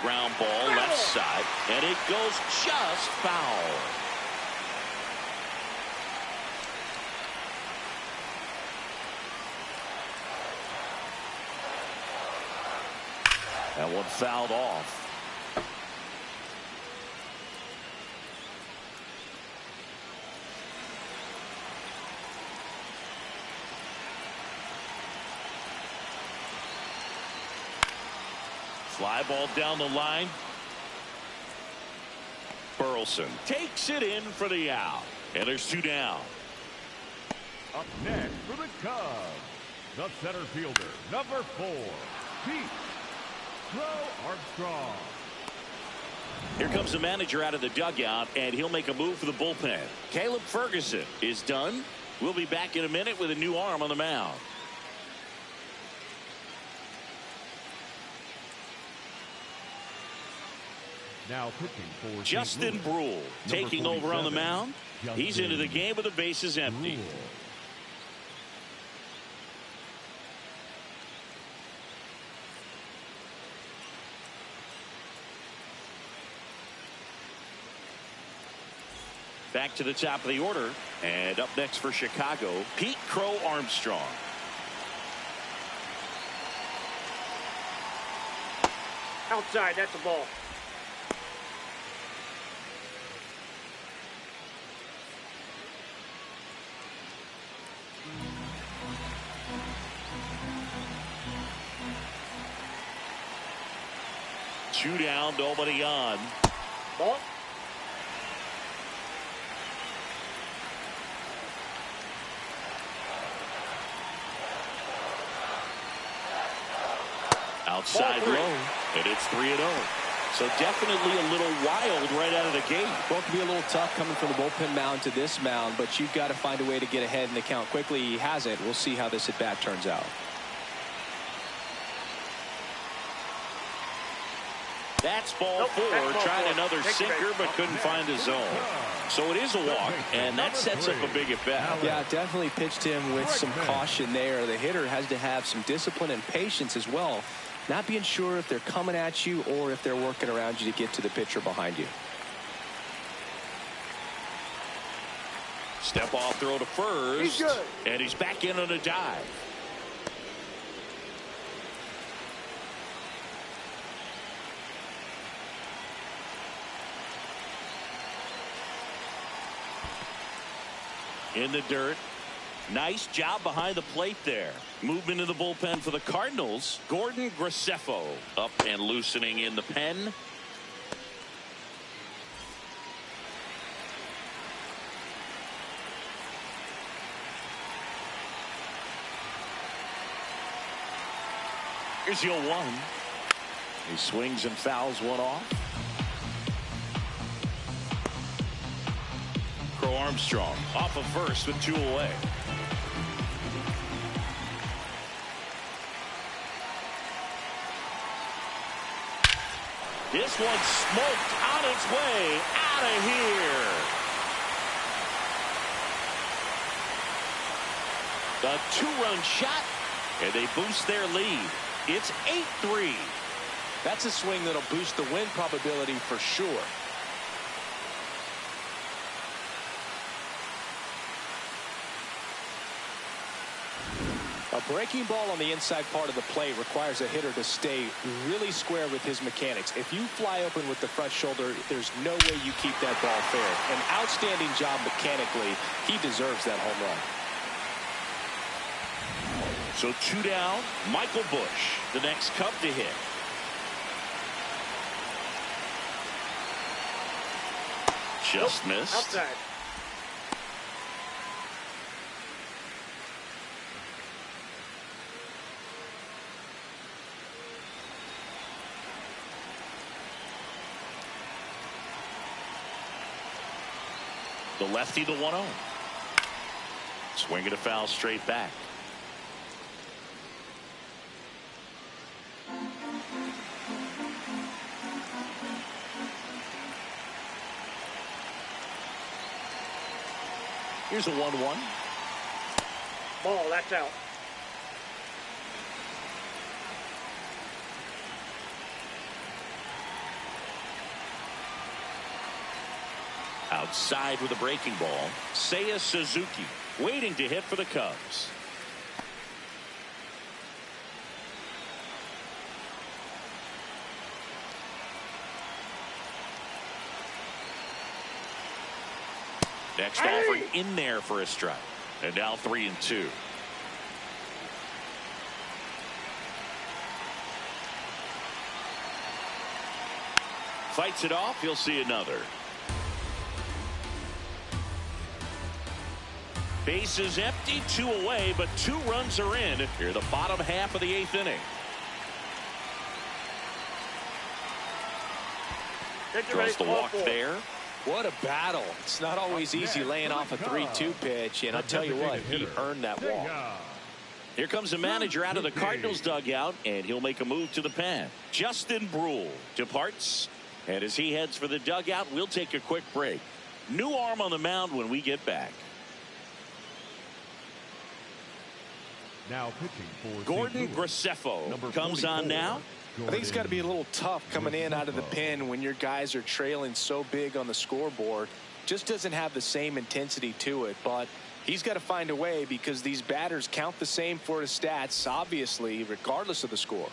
Ground ball left side, and it goes just foul. That one fouled off. Fly ball down the line. Burleson takes it in for the out. And there's 2 down. Up next for the Cubs, the center fielder, number 4, Pete Armstrong. Here comes the manager out of the dugout, and he'll make a move for the bullpen. Caleb Ferguson is done. We'll be back in a minute with a new arm on the mound. Now pitching for Justin Brule taking over on the mound. He's into the game with the bases empty. Back to the top of the order, and up next for Chicago, Pete Crow Armstrong. Outside, that's a ball. Two down, nobody on. Ball. Outside low, and it's 3-0. So definitely a little wild right out of the gate. Well, it can be a little tough coming from the bullpen mound to this mound, but you've got to find a way to get ahead in the count quickly. He hasn't. We'll see how this at bat turns out. That's ball 4. Trying another sinker, but couldn't find his zone. So it is a walk, and that sets up a big at bat. Yeah, definitely pitched him with some caution there. The hitter has to have some discipline and patience as well. Not being sure if they're coming at you or if they're working around you to get to the pitcher behind you. Step off throw to first. And he's back in on a dive. In the dirt. Nice job behind the plate there. Movement in the bullpen for the Cardinals. Gordon Graceffo up and loosening in the pen. Here's 0-1. He swings and fouls one off. Crow Armstrong off of first with 2 away. This one smoked on its way out of here. The two-run shot, and they boost their lead. It's 8-3. That's a swing that'll boost the win probability for sure. A breaking ball on the inside part of the plate requires a hitter to stay really square with his mechanics. If you fly open with the front shoulder, there's no way you keep that ball fair. An outstanding job mechanically. He deserves that home run. So 2 down, Michael Busch, the next Cub to hit. Just missed. Outside. The lefty, the 1-0. Swing at a foul straight back. Here's a 1-1. Ball, that's out. Outside with a breaking ball, Seiya Suzuki waiting to hit for the Cubs. Next offer in there for a strike. And now 3-2. Fights it off. He'll see another. Bases empty, 2 away, but 2 runs are in here the bottom half of the 8th inning. Draws the walk there. What a battle. It's not always easy laying off a 3-2 pitch, and I'll tell you what, he earned that walk. Here comes the manager out of the Cardinals dugout, and he'll make a move to the pen. Justin Brule departs, and as he heads for the dugout, we'll take a quick break. New arm on the mound when we get back. Now pitching for Gordon Graceffo comes on now. I think it's got to be a little tough coming in out of the pen when your guys are trailing so big on the scoreboard. Just doesn't have the same intensity to it, but he's got to find a way because these batters count the same for his stats, obviously, regardless of the score.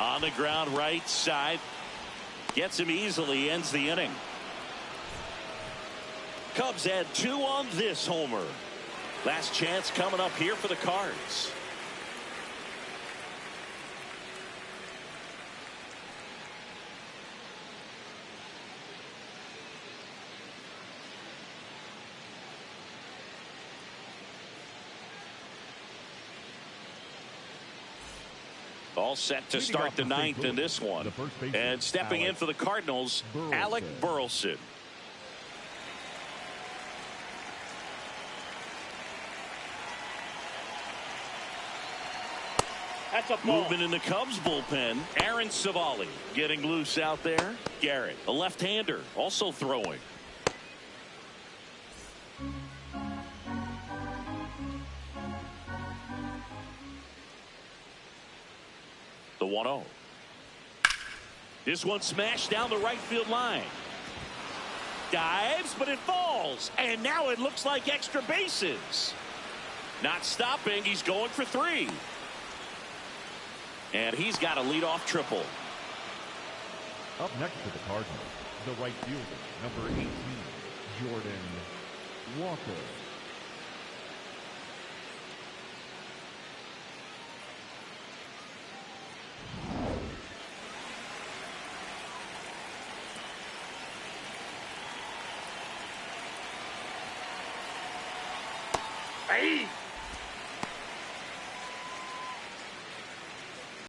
On the ground right side. Gets him easily, ends the inning. Cubs had 2 on this homer. Last chance coming up here for the Cards. All set to start the 9th in this one. And stepping in for the Cardinals, Alec Burleson. That's a ball. Movement in the Cubs bullpen. Aaron Savali getting loose out there. Garrett, a left-hander, also throwing. The 1-0. This one smashed down the right field line. Dives, but it falls. And now it looks like extra bases. Not stopping. He's going for 3. And he's got a leadoff triple. Up next to the Cardinals, the right fielder, number 18, Jordan Walker. Hey!